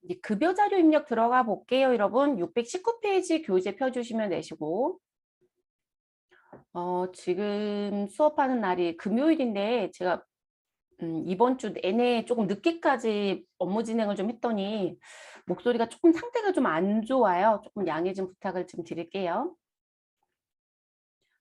이제 급여 자료 입력 들어가 볼게요, 여러분. 619페이지 교재 펴주시면 되시고, 지금 수업하는 날이 금요일인데, 제가 이번 주 내내 조금 늦게까지 업무 진행을 좀 했더니, 목소리가 조금 상태가 좀 안 좋아요. 조금 양해 좀 부탁을 좀 드릴게요.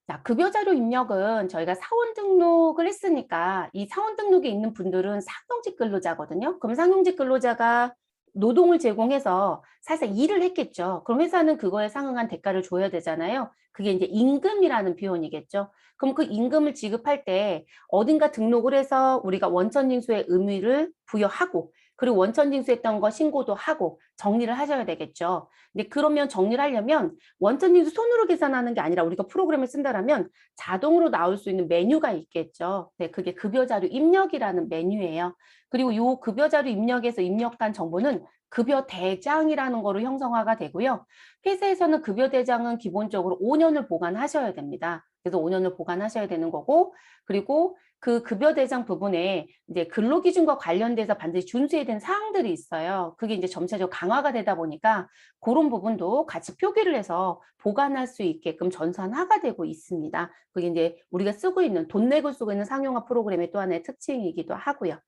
자, 급여 자료 입력은 저희가 사원 등록을 했으니까 이 사원 등록에 있는 분들은 상용직 근로자거든요. 그럼 상용직 근로자가 노동을 제공해서 사실 일을 했겠죠. 그럼 회사는 그거에 상응한 대가를 줘야 되잖아요. 그게 이제 임금이라는 표현이겠죠. 그럼 그 임금을 지급할 때 어딘가 등록을 해서 우리가 원천징수의 의무를 부여하고 그리고 원천징수했던 거 신고도 하고 정리를 하셔야 되겠죠. 근데 그러면 정리를 하려면 원천징수 손으로 계산하는 게 아니라 우리가 프로그램을 쓴다라면 자동으로 나올 수 있는 메뉴가 있겠죠. 네, 그게 급여자료 입력이라는 메뉴예요. 그리고 이 급여자료 입력에서 입력한 정보는 급여 대장이라는 거로 형성화가 되고요. 회사에서는 급여 대장은 기본적으로 5년을 보관하셔야 됩니다. 그래서 5년을 보관하셔야 되는 거고, 그리고 그 급여 대장 부분에 이제 근로기준과 관련돼서 반드시 준수해야 되는 사항들이 있어요. 그게 이제 점차적으로 강화가 되다 보니까 그런 부분도 같이 표기를 해서 보관할 수 있게끔 전산화가 되고 있습니다. 그게 이제 우리가 쓰고 있는 돈 내고 쓰고 있는 상용화 프로그램의 또 하나의 특징이기도 하고요.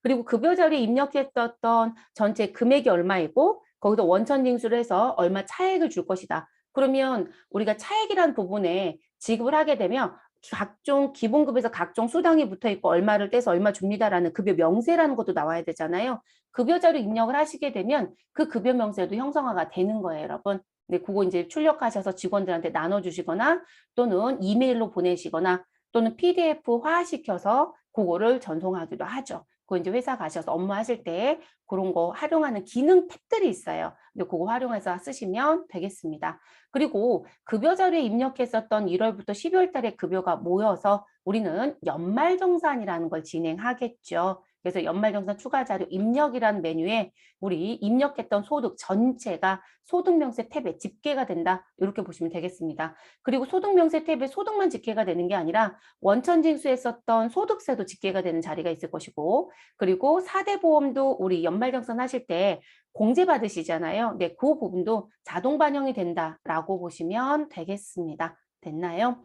그리고 급여 자료에 입력했던 전체 금액이 얼마이고 거기서 원천 징수를 해서 얼마 차액을 줄 것이다. 그러면 우리가 차액이라는 부분에 지급을 하게 되면 각종 기본급에서 각종 수당이 붙어 있고 얼마를 떼서 얼마 줍니다라는 급여 명세라는 것도 나와야 되잖아요. 급여 자료 입력을 하시게 되면 그 급여 명세도 형성화가 되는 거예요, 여러분. 근데 그거 이제 출력하셔서 직원들한테 나눠주시거나 또는 이메일로 보내시거나 또는 PDF화 시켜서 그거를 전송하기도 하죠. 그거 이제 회사 가셔서 업무하실 때 그런 거 활용하는 기능 탭들이 있어요. 근데 그거 활용해서 쓰시면 되겠습니다. 그리고 급여 자료에 입력했었던 1월부터 12월 달에 급여가 모여서 우리는 연말정산이라는 걸 진행하겠죠. 그래서 연말정산 추가 자료 입력이라는 메뉴에 우리 입력했던 소득 전체가 소득명세 탭에 집계가 된다. 이렇게 보시면 되겠습니다. 그리고 소득명세 탭에 소득만 집계가 되는 게 아니라 원천징수했었던 소득세도 집계가 되는 자리가 있을 것이고 그리고 4대 보험도 우리 연말정산 하실 때 공제 받으시잖아요. 네, 그 부분도 자동 반영이 된다라고 보시면 되겠습니다. 됐나요?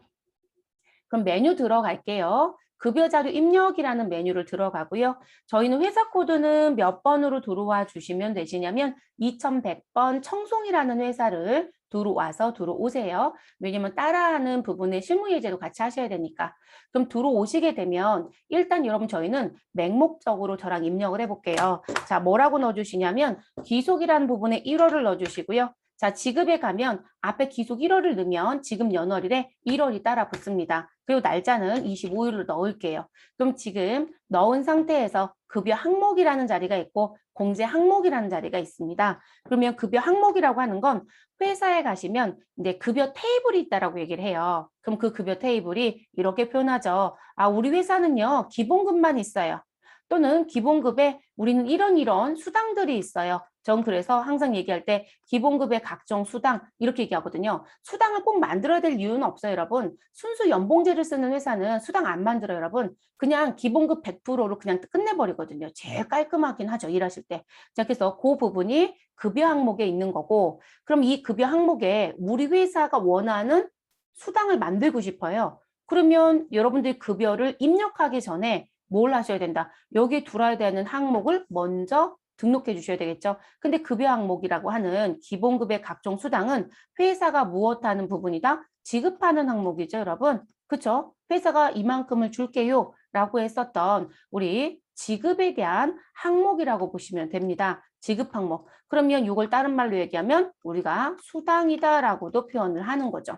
그럼 메뉴 들어갈게요. 급여 자료 입력이라는 메뉴를 들어가고요. 저희는 회사 코드는 몇 번으로 들어와 주시면 되시냐면 2100번 청송이라는 회사를 들어오세요. 왜냐면 따라하는 부분에 실무 예제도 같이 하셔야 되니까. 그럼 들어오시게 되면 일단 여러분 저희는 맹목적으로 저랑 입력을 해볼게요. 자, 뭐라고 넣어주시냐면 기속이라는 부분에 1월을 넣어주시고요. 자, 지급에 가면 앞에 기속 1월을 넣으면 지금 연월일에 1월이 따라 붙습니다. 그리고 날짜는 25일로 넣을게요. 그럼 지금 넣은 상태에서 급여 항목이라는 자리가 있고 공제 항목이라는 자리가 있습니다. 그러면 급여 항목이라고 하는 건 회사에 가시면 이제 급여 테이블이 있다라고 얘기를 해요. 그럼 그 급여 테이블이 이렇게 표현하죠. 아, 우리 회사는요, 기본급만 있어요. 또는 기본급에 우리는 이런 수당들이 있어요. 전 그래서 항상 얘기할 때 기본급의 각종 수당 이렇게 얘기하거든요. 수당을 꼭 만들어야 될 이유는 없어요, 여러분. 순수 연봉제를 쓰는 회사는 수당 안 만들어요, 여러분. 그냥 기본급 100%로 그냥 끝내버리거든요. 제일 깔끔하긴 하죠, 일하실 때. 자, 그래서 그 부분이 급여 항목에 있는 거고 그럼 이 급여 항목에 우리 회사가 원하는 수당을 만들고 싶어요. 그러면 여러분들이 급여를 입력하기 전에 뭘 하셔야 된다? 여기에 들어야 되는 항목을 먼저 등록해 주셔야 되겠죠. 근데 급여 항목이라고 하는 기본급의 각종 수당은 회사가 무엇하는 부분이다? 지급하는 항목이죠, 여러분. 그쵸? 회사가 이만큼을 줄게요 라고 했었던 우리 지급에 대한 항목이라고 보시면 됩니다. 지급 항목. 그러면 이걸 다른 말로 얘기하면 우리가 수당이다라고도 표현을 하는 거죠.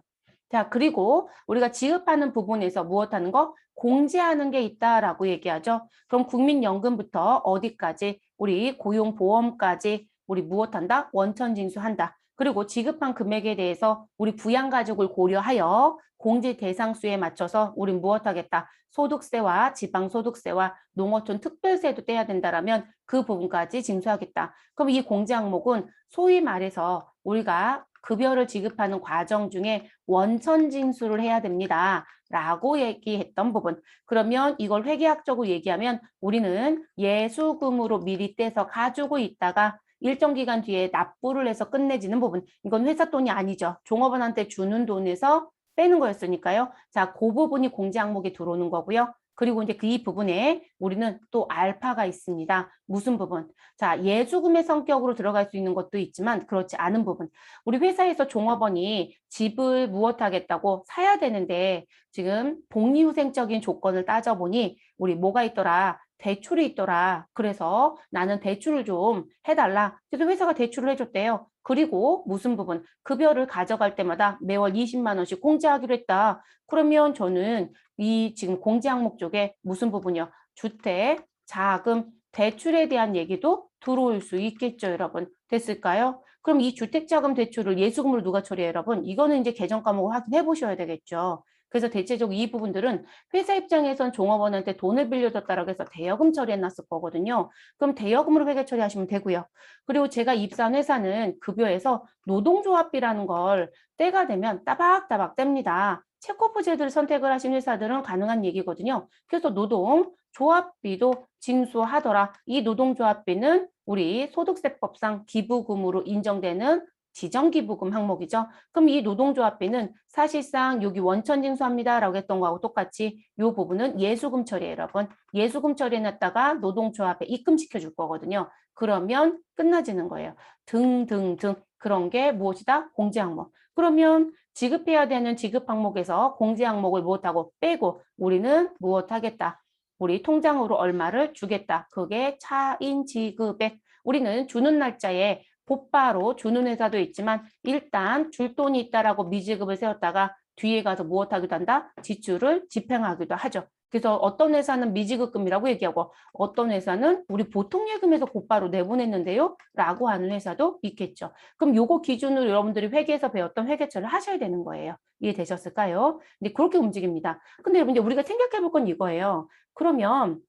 자, 그리고 우리가 지급하는 부분에서 무엇하는 거? 공제하는 게 있다라고 얘기하죠. 그럼 국민연금부터 어디까지? 우리 고용보험까지 우리 무엇한다? 원천징수한다. 그리고 지급한 금액에 대해서 우리 부양가족을 고려하여 공제 대상수에 맞춰서 우리 무엇하겠다? 소득세와 지방소득세와 농어촌 특별세도 떼야 된다라면 그 부분까지 징수하겠다. 그럼 이 공제 항목은 소위 말해서 우리가 급여를 지급하는 과정 중에 원천 징수를 해야 됩니다. 라고 얘기했던 부분. 그러면 이걸 회계학적으로 얘기하면 우리는 예수금으로 미리 떼서 가지고 있다가 일정 기간 뒤에 납부를 해서 끝내지는 부분. 이건 회사 돈이 아니죠. 종업원한테 주는 돈에서 빼는 거였으니까요. 자, 그 부분이 공제 항목에 들어오는 거고요. 그리고 이제 그 이 부분에 우리는 또 알파가 있습니다. 무슨 부분? 자, 예수금의 성격으로 들어갈 수 있는 것도 있지만 그렇지 않은 부분. 우리 회사에서 종업원이 집을 무엇하겠다고 사야 되는데 지금 복리후생적인 조건을 따져보니 우리 뭐가 있더라? 대출이 있더라. 그래서 나는 대출을 좀 해달라. 그래서 회사가 대출을 해줬대요. 그리고 무슨 부분? 급여를 가져갈 때마다 매월 20만 원씩 공제하기로 했다. 그러면 저는 이 지금 공제 항목 쪽에 무슨 부분이요? 주택, 자금, 대출에 대한 얘기도 들어올 수 있겠죠, 여러분. 됐을까요? 그럼 이 주택자금 대출을 예수금으로 누가 처리해요, 여러분? 이거는 이제 개정 과목을 확인해 보셔야 되겠죠. 그래서 대체적으로 이 부분들은 회사 입장에선 종업원한테 돈을 빌려줬다라고 해서 대여금 처리해놨을 거거든요. 그럼 대여금으로 회계 처리하시면 되고요. 그리고 제가 입사한 회사는 급여에서 노동조합비라는 걸 때가 되면 따박따박 뗍니다. 체코프 제도를 선택을 하신 회사들은 가능한 얘기거든요. 그래서 노동조합비도 징수하더라. 이 노동조합비는 우리 소득세법상 기부금으로 인정되는 지정기부금 항목이죠. 그럼 이 노동조합비는 사실상 여기 원천 징수합니다라고 했던 거하고 똑같이 이 부분은 예수금 처리예요, 여러분. 예수금 처리해놨다가 노동조합에 입금시켜 줄 거거든요. 그러면 끝나지는 거예요. 등등등 그런 게 무엇이다? 공제 항목. 그러면 지급해야 되는 지급 항목에서 공제 항목을 무엇하고 빼고 우리는 무엇하겠다? 우리 통장으로 얼마를 주겠다. 그게 차인 지급액. 우리는 주는 날짜에 곧바로 주는 회사도 있지만 일단 줄 돈이 있다라고 미지급을 세웠다가 뒤에 가서 무엇하기도 한다? 지출을 집행하기도 하죠. 그래서 어떤 회사는 미지급금이라고 얘기하고 어떤 회사는 우리 보통 예금에서 곧바로 내보냈는데요? 라고 하는 회사도 있겠죠. 그럼 요거 기준으로 여러분들이 회계에서 배웠던 회계처를 하셔야 되는 거예요. 이해되셨을까요? 근데 그렇게 움직입니다. 근데 여러분 우리가 생각해 볼 건 이거예요. 그러면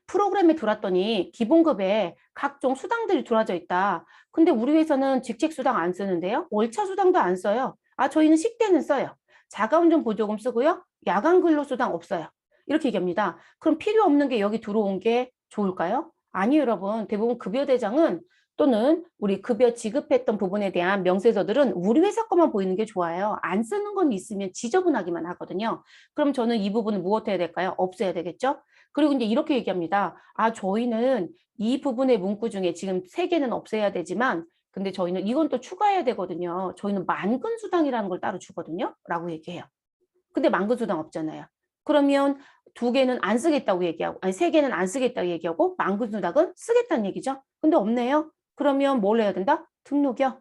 프로그램에 들어왔더니 기본급에 각종 수당들이 들어와져 있다. 근데 우리 회사는 직책 수당 안 쓰는데요. 월차 수당도 안 써요. 아, 저희는 식대는 써요. 자가운전 보조금 쓰고요. 야간 근로수당 없어요. 이렇게 얘기합니다. 그럼 필요 없는 게 여기 들어온 게 좋을까요? 아니요, 여러분. 대부분 급여 대장은 또는 우리 급여 지급했던 부분에 대한 명세서들은 우리 회사 것만 보이는 게 좋아요. 안 쓰는 건 있으면 지저분하기만 하거든요. 그럼 저는 이 부분을 무엇 해야 될까요? 없애야 되겠죠? 그리고 이제 이렇게 얘기합니다. 아, 저희는 이 부분의 문구 중에 지금 세 개는 없애야 되지만 근데 저희는 이건 또 추가해야 되거든요. 저희는 만근수당이라는 걸 따로 주거든요. 라고 얘기해요. 근데 만근수당 없잖아요. 그러면 두 개는 안 쓰겠다고 얘기하고 아니 세 개는 안 쓰겠다고 얘기하고 만근수당은 쓰겠다는 얘기죠. 근데 없네요. 그러면 뭘 해야 된다? 등록이요.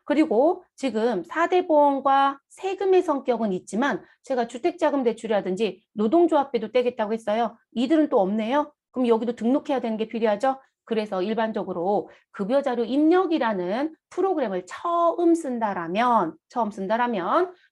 그리고 지금 4대 보험과 세금의 성격은 있지만 제가 주택자금 대출이라든지 노동조합비도 떼겠다고 했어요. 이들은 또 없네요. 그럼 여기도 등록해야 되는 게 필요하죠. 그래서 일반적으로 급여자료 입력이라는 프로그램을 처음 쓴다라면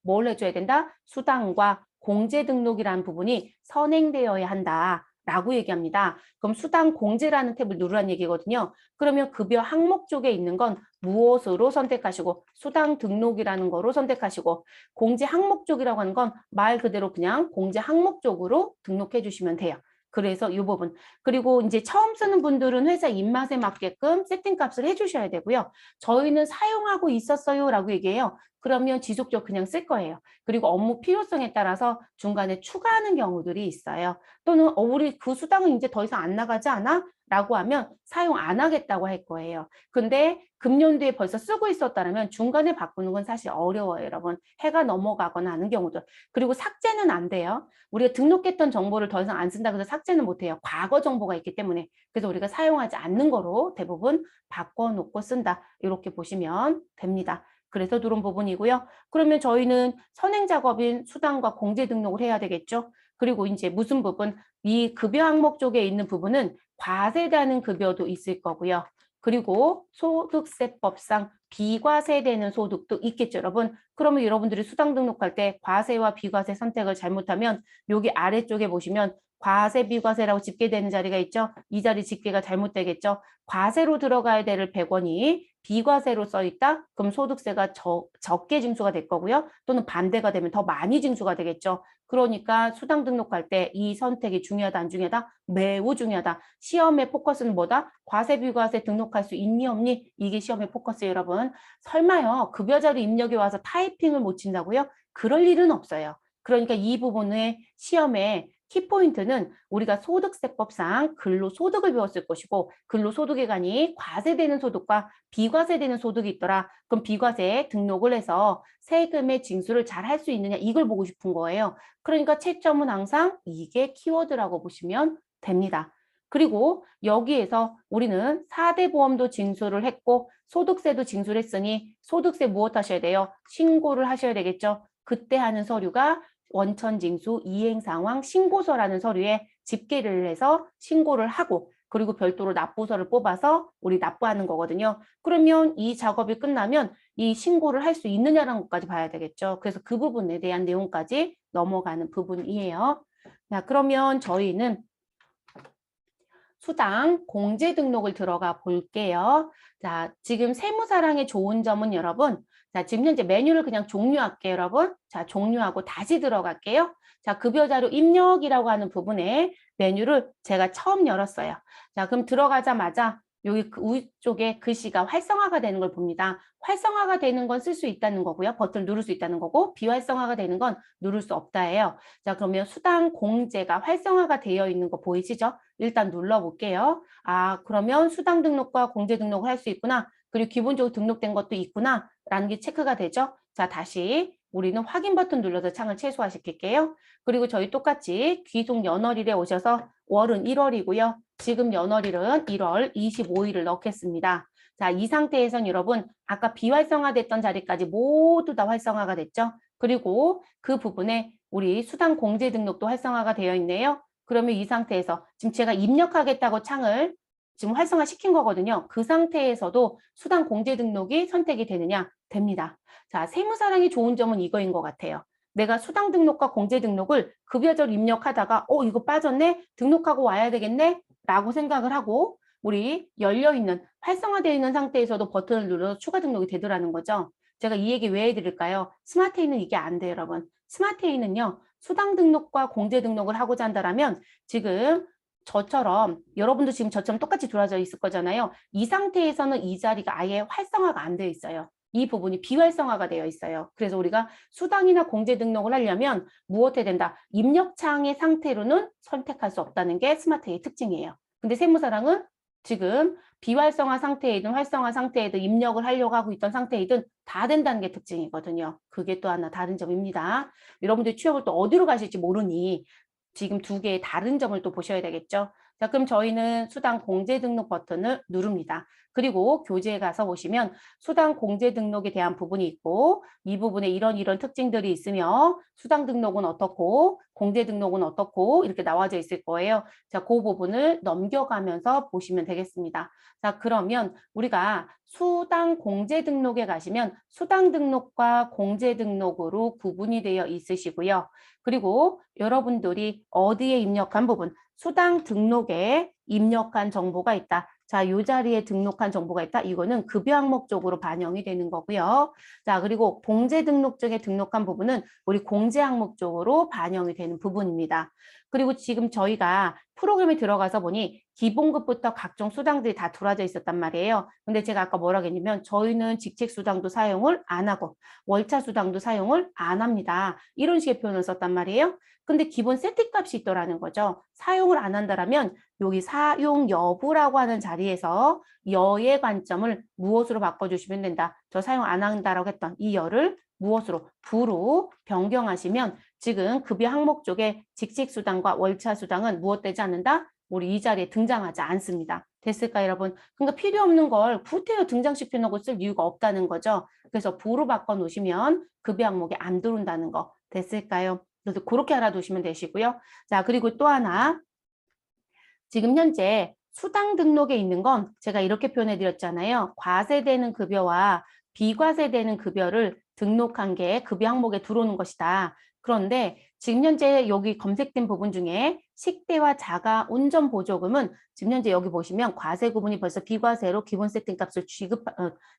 뭘 해줘야 된다? 수당과 공제 등록이라는 부분이 선행되어야 한다. 라고 얘기합니다. 그럼 수당 공제라는 탭을 누르라는 얘기거든요. 그러면 급여 항목 쪽에 있는 건 무엇으로 선택하시고 수당 등록이라는 거로 선택하시고 공제 항목 쪽이라고 하는 건 말 그대로 그냥 공제 항목 쪽으로 등록해 주시면 돼요. 그래서 이 부분. 그리고 이제 처음 쓰는 분들은 회사 입맛에 맞게끔 세팅값을 해주셔야 되고요. 저희는 사용하고 있었어요 라고 얘기해요. 그러면 지속적으로 그냥 쓸 거예요. 그리고 업무 필요성에 따라서 중간에 추가하는 경우들이 있어요. 또는 우리 그 수당은 이제 더 이상 안 나가지 않아? 라고 하면 사용 안 하겠다고 할 거예요. 근데 금년도에 벌써 쓰고 있었다면 중간에 바꾸는 건 사실 어려워요, 여러분. 해가 넘어가거나 하는 경우도. 그리고 삭제는 안 돼요. 우리가 등록했던 정보를 더 이상 안 쓴다고 해서 삭제는 못 해요. 과거 정보가 있기 때문에. 그래서 우리가 사용하지 않는 거로 대부분 바꿔놓고 쓴다. 이렇게 보시면 됩니다. 그래서 그런 부분이고요. 그러면 저희는 선행 작업인 수당과 공제 등록을 해야 되겠죠. 그리고 이제 무슨 부분? 이 급여 항목 쪽에 있는 부분은 과세되는 급여도 있을 거고요. 그리고 소득세법상 비과세되는 소득도 있겠죠, 여러분. 그러면 여러분들이 수당 등록할 때 과세와 비과세 선택을 잘못하면 여기 아래쪽에 보시면 과세, 비과세라고 집계되는 자리가 있죠. 이 자리 집계가 잘못되겠죠. 과세로 들어가야 될 100원이 비과세로 써 있다? 그럼 소득세가 적게 징수가 될 거고요. 또는 반대가 되면 더 많이 징수가 되겠죠. 그러니까 수당 등록할 때 이 선택이 중요하다, 안 중요하다? 매우 중요하다. 시험의 포커스는 뭐다? 과세, 비과세 등록할 수 있니, 없니? 이게 시험의 포커스예요, 여러분. 설마요, 급여자료 입력이 와서 타이핑을 못 친다고요? 그럴 일은 없어요. 그러니까 이 부분의 시험에 키포인트는 우리가 소득세법상 근로소득을 배웠을 것이고 근로소득에 가니 과세되는 소득과 비과세되는 소득이 있더라. 그럼 비과세 등록을 해서 세금의 징수를 잘 할 수 있느냐 이걸 보고 싶은 거예요. 그러니까 채점은 항상 이게 키워드라고 보시면 됩니다. 그리고 여기에서 우리는 4대 보험도 징수를 했고 소득세도 징수를 했으니 소득세 무엇 하셔야 돼요? 신고를 하셔야 되겠죠. 그때 하는 서류가 원천징수 이행상황 신고서라는 서류에 집계를 해서 신고를 하고 그리고 별도로 납부서를 뽑아서 우리 납부하는 거거든요. 그러면 이 작업이 끝나면 이 신고를 할 수 있느냐라는 것까지 봐야 되겠죠. 그래서 그 부분에 대한 내용까지 넘어가는 부분이에요. 자, 그러면 저희는 수당 공제 등록을 들어가 볼게요. 자, 지금 세무사랑의 좋은 점은 여러분, 자, 지금 현재 메뉴를 그냥 종료할게요, 여러분. 자, 종료하고 다시 들어갈게요. 자, 급여자료 입력이라고 하는 부분에 메뉴를 제가 처음 열었어요. 자, 그럼 들어가자마자 여기 그 위쪽에 글씨가 활성화가 되는 걸 봅니다. 활성화가 되는 건 쓸 수 있다는 거고요. 버튼을 누를 수 있다는 거고 비활성화가 되는 건 누를 수 없다예요. 자, 그러면 수당 공제가 활성화가 되어 있는 거 보이시죠? 일단 눌러볼게요. 아, 그러면 수당 등록과 공제 등록을 할 수 있구나. 그리고 기본적으로 등록된 것도 있구나. 라는 게 체크가 되죠. 자, 다시 우리는 확인 버튼 눌러서 창을 최소화시킬게요. 그리고 저희 똑같이 귀속 연월일에 오셔서 월은 1월이고요. 지금 연월일은 1월 25일을 넣겠습니다. 자, 이 상태에선 여러분 아까 비활성화됐던 자리까지 모두 다 활성화가 됐죠. 그리고 그 부분에 우리 수당 공제 등록도 활성화가 되어 있네요. 그러면 이 상태에서 지금 제가 입력하겠다고 창을 지금 활성화시킨 거거든요. 그 상태에서도 수당 공제 등록이 선택이 되느냐? 됩니다. 자, 세무사랑이 좋은 점은 이거인 것 같아요. 내가 수당 등록과 공제 등록을 급여자로 입력하다가 이거 빠졌네? 등록하고 와야 되겠네? 라고 생각을 하고 우리 열려있는 활성화되어 있는 상태에서도 버튼을 눌러서 추가 등록이 되더라는 거죠. 제가 이 얘기 왜 해드릴까요? 스마트에이는 이게 안 돼요, 여러분. 스마트에이는요. 수당 등록과 공제 등록을 하고자 한다면 지금 저처럼 여러분도 지금 저처럼 똑같이 들어와져 있을 거잖아요. 이 상태에서는 이 자리가 아예 활성화가 안 되어 있어요. 이 부분이 비활성화가 되어 있어요. 그래서 우리가 수당이나 공제 등록을 하려면 무엇 해야 된다? 입력창의 상태로는 선택할 수 없다는 게 스마트의 특징이에요. 근데 세무사랑은 지금 비활성화 상태이든 활성화 상태이든 입력을 하려고 하고 있던 상태이든 다 된다는 게 특징이거든요. 그게 또 하나 다른 점입니다. 여러분들 취업을 또 어디로 가실지 모르니 지금 두 개의 다른 점을 또 보셔야 되겠죠. 자, 그럼 저희는 수당 공제 등록 버튼을 누릅니다. 그리고 교재에 가서 보시면 수당 공제 등록에 대한 부분이 있고 이 부분에 이런 특징들이 있으며 수당 등록은 어떻고 공제 등록은 어떻고 이렇게 나와져 있을 거예요. 자, 그 부분을 넘겨가면서 보시면 되겠습니다. 자, 그러면 우리가 수당 공제 등록에 가시면 수당 등록과 공제 등록으로 구분이 되어 있으시고요. 그리고 여러분들이 어디에 입력한 부분, 수당 등록에 입력한 정보가 있다. 자, 이 자리에 등록한 정보가 있다. 이거는 급여 항목 쪽으로 반영이 되는 거고요. 자, 그리고 공제 등록증에 등록한 부분은 우리 공제 항목 쪽으로 반영이 되는 부분입니다. 그리고 지금 저희가 프로그램에 들어가서 보니 기본급부터 각종 수당들이 다 들어와져 있었단 말이에요. 근데 제가 아까 뭐라고 했냐면 저희는 직책수당도 사용을 안 하고 월차수당도 사용을 안 합니다. 이런 식의 표현을 썼단 말이에요. 근데 기본 세팅값이 있더라는 거죠. 사용을 안 한다라면 여기 사용 여부라고 하는 자리에서 여의 관점을 무엇으로 바꿔주시면 된다. 저 사용 안 한다라고 했던 이 여를 무엇으로? 부로 변경하시면 지금 급여 항목 쪽에 직책수당과 월차수당은 무엇되지 않는다? 우리 이 자리에 등장하지 않습니다. 됐을까요, 여러분? 그러니까 필요 없는 걸 구태여 등장시켜 놓고 쓸 이유가 없다는 거죠. 그래서 부로 바꿔 놓으시면 급여 항목에 안 들어온다는 거. 됐을까요? 그래서 그렇게 알아두시면 되시고요. 자, 그리고 또 하나. 지금 현재 수당 등록에 있는 건 제가 이렇게 표현해 드렸잖아요. 과세되는 급여와 비과세되는 급여를 등록한 게 급여 항목에 들어오는 것이다. 그런데 지금 현재 여기 검색된 부분 중에 식대와 자가 운전 보조금은 지금 현재 여기 보시면 과세 구분이 벌써 비과세로 기본 세팅 값을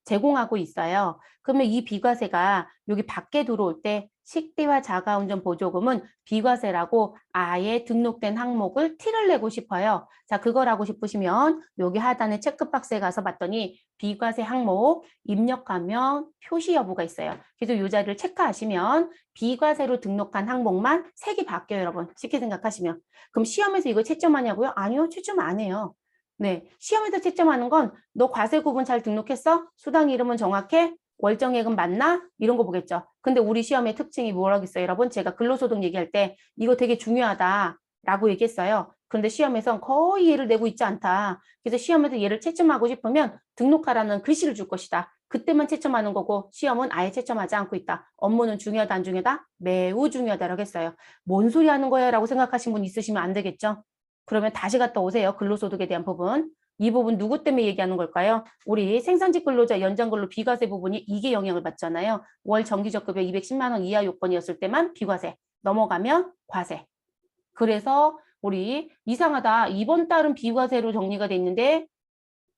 제공하고 있어요. 그러면 이 비과세가 여기 밖에 들어올 때 식대와 자가 운전 보조금은 비과세라고 아예 등록된 항목을 티를 내고 싶어요. 자, 그걸 하고 싶으시면 여기 하단에 체크박스에 가서 봤더니 비과세 항목 입력하면 표시 여부가 있어요. 그래서 이 자리를 체크하시면 비과세로 등록한 항목만 색이 바뀌어요, 여러분. 쉽게 생각하시면. 그럼 시험에서 이거 채점하냐고요? 아니요, 채점 안 해요. 네, 시험에서 채점하는 건 너 과세 구분 잘 등록했어? 수당 이름은 정확해? 월정액은 맞나? 이런 거 보겠죠. 근데 우리 시험의 특징이 뭐라고 했어요, 여러분? 제가 근로소득 얘기할 때 이거 되게 중요하다라고 얘기했어요. 그런데 시험에선 거의 얘를 내고 있지 않다. 그래서 시험에서 얘를 채점하고 싶으면 등록하라는 글씨를 줄 것이다. 그때만 채점하는 거고 시험은 아예 채점하지 않고 있다. 업무는 중요하다, 안 중요하다? 매우 중요하다라고 했어요. 뭔 소리 하는 거야? 라고 생각하신 분 있으시면 안 되겠죠? 그러면 다시 갔다 오세요. 근로소득에 대한 부분. 이 부분 누구 때문에 얘기하는 걸까요? 우리 생산직 근로자 연장근로 비과세 부분이 이게 영향을 받잖아요. 월 정기적급여 210만 원 이하 요건이었을 때만 비과세, 넘어가면 과세. 그래서 우리 이상하다. 이번 달은 비과세로 정리가 돼 있는데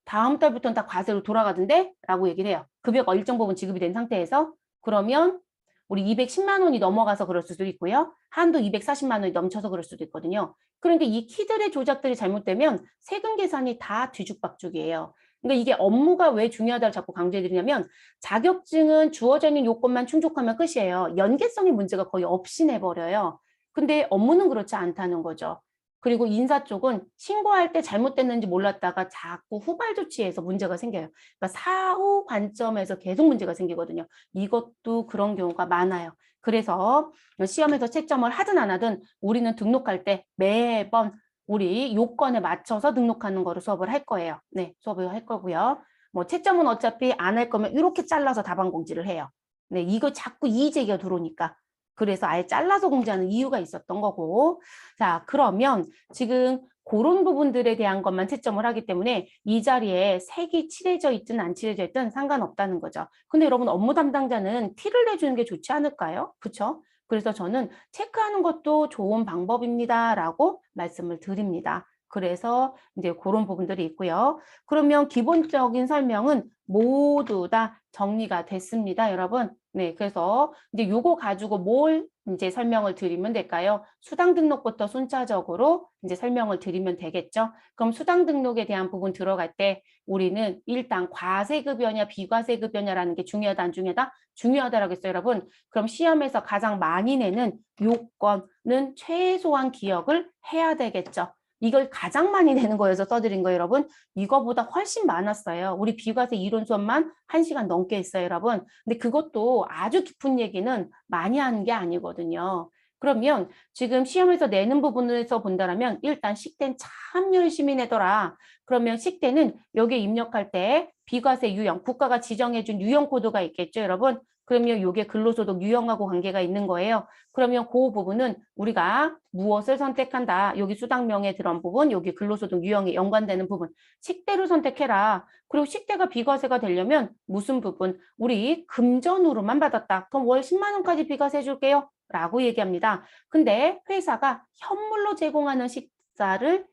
다음 달부터는 다 과세로 돌아가던데? 라고 얘기를 해요. 급여가 일정 부분 지급이 된 상태에서. 그러면 우리 210만 원이 넘어가서 그럴 수도 있고요. 한도 240만 원이 넘쳐서 그럴 수도 있거든요. 그러니까 이 키들의 조작들이 잘못되면 세금 계산이 다 뒤죽박죽이에요. 그러니까 이게 업무가 왜 중요하다고 자꾸 강조해드리냐면 자격증은 주어져 있는 요건만 충족하면 끝이에요. 연계성의 문제가 거의 없이 내버려요. 근데 업무는 그렇지 않다는 거죠. 그리고 인사 쪽은 신고할 때 잘못됐는지 몰랐다가 자꾸 후발 조치에서 문제가 생겨요. 그러니까 사후 관점에서 계속 문제가 생기거든요. 이것도 그런 경우가 많아요. 그래서 시험에서 채점을 하든 안 하든 우리는 등록할 때 매번 우리 요건에 맞춰서 등록하는 거로 수업을 할 거예요. 네, 수업을 할 거고요. 뭐 채점은 어차피 안 할 거면 이렇게 잘라서 답안 공지를 해요. 네, 이거 자꾸 이의제기가 들어오니까. 그래서 아예 잘라서 공지하는 이유가 있었던 거고. 자, 그러면 지금 그런 부분들에 대한 것만 채점을 하기 때문에 이 자리에 색이 칠해져 있든 안 칠해져 있든 상관없다는 거죠. 근데 여러분 업무 담당자는 티를 내주는 게 좋지 않을까요? 그렇죠? 그래서 저는 체크하는 것도 좋은 방법입니다라고 말씀을 드립니다. 그래서 이제 그런 부분들이 있고요. 그러면 기본적인 설명은 모두 다 정리가 됐습니다, 여러분. 네, 그래서 이제 요거 가지고 뭘 이제 설명을 드리면 될까요? 수당 등록부터 순차적으로 이제 설명을 드리면 되겠죠? 그럼 수당 등록에 대한 부분 들어갈 때 우리는 일단 과세급여냐 비과세급여냐라는 게 중요하다, 안 중요하다? 중요하다라고 했어요, 여러분. 그럼 시험에서 가장 많이 내는 요건은 최소한 기억을 해야 되겠죠? 이걸 가장 많이 내는 거여서 써드린 거예요, 여러분. 이거보다 훨씬 많았어요. 우리 비과세 이론 수업만 1시간 넘게 했어요, 여러분. 근데 그것도 아주 깊은 얘기는 많이 하는 게 아니거든요. 그러면 지금 시험에서 내는 부분에서 본다면 일단 식대는 참 열심히 내더라. 그러면 식대는 여기에 입력할 때 비과세 유형, 국가가 지정해준 유형 코드가 있겠죠, 여러분? 그러면 이게 근로소득 유형하고 관계가 있는 거예요. 그러면 그 부분은 우리가 무엇을 선택한다. 여기 수당명에 들어온 부분, 여기 근로소득 유형에 연관되는 부분. 식대로 선택해라. 그리고 식대가 비과세가 되려면 무슨 부분? 우리 금전으로만 받았다. 그럼 월 10만 원까지 비과세 해줄게요. 라고 얘기합니다. 근데 회사가 현물로 제공하는 식사를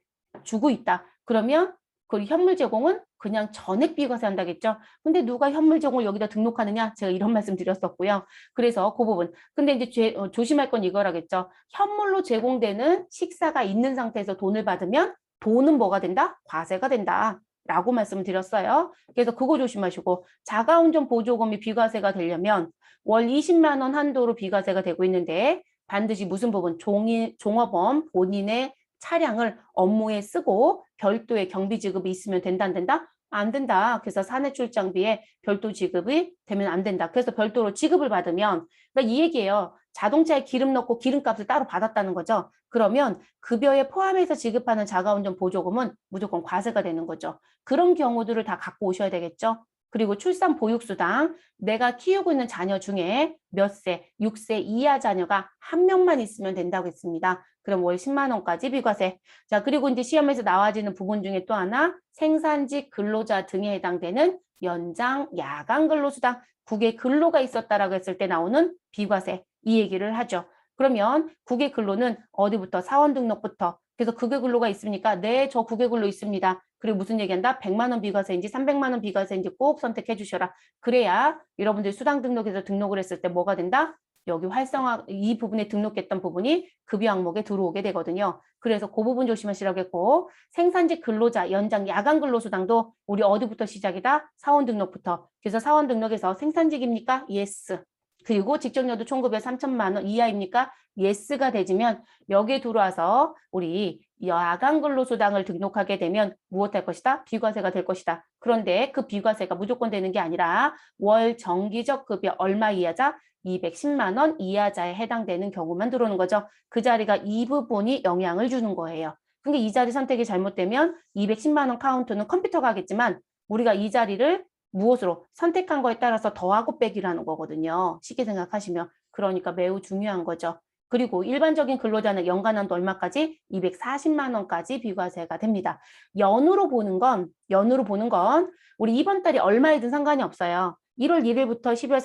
주고 있다. 그러면 그 현물 제공은 그냥 전액 비과세 한다겠죠. 근데 누가 현물 제공을 여기다 등록하느냐? 제가 이런 말씀 드렸었고요. 그래서 그 부분. 근데 이제 조심할 건 이거라겠죠. 현물로 제공되는 식사가 있는 상태에서 돈을 받으면 돈은 뭐가 된다? 과세가 된다. 라고 말씀드렸어요. 그래서 그거 조심하시고 자가운전 보조금이 비과세가 되려면 월 20만 원 한도로 비과세가 되고 있는데 반드시 무슨 부분? 종업원 본인의 차량을 업무에 쓰고 별도의 경비 지급이 있으면 된다, 안 된다? 안 된다. 그래서 사내 출장비에 별도 지급이 되면 안 된다. 그래서 별도로 지급을 받으면 그러니까 이 얘기예요. 자동차에 기름 넣고 기름값을 따로 받았다는 거죠. 그러면 급여에 포함해서 지급하는 자가운전 보조금은 무조건 과세가 되는 거죠. 그런 경우들을 다 갖고 오셔야 되겠죠. 그리고 출산 보육수당, 내가 키우고 있는 자녀 중에 몇 세, 6세 이하 자녀가 한 명만 있으면 된다고 했습니다. 그럼 월 10만 원까지 비과세. 자, 그리고 이제 시험에서 나와지는 부분 중에 또 하나, 생산직 근로자 등에 해당되는 연장, 야간 근로수당, 국외 근로가 있었다라고 했을 때 나오는 비과세. 이 얘기를 하죠. 그러면 국외 근로는 어디부터 사원 등록부터 그래서 국외 근로가 있습니까? 네, 저 국외 근로 있습니다. 그리고 무슨 얘기한다? 100만 원 비과세인지 300만 원 비과세인지 꼭 선택해 주셔라. 그래야 여러분들 수당 등록해서 등록을 했을 때 뭐가 된다? 여기 활성화, 이 부분에 등록했던 부분이 급여 항목에 들어오게 되거든요. 그래서 그 부분 조심하시라고 했고, 생산직 근로자, 연장, 야간 근로수당도 우리 어디부터 시작이다? 사원 등록부터. 그래서 사원 등록에서 생산직입니까? 예스. 그리고 직장여도 총급여 3천만 원 이하입니까? 예스가 되지면 여기에 들어와서 우리 야간 근로수당을 등록하게 되면 무엇할 것이다? 비과세가 될 것이다. 그런데 그 비과세가 무조건 되는 게 아니라 월 정기적 급여 얼마 이하자? 210만 원 이하자에 해당되는 경우만 들어오는 거죠. 그 자리가 이 부분이 영향을 주는 거예요. 근데 이 자리 선택이 잘못되면 210만 원 카운트는 컴퓨터가 하겠지만 우리가 이 자리를 무엇으로 선택한 거에 따라서 더하고 빼기라는 거거든요. 쉽게 생각하시면. 그러니까 매우 중요한 거죠. 그리고 일반적인 근로자는 연간한도 얼마까지? 240만 원까지 비과세가 됩니다. 연으로 보는 건 우리 이번 달이 얼마이든 상관이 없어요. 1월 1일부터 12월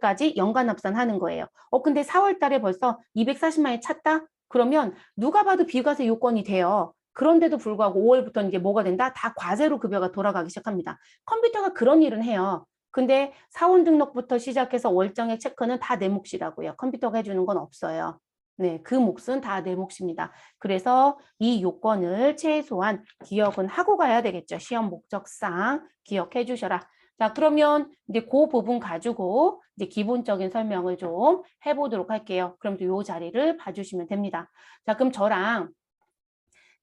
31일까지 연간 합산하는 거예요. 근데 4월 달에 벌써 240만 원이 찼다? 그러면 누가 봐도 비과세 요건이 돼요. 그런데도 불구하고 5월부터는 이제 뭐가 된다? 다 과세로 급여가 돌아가기 시작합니다. 컴퓨터가 그런 일은 해요. 근데 사원 등록부터 시작해서 월정액 체크는 다 내 몫이라고요. 컴퓨터가 해주는 건 없어요. 네, 그 몫은 다 내 몫입니다. 그래서 이 요건을 최소한 기억은 하고 가야 되겠죠. 시험 목적상 기억해 주셔라. 자, 그러면 이제 그 부분 가지고 이제 기본적인 설명을 좀 해보도록 할게요. 그럼 또 요 자리를 봐주시면 됩니다. 자, 그럼 저랑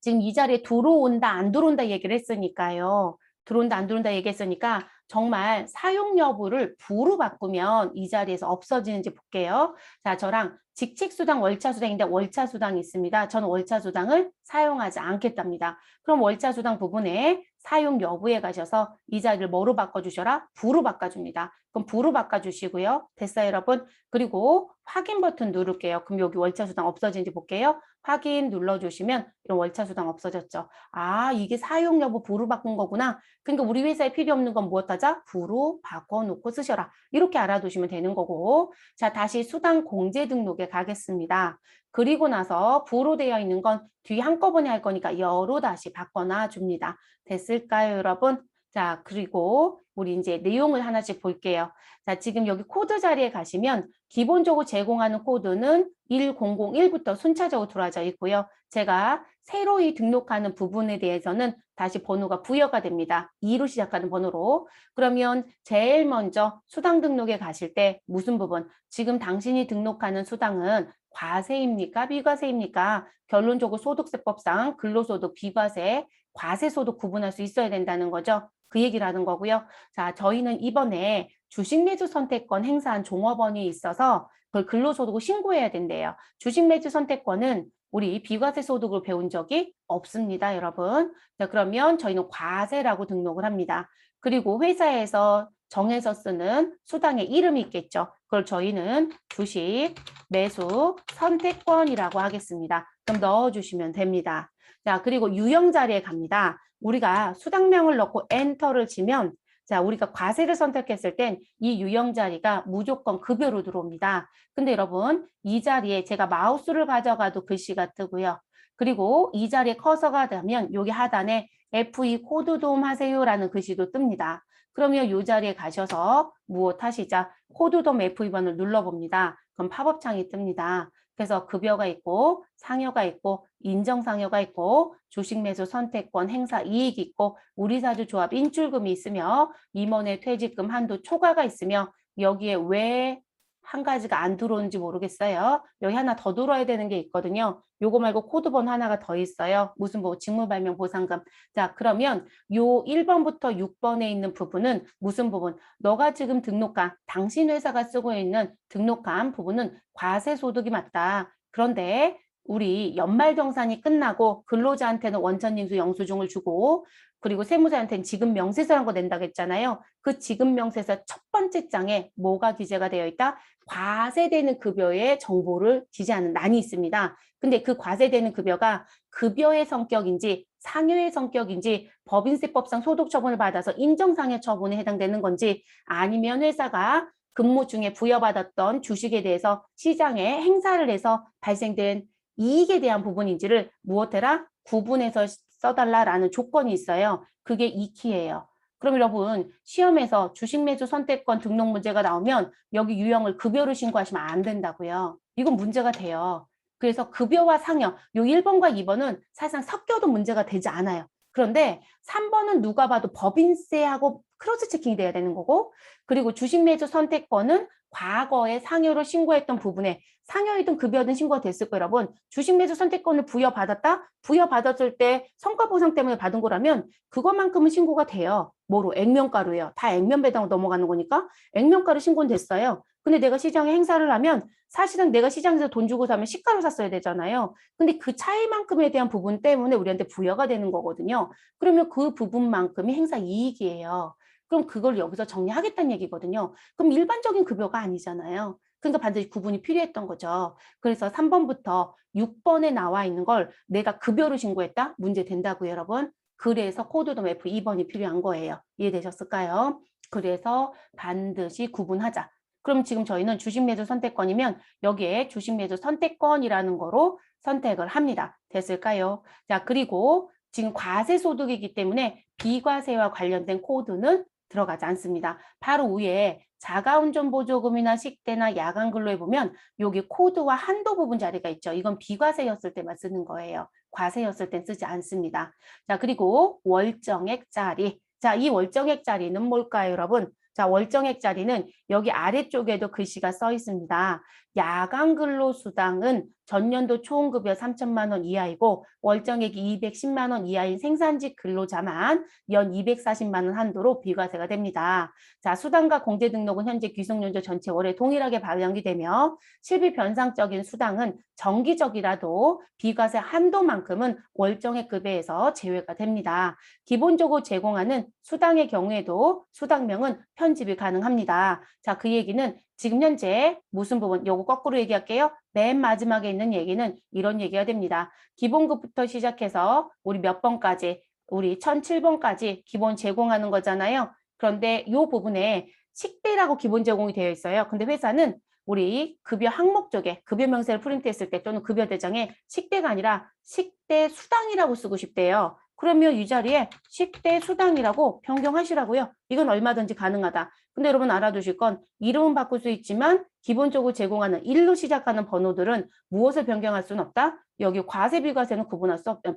지금 이 자리에 들어온다, 안 들어온다 얘기를 했으니까요. 들어온다, 안 들어온다 얘기했으니까 정말 사용 여부를 부로 바꾸면 이 자리에서 없어지는지 볼게요. 자, 저랑 직책수당, 월차수당인데 월차수당이 있습니다. 저는 월차수당을 사용하지 않겠답니다. 그럼 월차수당 부분에 사용 여부에 가셔서 이 자리를 뭐로 바꿔주셔라? 부로 바꿔줍니다. 그럼 부로 바꿔주시고요. 됐어요, 여러분? 그리고 확인 버튼 누를게요. 그럼 여기 월차수당 없어지는지 볼게요. 확인 눌러주시면 이런 월차수당 없어졌죠. 아, 이게 사용 여부 부로 바꾼 거구나. 그러니까 우리 회사에 필요 없는 건 무엇하자? 부로 바꿔놓고 쓰셔라. 이렇게 알아두시면 되는 거고. 자, 다시 수당 공제 등록에 가겠습니다. 그리고 나서 부로 되어 있는 건 뒤 한꺼번에 할 거니까 여로 다시 바꿔놔 줍니다. 됐을까요, 여러분? 자, 그리고 우리 이제 내용을 하나씩 볼게요. 자, 지금 여기 코드 자리에 가시면 기본적으로 제공하는 코드는 1001부터 순차적으로 들어와져 있고요. 제가 새로이 등록하는 부분에 대해서는 다시 번호가 부여가 됩니다. 2로 시작하는 번호로. 그러면 제일 먼저 수당 등록에 가실 때 무슨 부분? 지금 당신이 등록하는 수당은 과세입니까? 비과세입니까? 결론적으로 소득세법상 근로소득, 비과세, 과세소득 구분할 수 있어야 된다는 거죠. 그 얘기를 하는 거고요. 자, 저희는 이번에 주식 매수 선택권 행사한 종업원이 있어서 그걸 근로소득을 신고해야 된대요. 주식 매수 선택권은 우리 비과세 소득으로 배운 적이 없습니다, 여러분. 자, 그러면 저희는 과세라고 등록을 합니다. 그리고 회사에서 정해서 쓰는 수당의 이름이 있겠죠. 그걸 저희는 주식 매수 선택권이라고 하겠습니다. 그럼 넣어주시면 됩니다. 자, 그리고 유형 자리에 갑니다. 우리가 수당명을 넣고 엔터를 치면 자, 우리가 과세를 선택했을 땐 이 유형 자리가 무조건 급여로 들어옵니다. 근데 여러분, 이 자리에 제가 마우스를 가져가도 글씨가 뜨고요. 그리고 이 자리에 커서가 되면 여기 하단에 F2 코드 도움하세요라는 글씨도 뜹니다. 그러면 이 자리에 가셔서 무엇 하시자 코드 도움 F2번을 눌러봅니다. 그럼 팝업창이 뜹니다. 그래서 급여가 있고 상여가 있고 인정상여가 있고 주식 매수 선택권 행사 이익이 있고 우리사주 조합 인출금이 있으며 임원의 퇴직금 한도 초과가 있으며 여기에 왜 한 가지가 안 들어오는지 모르겠어요. 여기 하나 더 들어야 되는 게 있거든요. 요거 말고 코드번 하나가 더 있어요. 무슨 뭐 직무발명 보상금. 자, 그러면 요 1번부터 6번에 있는 부분은 무슨 부분? 너가 지금 등록한 당신 회사가 쓰고 있는 등록한 부분은 과세소득이 맞다. 그런데 우리 연말정산이 끝나고 근로자한테는 원천징수 영수증을 주고 그리고 세무사한테는 지급 명세서라는 거 낸다고 했잖아요. 그 지급 명세서 첫 번째 장에 뭐가 기재가 되어 있다? 과세되는 급여의 정보를 기재하는 란이 있습니다. 근데 그 과세되는 급여가 급여의 성격인지 상여의 성격인지 법인세법상 소득처분을 받아서 인정상여 처분에 해당되는 건지 아니면 회사가 근무 중에 부여받았던 주식에 대해서 시장에 행사를 해서 발생된 이익에 대한 부분인지를 무엇해라? 구분해서 써달라라는 조건이 있어요. 그게 이 키예요. 그럼 여러분 시험에서 주식 매수 선택권 등록 문제가 나오면 여기 유형을 급여로 신고하시면 안 된다고요. 이건 문제가 돼요. 그래서 급여와 상여, 요 1번과 2번은 사실상 섞여도 문제가 되지 않아요. 그런데 3번은 누가 봐도 법인세하고 크로스 체킹이 돼야 되는 거고, 그리고 주식 매수 선택권은 과거에 상여로 신고했던 부분에 상여이든 급여든 신고가 됐을 거예요, 여러분. 주식 매수 선택권을 부여받았다? 부여받았을 때 성과 보상 때문에 받은 거라면 그것만큼은 신고가 돼요. 뭐로? 액면가로요. 다 액면 배당으로 넘어가는 거니까 액면가로 신고는 됐어요. 근데 내가 시장에 행사를 하면 사실은 내가 시장에서 돈 주고 사면 시가로 샀어야 되잖아요. 근데 그 차이만큼에 대한 부분 때문에 우리한테 부여가 되는 거거든요. 그러면 그 부분만큼이 행사 이익이에요. 그럼 그걸 여기서 정리하겠다는 얘기거든요. 그럼 일반적인 급여가 아니잖아요. 그러니까 반드시 구분이 필요했던 거죠. 그래서 3번부터 6번에 나와 있는 걸 내가 급여로 신고했다? 문제 된다고요, 여러분. 그래서 코드돔 F2번이 필요한 거예요. 이해되셨을까요? 그래서 반드시 구분하자. 그럼 지금 저희는 주식 매수 선택권이면 여기에 주식 매수 선택권이라는 거로 선택을 합니다. 됐을까요? 자, 그리고 지금 과세소득이기 때문에 비과세와 관련된 코드는 들어가지 않습니다. 바로 위에 자가운전보조금이나 식대나 야간근로에 보면 여기 코드와 한도 부분 자리가 있죠. 이건 비과세였을 때만 쓰는 거예요. 과세였을 땐 쓰지 않습니다. 자, 그리고 월정액 자리. 자, 이 월정액 자리는 뭘까요, 여러분? 자, 월정액 자리는 여기 아래쪽에도 글씨가 써 있습니다. 야간근로수당은 전년도 총급여 3천만 원 이하이고 월정액이 210만 원 이하인 생산직 근로자만 연 240만 원 한도로 비과세가 됩니다. 자, 수당과 공제 등록은 현재 귀속연조 전체 월에 동일하게 반영이 되며 실비 변상적인 수당은 정기적이라도 비과세 한도만큼은 월정액 급여에서 제외가 됩니다. 기본적으로 제공하는 수당의 경우에도 수당명은 편집이 가능합니다. 자, 그 얘기는 지금 현재 무슨 부분? 요거 거꾸로 얘기할게요. 맨 마지막에 있는 얘기는 이런 얘기가 됩니다. 기본급부터 시작해서 우리 몇 번까지, 우리 1007번까지 기본 제공하는 거잖아요. 그런데 이 부분에 식대라고 기본 제공이 되어 있어요. 근데 회사는 우리 급여 항목 쪽에 급여 명세를 프린트했을 때 또는 급여 대장에 식대가 아니라 식대 수당이라고 쓰고 싶대요. 그러면 이 자리에 식대 수당이라고 변경하시라고요. 이건 얼마든지 가능하다. 근데 여러분 알아두실 건 이름은 바꿀 수 있지만 기본적으로 제공하는 1로 시작하는 번호들은 무엇을 변경할 수는 없다? 여기 과세 비과세는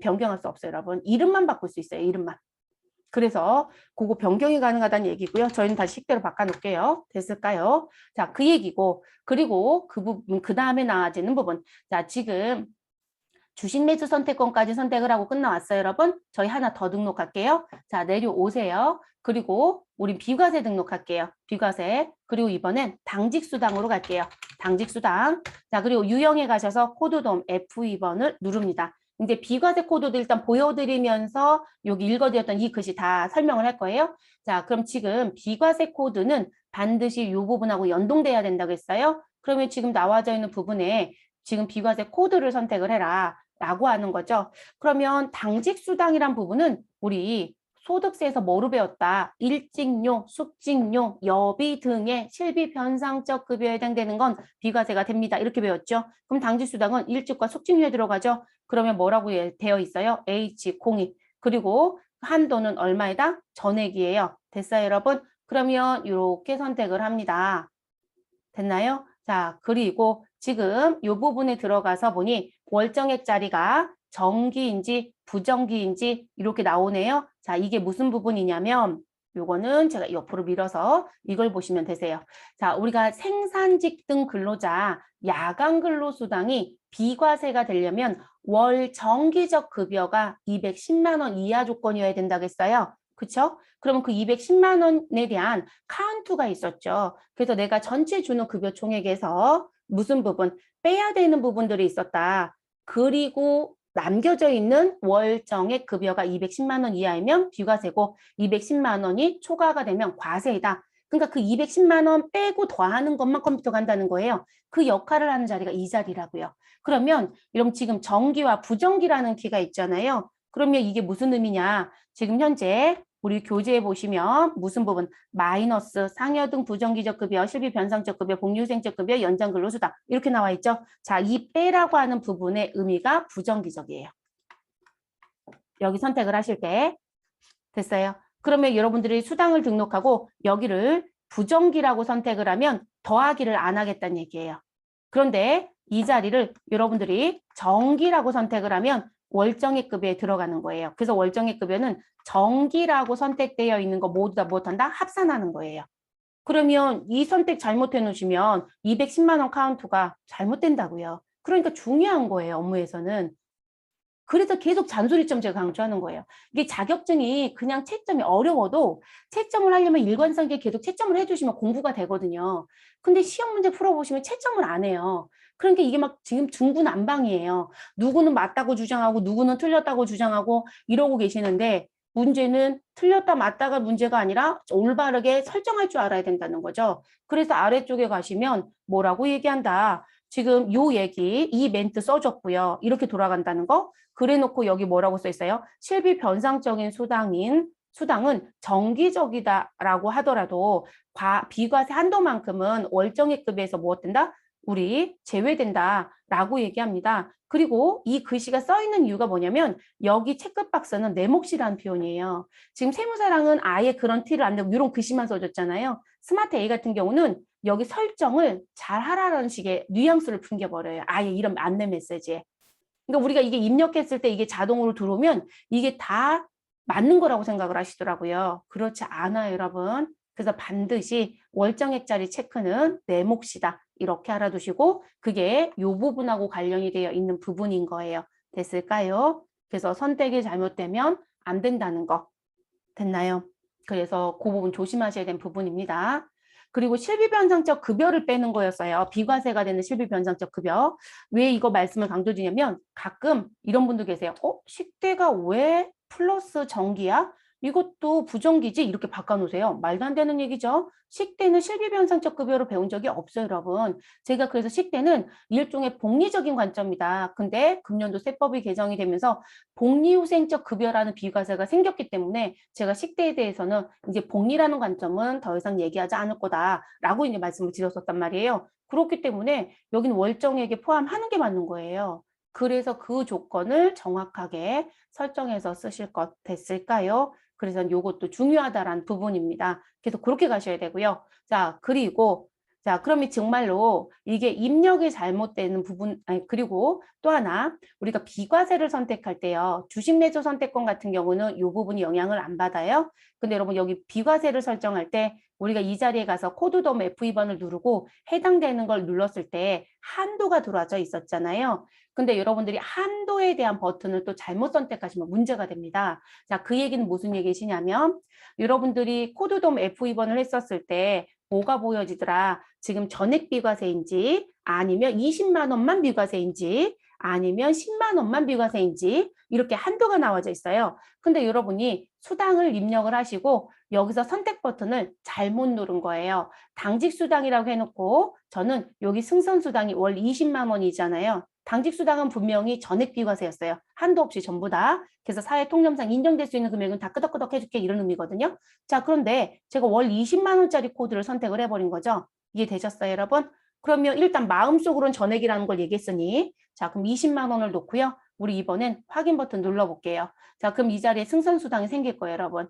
변경할 수 없어요, 여러분. 이름만 바꿀 수 있어요, 이름만. 그래서 그거 변경이 가능하다는 얘기고요. 저희는 다시 식대로 바꿔놓을게요. 됐을까요? 자, 그 얘기고 그리고 그 부분 그 다음에 나아지는 부분. 자, 지금 주식 매수 선택권까지 선택을 하고 끝나왔어요, 여러분. 저희 하나 더 등록할게요. 자, 내려오세요. 그리고 우린 비과세 등록할게요. 비과세. 그리고 이번엔 당직수당으로 갈게요. 당직수당. 자, 그리고 유형에 가셔서 코드돔 F2번을 누릅니다. 이제 비과세 코드도 일단 보여드리면서 여기 읽어드렸던 이 글씨 다 설명을 할 거예요. 자, 그럼 지금 비과세 코드는 반드시 이 부분하고 연동돼야 된다고 했어요. 그러면 지금 나와져 있는 부분에 지금 비과세 코드를 선택을 해라 라고 하는 거죠. 그러면 당직수당이란 부분은 우리 소득세에서 뭐로 배웠다? 일직료, 숙직료, 여비 등의 실비 변상적 급여에 해당되는 건 비과세가 됩니다. 이렇게 배웠죠. 그럼 당직수당은 일직과 숙직료에 들어가죠. 그러면 뭐라고 되어 있어요? H02. 그리고 한도는 얼마이다? 전액이에요. 됐어요, 여러분? 그러면 이렇게 선택을 합니다. 됐나요? 자, 그리고 지금 이 부분에 들어가서 보니 월정액 자리가 정기인지 부정기인지 이렇게 나오네요. 자, 이게 무슨 부분이냐면 요거는 제가 옆으로 밀어서 이걸 보시면 되세요. 자, 우리가 생산직 등 근로자 야간 근로수당이 비과세가 되려면 월 정기적 급여가 210만 원 이하 조건이어야 된다고 했어요. 그쵸? 그러면 그 210만 원에 대한 카운트가 있었죠. 그래서 내가 전체 주는 급여 총액에서 무슨 부분, 빼야 되는 부분들이 있었다. 그리고 남겨져 있는 월정액 급여가 210만 원 이하이면 비과세고 210만 원이 초과가 되면 과세이다. 그러니까 그 210만 원 빼고 더하는 것만 컴퓨터가 한다는 거예요. 그 역할을 하는 자리가 이 자리라고요. 그러면 이런 지금 정기와 부정기라는 키가 있잖아요. 그러면 이게 무슨 의미냐? 지금 현재 우리 교재에 보시면 무슨 부분? 마이너스, 상여등 부정기적 급여, 실비 변상적 급여, 복리후생적 급여, 연장 근로수당 이렇게 나와 있죠. 자, 이 빼라고 하는 부분의 의미가 부정기적이에요. 여기 선택을 하실 때 됐어요. 그러면 여러분들이 수당을 등록하고 여기를 부정기라고 선택을 하면 더하기를 안 하겠다는 얘기예요. 그런데 이 자리를 여러분들이 정기라고 선택을 하면 월정액급여에 들어가는 거예요. 그래서 월정액급여는 정기라고 선택되어 있는 거 모두 다 못한다? 합산하는 거예요. 그러면 이 선택 잘못해 놓으시면 210만 원 카운트가 잘못된다고요. 그러니까 중요한 거예요, 업무에서는. 그래서 계속 잔소리점 제가 강조하는 거예요. 이게 자격증이 그냥 채점이 어려워도 채점을 하려면 일관성 있게 계속 채점을 해주시면 공부가 되거든요. 근데 시험 문제 풀어보시면 채점을 안 해요. 그러니까 이게 막 지금 중구난방이에요. 누구는 맞다고 주장하고 누구는 틀렸다고 주장하고 이러고 계시는데 문제는 틀렸다 맞다가 문제가 아니라 올바르게 설정할 줄 알아야 된다는 거죠. 그래서 아래쪽에 가시면 뭐라고 얘기한다. 지금 요 얘기, 이 멘트 써줬고요. 이렇게 돌아간다는 거. 그래놓고 여기 뭐라고 써 있어요? 실비 변상적인 수당은 정기적이다라고 하더라도 비과세 한도만큼은 월정액급에서 무엇 된다? 우리 제외된다라고 얘기합니다. 그리고 이 글씨가 써 있는 이유가 뭐냐면 여기 체크박스는 내 몫이라는 표현이에요. 지금 세무사랑은 아예 그런 티를 안 내고 이런 글씨만 써줬잖아요. 스마트 A 같은 경우는 여기 설정을 잘 하라는 식의 뉘앙스를 풍겨버려요. 아예 이런 안내 메시지에. 그러니까 우리가 이게 입력했을 때 이게 자동으로 들어오면 이게 다 맞는 거라고 생각을 하시더라고요. 그렇지 않아요, 여러분. 그래서 반드시 월정액짜리 체크는 내 몫이다. 이렇게 알아두시고 그게 이 부분하고 관련이 되어 있는 부분인 거예요. 됐을까요? 그래서 선택이 잘못되면 안 된다는 거. 됐나요? 그래서 그 부분 조심하셔야 되는 부분입니다. 그리고 실비변상적 급여를 빼는 거였어요. 비과세가 되는 실비변상적 급여. 왜 이거 말씀을 강조드리냐면 가끔 이런 분들 계세요. 식대가 왜 플러스 정기야? 이것도 부정기지? 이렇게 바꿔놓으세요. 말도 안 되는 얘기죠. 식대는 실비변상적 급여로 배운 적이 없어요, 여러분. 제가 그래서 식대는 일종의 복리적인 관점이다. 근데 금년도 세법이 개정이 되면서 복리후생적 급여라는 비과세가 생겼기 때문에 제가 식대에 대해서는 이제 복리라는 관점은 더 이상 얘기하지 않을 거다라고 이제 말씀을 드렸었단 말이에요. 그렇기 때문에 여기는 월정액에 포함하는 게 맞는 거예요. 그래서 그 조건을 정확하게 설정해서 쓰실 것 됐을까요? 그래서 이것도 중요하다라는 부분입니다. 그래서 그렇게 가셔야 되고요. 자, 그리고 자, 그러면 정말로 이게 입력이 잘못되는 부분, 아니, 그리고 또 하나, 우리가 비과세를 선택할 때요. 주식 매수 선택권 같은 경우는 이 부분이 영향을 안 받아요. 근데 여러분 여기 비과세를 설정할 때 우리가 이 자리에 가서 코드 돔 F2번을 누르고 해당되는 걸 눌렀을 때 한도가 들어와져 있었잖아요. 근데 여러분들이 한도에 대한 버튼을 또 잘못 선택하시면 문제가 됩니다. 자, 그 얘기는 무슨 얘기시냐면 여러분들이 코드 돔 F2번을 했었을 때 뭐가 보여지더라? 지금 전액 비과세인지 아니면 20만 원만 비과세인지 아니면 10만 원만 비과세인지 이렇게 한도가 나와져 있어요. 근데 여러분이 수당을 입력을 하시고 여기서 선택 버튼을 잘못 누른 거예요. 당직 수당이라고 해놓고 저는 여기 승선 수당이 월 20만 원이잖아요. 당직 수당은 분명히 전액 비과세였어요. 한도 없이 전부 다. 그래서 사회 통념상 인정될 수 있는 금액은 다 끄덕끄덕 해줄게 이런 의미거든요. 자, 그런데 제가 월 20만 원짜리 코드를 선택을 해버린 거죠. 이해되셨어요, 여러분? 그러면 일단 마음속으로는 전액이라는 걸 얘기했으니 자, 그럼 20만 원을 놓고요. 우리 이번엔 확인 버튼 눌러볼게요. 자, 그럼 이 자리에 승선수당이 생길 거예요, 여러분.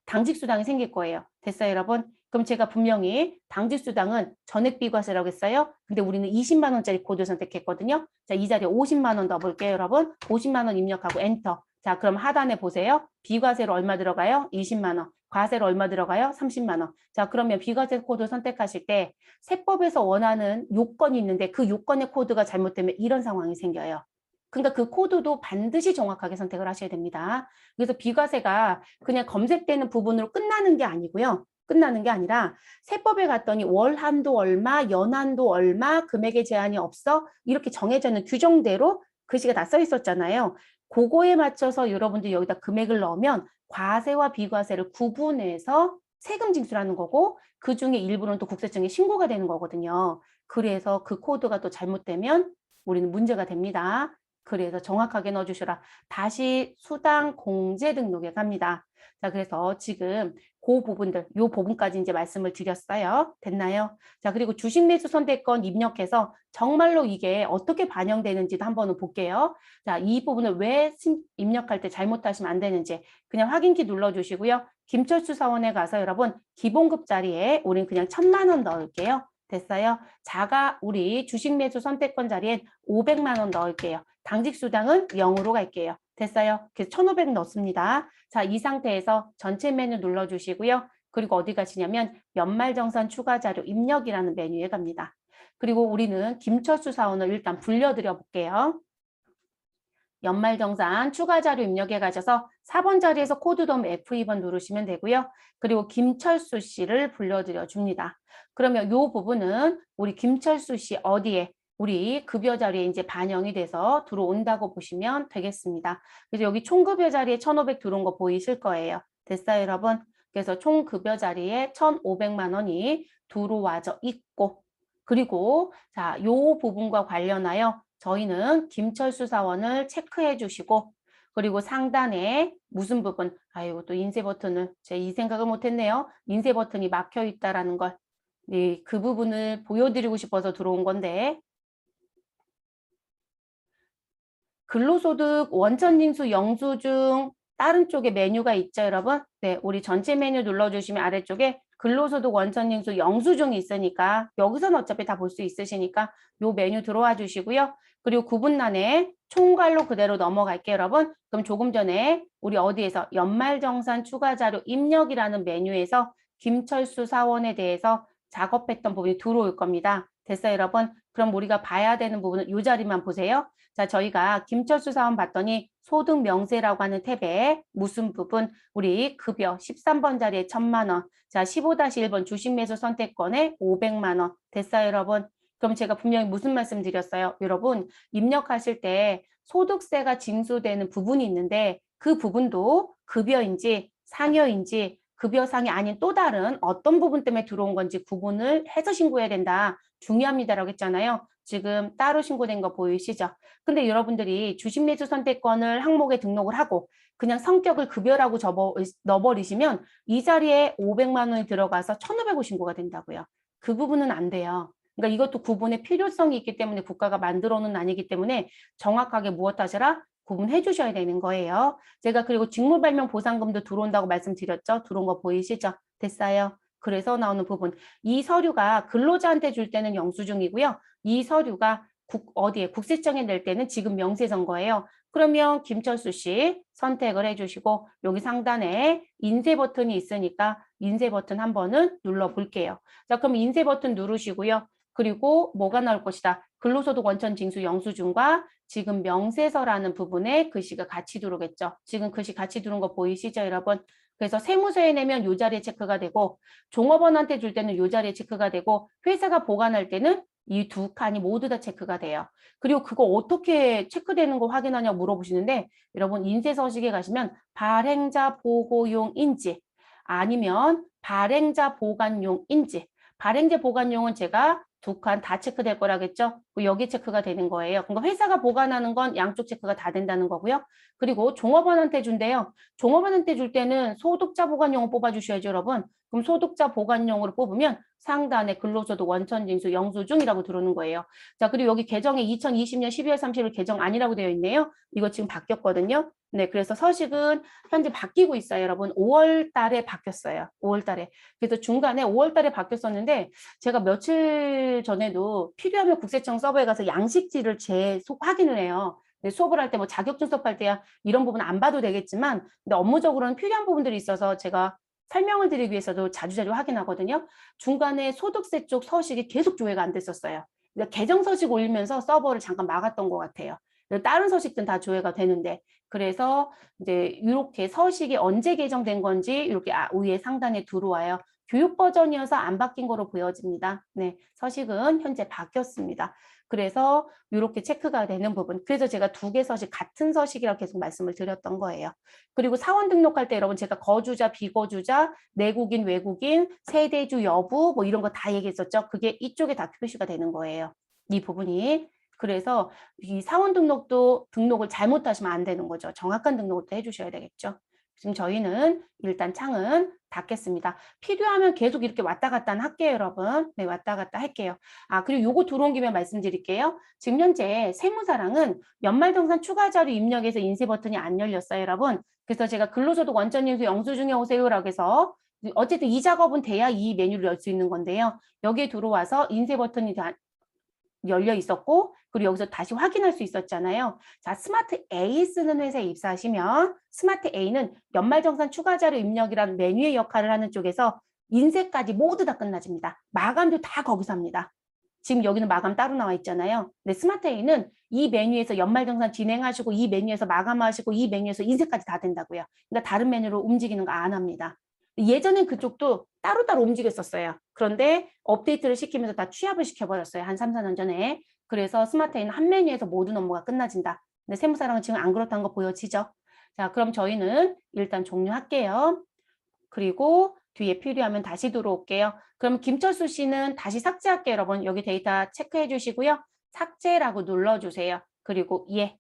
당직수당이 생길 거예요. 됐어요, 여러분? 그럼 제가 분명히 당직수당은 전액비과세라고 했어요. 근데 우리는 20만 원짜리 코드 선택했거든요. 자, 이 자리에 50만 원 넣어볼게요, 여러분. 50만 원 입력하고 엔터. 자, 그럼 하단에 보세요. 비과세로 얼마 들어가요? 20만 원. 과세로 얼마 들어가요? 30만 원. 자, 그러면 비과세 코드 선택하실 때 세법에서 원하는 요건이 있는데 그 요건의 코드가 잘못되면 이런 상황이 생겨요. 그러니까 그 코드도 반드시 정확하게 선택을 하셔야 됩니다. 그래서 비과세가 그냥 검색되는 부분으로 끝나는 게 아니고요. 끝나는 게 아니라 세법에 갔더니 월 한도 얼마, 연한도 얼마, 금액의 제한이 없어 이렇게 정해져 있는 규정대로 글씨가 다 써 있었잖아요. 그거에 맞춰서 여러분들 여기다 금액을 넣으면 과세와 비과세를 구분해서 세금 징수라는 거고 그중에 일부는 또 국세청에 신고가 되는 거거든요. 그래서 그 코드가 또 잘못되면 우리는 문제가 됩니다. 그래서 정확하게 넣어주시라. 다시 수당 공제 등록에 갑니다. 자, 그래서 지금 그 부분들, 요 부분까지 이제 말씀을 드렸어요. 됐나요? 자, 그리고 주식 매수 선택권 입력해서 정말로 이게 어떻게 반영되는지도 한번 볼게요. 자, 이 부분을 왜 입력할 때 잘못하시면 안 되는지 그냥 확인키 눌러주시고요. 김철수 사원에 가서 여러분 기본급 자리에 우린 그냥 1,000만 원 넣을게요. 됐어요? 자가 우리 주식 매수 선택권 자리엔 500만 원 넣을게요. 당직 수당은 0으로 갈게요. 됐어요? 그래서 1,500 넣습니다. 자, 이 상태에서 전체 메뉴 눌러주시고요. 그리고 어디 가시냐면 연말정산 추가 자료 입력이라는 메뉴에 갑니다. 그리고 우리는 김철수 사원을 일단 불려드려 볼게요. 연말정산 추가 자료 입력에 가셔서 4번 자리에서 코드 돔 F2번 누르시면 되고요. 그리고 김철수 씨를 불러드려 줍니다. 그러면 이 부분은 우리 김철수 씨 어디에 우리 급여 자리에 이제 반영이 돼서 들어온다고 보시면 되겠습니다. 그래서 여기 총급여 자리에 1,500 들어온 거 보이실 거예요. 됐어요, 여러분? 그래서 총급여 자리에 1,500만 원이 들어와져 있고 그리고 자, 요 부분과 관련하여 저희는 김철수 사원을 체크해 주시고 그리고 상단에 무슨 부분 아이고 또 인쇄 버튼을 제가 이 생각을 못했네요. 인쇄 버튼이 막혀 있다라는 걸 네, 그 부분을 보여드리고 싶어서 들어온 건데 근로소득 원천징수 영수증 다른 쪽에 메뉴가 있죠, 여러분? 네, 우리 전체 메뉴 눌러주시면 아래쪽에 근로소득 원천징수 영수증이 있으니까 여기서는 어차피 다 볼 수 있으시니까 요 메뉴 들어와 주시고요. 그리고 구분란에 총괄로 그대로 넘어갈게요, 여러분. 그럼 조금 전에 우리 어디에서 연말정산 추가자료 입력이라는 메뉴에서 김철수 사원에 대해서 작업했던 부분이 들어올 겁니다. 됐어요, 여러분? 그럼 우리가 봐야 되는 부분은 이 자리만 보세요. 자, 저희가 김철수 사원 봤더니 소득 명세라고 하는 탭에 무슨 부분 우리 급여 13번 자리에 1,000만 원. 자, 15-1번 주식 매수 선택권에 500만 원. 됐어요, 여러분? 그럼 제가 분명히 무슨 말씀 드렸어요? 여러분, 입력하실 때 소득세가 징수되는 부분이 있는데 그 부분도 급여인지 상여인지 급여 상이 아닌 또 다른 어떤 부분 때문에 들어온 건지 구분을 해서 신고해야 된다. 중요합니다라고 했잖아요. 지금 따로 신고된 거 보이시죠? 근데 여러분들이 주식 매수 선택권을 항목에 등록을 하고 그냥 성격을 급여라고 넣어버리시면 이 자리에 500만 원이 들어가서 1,500원 신고가 된다고요. 그 부분은 안 돼요. 그러니까 이것도 구분의 필요성이 있기 때문에 국가가 만들어 놓은 아니기 때문에 정확하게 무엇 하시라? 구분해 주셔야 되는 거예요. 제가 그리고 직무발명 보상금도 들어온다고 말씀드렸죠? 들어온 거 보이시죠? 됐어요. 그래서 나오는 부분. 이 서류가 근로자한테 줄 때는 영수증이고요. 이 서류가 어디에 국세청에 낼 때는 지금 명세선거예요. 그러면 김철수 씨 선택을 해주시고 여기 상단에 인쇄 버튼이 있으니까 인쇄 버튼 한 번은 눌러볼게요. 자, 그럼 인쇄 버튼 누르시고요. 그리고 뭐가 나올 것이다. 근로소득 원천 징수 영수증과 지금 명세서라는 부분에 글씨가 같이 들어오겠죠. 지금 글씨 같이 들어온 거 보이시죠, 여러분? 그래서 세무서에 내면 요 자리에 체크가 되고 종업원한테 줄 때는 요 자리에 체크가 되고 회사가 보관할 때는 이 두 칸이 모두 다 체크가 돼요. 그리고 그거 어떻게 체크되는 거 확인하냐고 물어보시는데 여러분 인쇄서식에 가시면 발행자 보고용 인지 아니면 발행자 보관용 인지 발행자 보관용은 제가 두 칸 다 체크될 거라겠죠? 여기 체크가 되는 거예요. 그러니까 회사가 보관하는 건 양쪽 체크가 다 된다는 거고요. 그리고 종업원한테 준대요. 종업원한테 줄 때는 소득자 보관용을 뽑아주셔야죠, 여러분. 그럼 소득자 보관용으로 뽑으면 상단에 근로소득 원천징수 영수증이라고 들어오는 거예요. 자, 그리고 여기 개정에 2020년 12월 30일 개정 아니라고 되어 있네요. 이거 지금 바뀌었거든요. 네, 그래서 서식은 현재 바뀌고 있어요, 여러분. 5월 달에 바뀌었어요. 5월 달에. 그래서 중간에 5월 달에 바뀌었었는데 제가 며칠 전에도 필요하면 국세청 서버에 가서 양식지를 확인을 해요. 수업을 할 때 뭐 자격증 수업할 때야 이런 부분 안 봐도 되겠지만 근데 업무적으로는 필요한 부분들이 있어서 제가 설명을 드리기 위해서도 자주자주 확인하거든요. 중간에 소득세 쪽 서식이 계속 조회가 안 됐었어요. 그러니까 개정 서식 올리면서 서버를 잠깐 막았던 것 같아요. 다른 서식들은 다 조회가 되는데 그래서 이제 이렇게 서식이 언제 개정된 건지 이렇게 위에 상단에 들어와요. 교육 버전이어서 안 바뀐 거로 보여집니다. 네, 서식은 현재 바뀌었습니다. 그래서 이렇게 체크가 되는 부분. 그래서 제가 두 개 서식 같은 서식이라고 계속 말씀을 드렸던 거예요. 그리고 사원 등록할 때 여러분 제가 거주자, 비거주자, 내국인, 외국인, 세대주 여부 뭐 이런 거 다 얘기했었죠. 그게 이쪽에 다 표시가 되는 거예요. 이 부분이. 그래서 이 사원 등록을 잘못하시면 안 되는 거죠. 정확한 등록을 또 해주셔야 되겠죠. 지금 저희는 일단 창은 닫겠습니다. 필요하면 계속 이렇게 왔다 갔다 할게요, 여러분. 네, 왔다 갔다 할게요. 아, 그리고 요거 들어온 김에 말씀드릴게요. 지금 현재 세무사랑은 연말정산 추가 자료 입력해서 인쇄 버튼이 안 열렸어요, 여러분. 그래서 제가 근로소득 원천인수 영수증에 오세요라고 해서 어쨌든 이 작업은 돼야 이 메뉴를 열 수 있는 건데요. 여기에 들어와서 인쇄 버튼이 열려 있었고, 그리고 여기서 다시 확인할 수 있었잖아요. 자, 스마트 A 쓰는 회사에 입사하시면 스마트 A는 연말정산 추가자료 입력이라는 메뉴의 역할을 하는 쪽에서 인쇄까지 모두 다 끝나집니다. 마감도 다 거기서 합니다. 지금 여기는 마감 따로 나와 있잖아요. 근데 스마트 A는 이 메뉴에서 연말정산 진행하시고 이 메뉴에서 마감하시고 이 메뉴에서 인쇄까지 다 된다고요. 그러니까 다른 메뉴로 움직이는 거 안 합니다. 예전엔 그쪽도 따로따로 움직였었어요. 그런데 업데이트를 시키면서 다 취합을 시켜버렸어요. 한 3, 4년 전에. 그래서 스마트 A는 한 메뉴에서 모든 업무가 끝나진다. 근데 세무사랑은 지금 안 그렇다는 거 보여지죠? 자, 그럼 저희는 일단 종료할게요. 그리고 뒤에 필요하면 다시 들어올게요. 그럼 김철수 씨는 다시 삭제할게요, 여러분. 여기 데이터 체크해 주시고요. 삭제라고 눌러주세요. 그리고 예,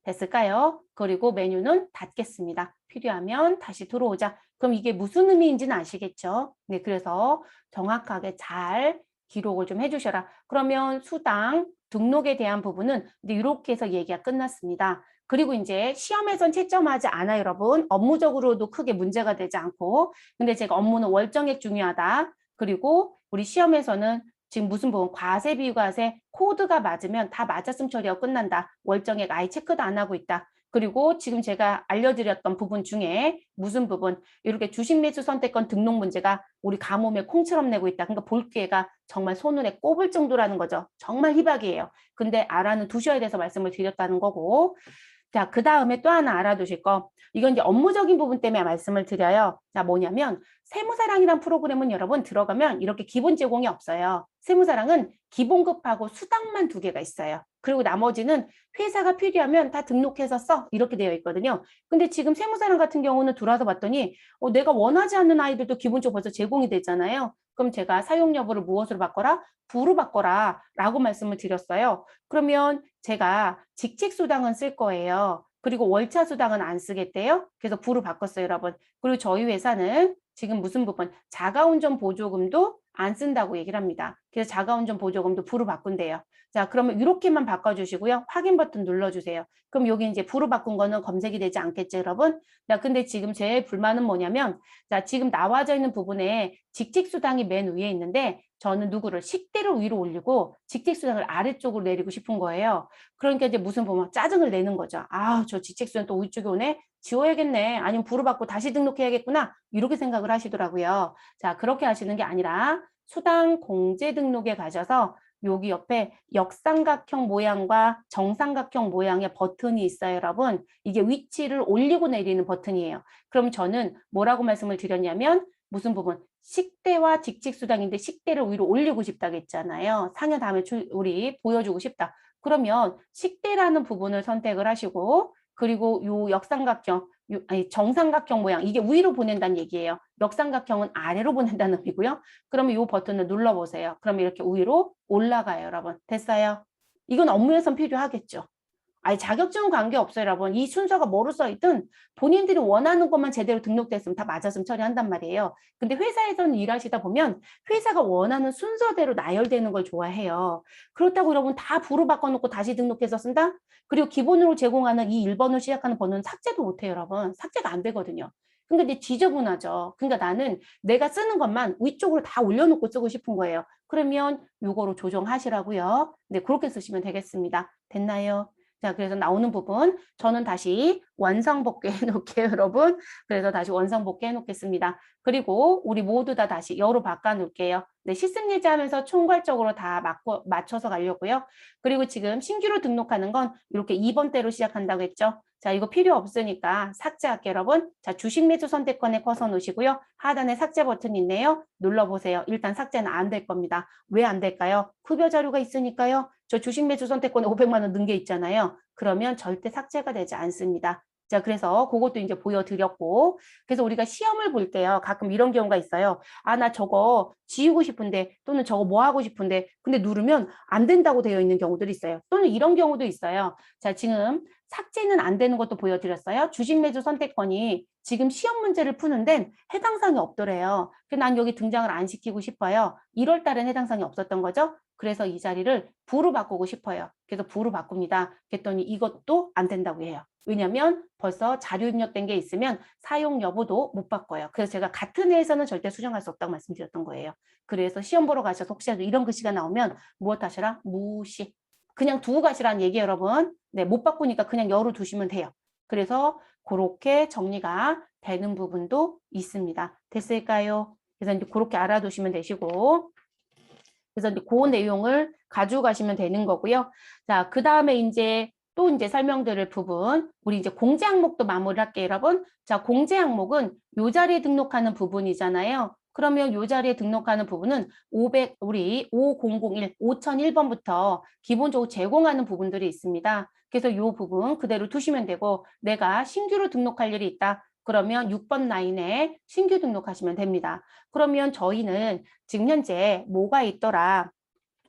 됐을까요? 그리고 메뉴는 닫겠습니다. 필요하면 다시 들어오자. 그럼 이게 무슨 의미인지는 아시겠죠? 네, 그래서 정확하게 잘 기록을 좀 해주셔라. 그러면 수당, 등록에 대한 부분은 이렇게 해서 얘기가 끝났습니다. 그리고 이제 시험에선 채점하지 않아요, 여러분. 업무적으로도 크게 문제가 되지 않고. 근데 제가 업무는 월정액 중요하다. 그리고 우리 시험에서는 지금 무슨 부분, 과세, 비과세, 코드가 맞으면 다 맞았음 처리하고 끝난다. 월정액 아예 체크도 안 하고 있다. 그리고 지금 제가 알려드렸던 부분 중에 무슨 부분, 이렇게 주식 매수 선택권 등록 문제가 우리 가뭄에 콩처럼 내고 있다. 그러니까 볼 기회가 정말 손눈에 꼽을 정도라는 거죠. 정말 희박이에요. 근데 알아는 두셔야 돼서 말씀을 드렸다는 거고. 자, 그 다음에 또 하나 알아두실 거. 이건 이제 업무적인 부분 때문에 말씀을 드려요. 자, 뭐냐면 세무사랑이란 프로그램은 여러분 들어가면 이렇게 기본 제공이 없어요. 세무사랑은 기본급하고 수당만 2개가 있어요. 그리고 나머지는 회사가 필요하면 다 등록해서 써. 이렇게 되어 있거든요. 근데 지금 세무사랑 같은 경우는 들어와서 봤더니 내가 원하지 않는 아이들도 기본적으로 벌써 제공이 되잖아요. 그럼 제가 사용 여부를 무엇으로 바꿔라? 부로 바꿔라 라고 말씀을 드렸어요. 그러면 제가 직책수당은 쓸 거예요. 그리고 월차수당은 안 쓰겠대요. 그래서 부로 바꿨어요, 여러분. 그리고 저희 회사는 지금 무슨 부분? 자가운전 보조금도 안 쓴다고 얘기를 합니다. 그래서 자가운전 보조금도 부로 바꾼대요. 자, 그러면 이렇게만 바꿔주시고요. 확인 버튼 눌러주세요. 그럼 여기 이제 부로 바꾼 거는 검색이 되지 않겠죠, 여러분? 자, 근데 지금 제 불만은 뭐냐면, 자, 지금 나와져 있는 부분에 직책수당이 맨 위에 있는데, 저는 누구를 식대를 위로 올리고 직책수당을 아래쪽으로 내리고 싶은 거예요. 그러니까 이제 무슨 보면 짜증을 내는 거죠. 아, 저 직책수당 또 위쪽에 오네? 지워야겠네. 아니면 부로 받고 다시 등록해야겠구나. 이렇게 생각을 하시더라고요. 자, 그렇게 하시는 게 아니라 수당 공제 등록에 가셔서 여기 옆에 역삼각형 모양과 정삼각형 모양의 버튼이 있어요, 여러분. 이게 위치를 올리고 내리는 버튼이에요. 그럼 저는 뭐라고 말씀을 드렸냐면 무슨 부분? 식대와 직책수당인데 식대를 위로 올리고 싶다고 했잖아요. 4년 다음에 우리 보여주고 싶다. 그러면 식대라는 부분을 선택을 하시고 그리고 요 역삼각형, 아니 정삼각형 모양 이게 위로 보낸다는 얘기예요. 역삼각형은 아래로 보낸다는 의미고요. 그러면 요 버튼을 눌러보세요. 그러면 이렇게 위로 올라가요, 여러분. 됐어요? 이건 업무에선 필요하겠죠. 아니 자격증은 관계없어요, 여러분. 이 순서가 뭐로 써있든 본인들이 원하는 것만 제대로 등록됐으면 다 맞았으면 처리한단 말이에요. 근데 회사에서는 일하시다 보면 회사가 원하는 순서대로 나열되는 걸 좋아해요. 그렇다고 여러분 다 부로 바꿔놓고 다시 등록해서 쓴다? 그리고 기본으로 제공하는 이 1번으로 시작하는 번호는 삭제도 못해요, 여러분. 삭제가 안 되거든요. 그러니까 이제 지저분하죠. 그러니까 나는 내가 쓰는 것만 위쪽으로 다 올려놓고 쓰고 싶은 거예요. 그러면 요거로 조정하시라고요. 네, 그렇게 쓰시면 되겠습니다. 됐나요? 자, 그래서 나오는 부분 저는 다시 원상 복귀해 놓을게요, 여러분. 그래서 다시 원상 복귀해 놓겠습니다. 그리고 우리 모두 다 다시 여로 바꿔 놓을게요. 네, 시스템 예제하면서 총괄적으로 다 맞춰서 가려고요. 그리고 지금 신규로 등록하는 건 이렇게 2번대로 시작한다고 했죠. 자, 이거 필요 없으니까 삭제할게요, 여러분. 자, 주식 매수 선택권에 커서 놓으시고요. 하단에 삭제 버튼 있네요. 눌러보세요. 일단 삭제는 안 될 겁니다. 왜 안 될까요? 급여 자료가 있으니까요. 저 주식 매수 선택권에 500만 원 넣은 게 있잖아요. 그러면 절대 삭제가 되지 않습니다. 자, 그래서 그것도 이제 보여드렸고, 그래서 우리가 시험을 볼 때요, 가끔 이런 경우가 있어요. 아, 나 저거 지우고 싶은데, 또는 저거 뭐 하고 싶은데, 근데 누르면 안 된다고 되어 있는 경우들이 있어요. 또는 이런 경우도 있어요. 자, 지금 삭제는 안 되는 것도 보여드렸어요. 주식 매수 선택권이 지금 시험 문제를 푸는 데는 해당 사항이 없더래요. 그래서 난 여기 등장을 안 시키고 싶어요. 1월 달엔 해당 사항이 없었던 거죠. 그래서 이 자리를 부로 바꾸고 싶어요. 그래서 부로 바꿉니다. 그랬더니 이것도 안 된다고 해요. 왜냐면 벌써 자료 입력된 게 있으면 사용 여부도 못 바꿔요. 그래서 제가 같은 해에서는 절대 수정할 수 없다고 말씀드렸던 거예요. 그래서 시험 보러 가셔서 혹시라도 이런 글씨가 나오면 무엇 하시라? 무시. 그냥 두고 가시라는 얘기예요, 여러분. 네, 못 바꾸니까 그냥 열어 두시면 돼요. 그래서 그렇게 정리가 되는 부분도 있습니다. 됐을까요? 그래서 이제 그렇게 알아두시면 되시고, 그래서 이제 그 내용을 가지고 가시면 되는 거고요. 자, 그 다음에 이제 또 이제 설명드릴 부분, 우리 이제 공제 항목도 마무리할게요, 여러분. 자, 공제 항목은 요 자리에 등록하는 부분이잖아요. 그러면 요 자리에 등록하는 부분은 우리 5001, 5001번부터 기본적으로 제공하는 부분들이 있습니다. 그래서 요 부분 그대로 두시면 되고, 내가 신규로 등록할 일이 있다. 그러면 6번 라인에 신규 등록하시면 됩니다. 그러면 저희는 지금 현재 뭐가 있더라?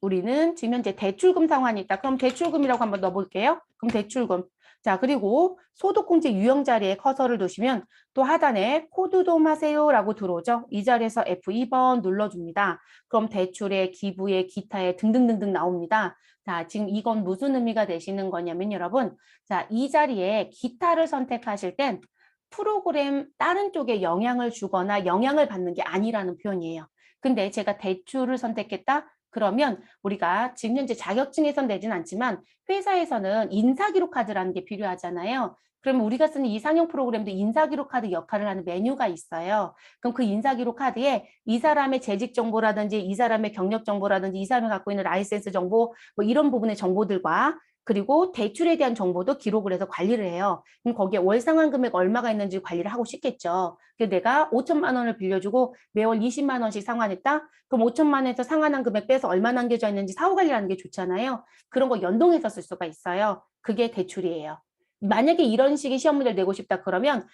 우리는 지금 현재 대출금 상환이 있다. 그럼 대출금이라고 한번 넣어볼게요. 그럼 대출금. 자, 그리고 소득공제 유형 자리에 커서를 두시면 또 하단에 코드 좀 하세요라고 들어오죠. 이 자리에서 F2번 눌러줍니다. 그럼 대출에, 기부에, 기타에 등등등등 나옵니다. 자, 지금 이건 무슨 의미가 되시는 거냐면 여러분, 자, 이 자리에 기타를 선택하실 땐 프로그램 다른 쪽에 영향을 주거나 영향을 받는 게 아니라는 표현이에요. 근데 제가 대출을 선택했다? 그러면 우리가 지금 현재 자격증에선 내진 않지만 회사에서는 인사기록 카드라는 게 필요하잖아요. 그러면 우리가 쓰는 이상형 프로그램도 인사기록 카드 역할을 하는 메뉴가 있어요. 그럼 그 인사기록 카드에 이 사람의 재직 정보라든지 이 사람의 경력 정보라든지 이 사람이 갖고 있는 라이센스 정보 뭐 이런 부분의 정보들과 그리고 대출에 대한 정보도 기록을 해서 관리를 해요. 그럼 거기에 월 상환 금액 얼마가 있는지 관리를 하고 싶겠죠. 그래서 내가 5천만 원을 빌려주고 매월 20만 원씩 상환했다? 그럼 5천만 원에서 상환한 금액 빼서 얼마 남겨져 있는지 사후 관리하는 게 좋잖아요. 그런 거 연동해서 쓸 수가 있어요. 그게 대출이에요. 만약에 이런 식의 시험 문제를 내고 싶다 그러면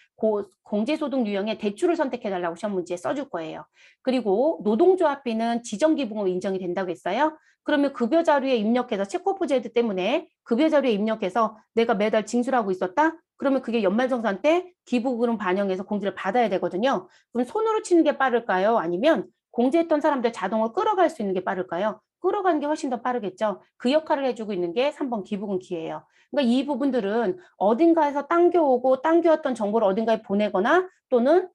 공제소득 유형의 대출을 선택해달라고 시험 문제에 써줄 거예요. 그리고 노동조합비는 지정기부금으로 인정이 된다고 했어요. 그러면 급여 자료에 입력해서 체크오프 제도 때문에 급여 자료에 입력해서 내가 매달 징수하고 있었다? 그러면 그게 연말정산 때 기부금 반영해서 공제를 받아야 되거든요. 그럼 손으로 치는 게 빠를까요? 아니면 공제했던 사람들 자동으로 끌어갈 수 있는 게 빠를까요? 끌어가는 게 훨씬 더 빠르겠죠. 그 역할을 해주고 있는 게 3번 기부금 기회예요. 그러니까 이 부분들은 어딘가에서 당겨오고 당겨왔던 정보를 어딘가에 보내거나 또는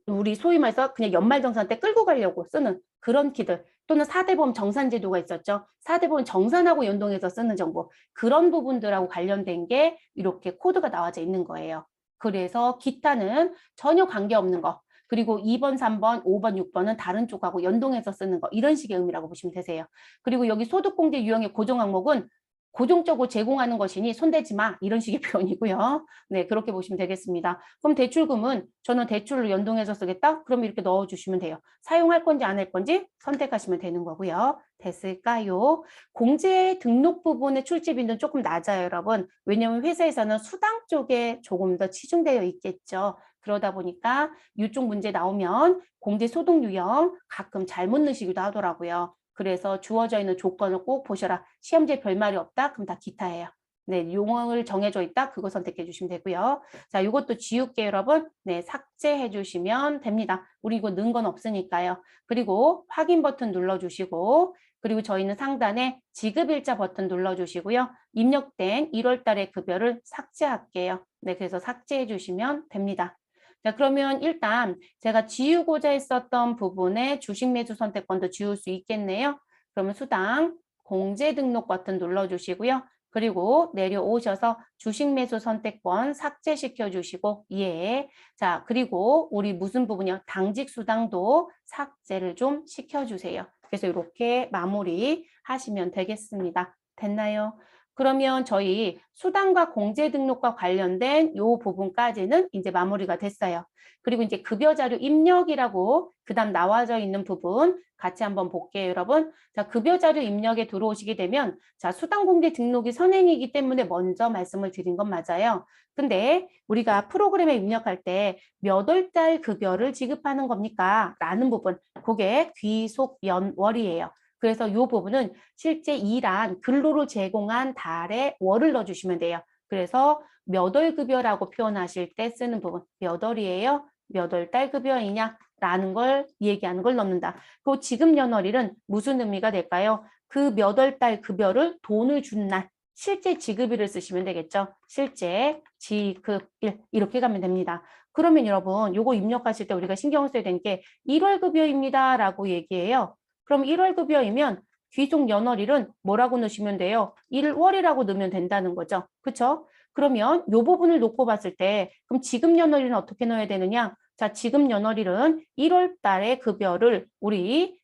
우리 소위 말해서 그냥 연말정산 때 끌고 가려고 쓰는 그런 키들 또는 4대 보험 정산 제도가 있었죠. 4대 보험 정산하고 연동해서 쓰는 정보 그런 부분들하고 관련된 게 이렇게 코드가 나와져 있는 거예요. 그래서 기타는 전혀 관계없는 거 그리고 2번, 3번, 5번, 6번은 다른 쪽하고 연동해서 쓰는 거 이런 식의 의미라고 보시면 되세요. 그리고 여기 소득공제 유형의 고정 항목은 고정적으로 제공하는 것이니 손대지 마 이런 식의 표현이고요. 네, 그렇게 보시면 되겠습니다. 그럼 대출금은 저는 대출을 연동해서 쓰겠다? 그럼 이렇게 넣어주시면 돼요. 사용할 건지 안 할 건지 선택하시면 되는 거고요. 됐을까요? 공제 등록 부분의 출제 빈도는 조금 낮아요, 여러분. 왜냐하면 회사에서는 수당 쪽에 조금 더 치중되어 있겠죠. 그러다 보니까 이쪽 문제 나오면 공제 소득 유형 가끔 잘못 넣으시기도 하더라고요. 그래서 주어져 있는 조건을 꼭 보셔라. 시험지에 별말이 없다? 그럼 다 기타예요. 네, 용어를 정해져 있다? 그거 선택해 주시면 되고요. 자, 이것도 지울게요, 여러분. 네, 삭제해 주시면 됩니다. 우리 이거 넣은 건 없으니까요. 그리고 확인 버튼 눌러주시고 그리고 저희는 상단에 지급일자 버튼 눌러주시고요. 입력된 1월 달의 급여를 삭제할게요. 네, 그래서 삭제해 주시면 됩니다. 자, 그러면 일단 제가 지우고자 했었던 부분에 주식 매수 선택권도 지울 수 있겠네요. 그러면 수당 공제 등록 버튼 눌러주시고요. 그리고 내려오셔서 주식 매수 선택권 삭제시켜 주시고 예. 자, 그리고 우리 무슨 부분이요? 당직 수당도 삭제를 좀 시켜 주세요. 그래서 이렇게 마무리 하시면 되겠습니다. 됐나요? 그러면 저희 수당과 공제 등록과 관련된 요 부분까지는 이제 마무리가 됐어요. 그리고 이제 급여 자료 입력이라고 그다음 나와져 있는 부분 같이 한번 볼게요, 여러분. 자, 급여 자료 입력에 들어오시게 되면 자, 수당 공제 등록이 선행이기 때문에 먼저 말씀을 드린 건 맞아요. 근데 우리가 프로그램에 입력할 때 몇 월 달 급여를 지급하는 겁니까? 라는 부분, 그게 귀속 연월이에요. 그래서 이 부분은 실제 일한 근로를 제공한 달에 월을 넣어주시면 돼요. 그래서 몇 월 급여라고 표현하실 때 쓰는 부분, 몇 월이에요? 몇 월 달 급여이냐? 라는 걸 얘기하는 걸 넣는다. 그 지급 연월일은 무슨 의미가 될까요? 그 몇 월 달 급여를 돈을 준 날, 실제 지급일을 쓰시면 되겠죠. 실제 지급일 이렇게 가면 됩니다. 그러면 여러분 요거 입력하실 때 우리가 신경 써야 되는 게 1월 급여입니다 라고 얘기해요. 그럼 1월 급여이면 귀속 연월일은 뭐라고 넣으시면 돼요? 1월이라고 넣으면 된다는 거죠. 그렇죠? 그러면 요 부분을 놓고 봤을 때 그럼 지급 연월일은 어떻게 넣어야 되느냐? 자, 지급 연월일은 1월 달의 급여를 우리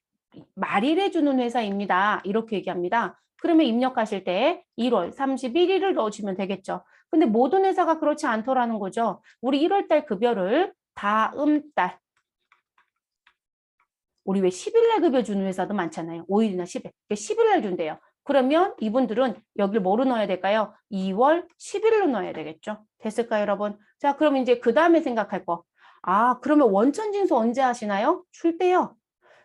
말일에 주는 회사입니다. 이렇게 얘기합니다. 그러면 입력하실 때 1월 31일을 넣어주면 되겠죠. 근데 모든 회사가 그렇지 않더라는 거죠. 우리 1월 달 급여를 다음 달, 우리 왜 10일 날 급여 주는 회사도 많잖아요. 5일이나 10일. 10일 날 준대요. 그러면 이분들은 여기를 뭐로 넣어야 될까요? 2월 10일로 넣어야 되겠죠. 됐을까요, 여러분? 자, 그럼 이제 그 다음에 생각할 거. 아, 그러면 원천징수 언제 하시나요? 줄 때요.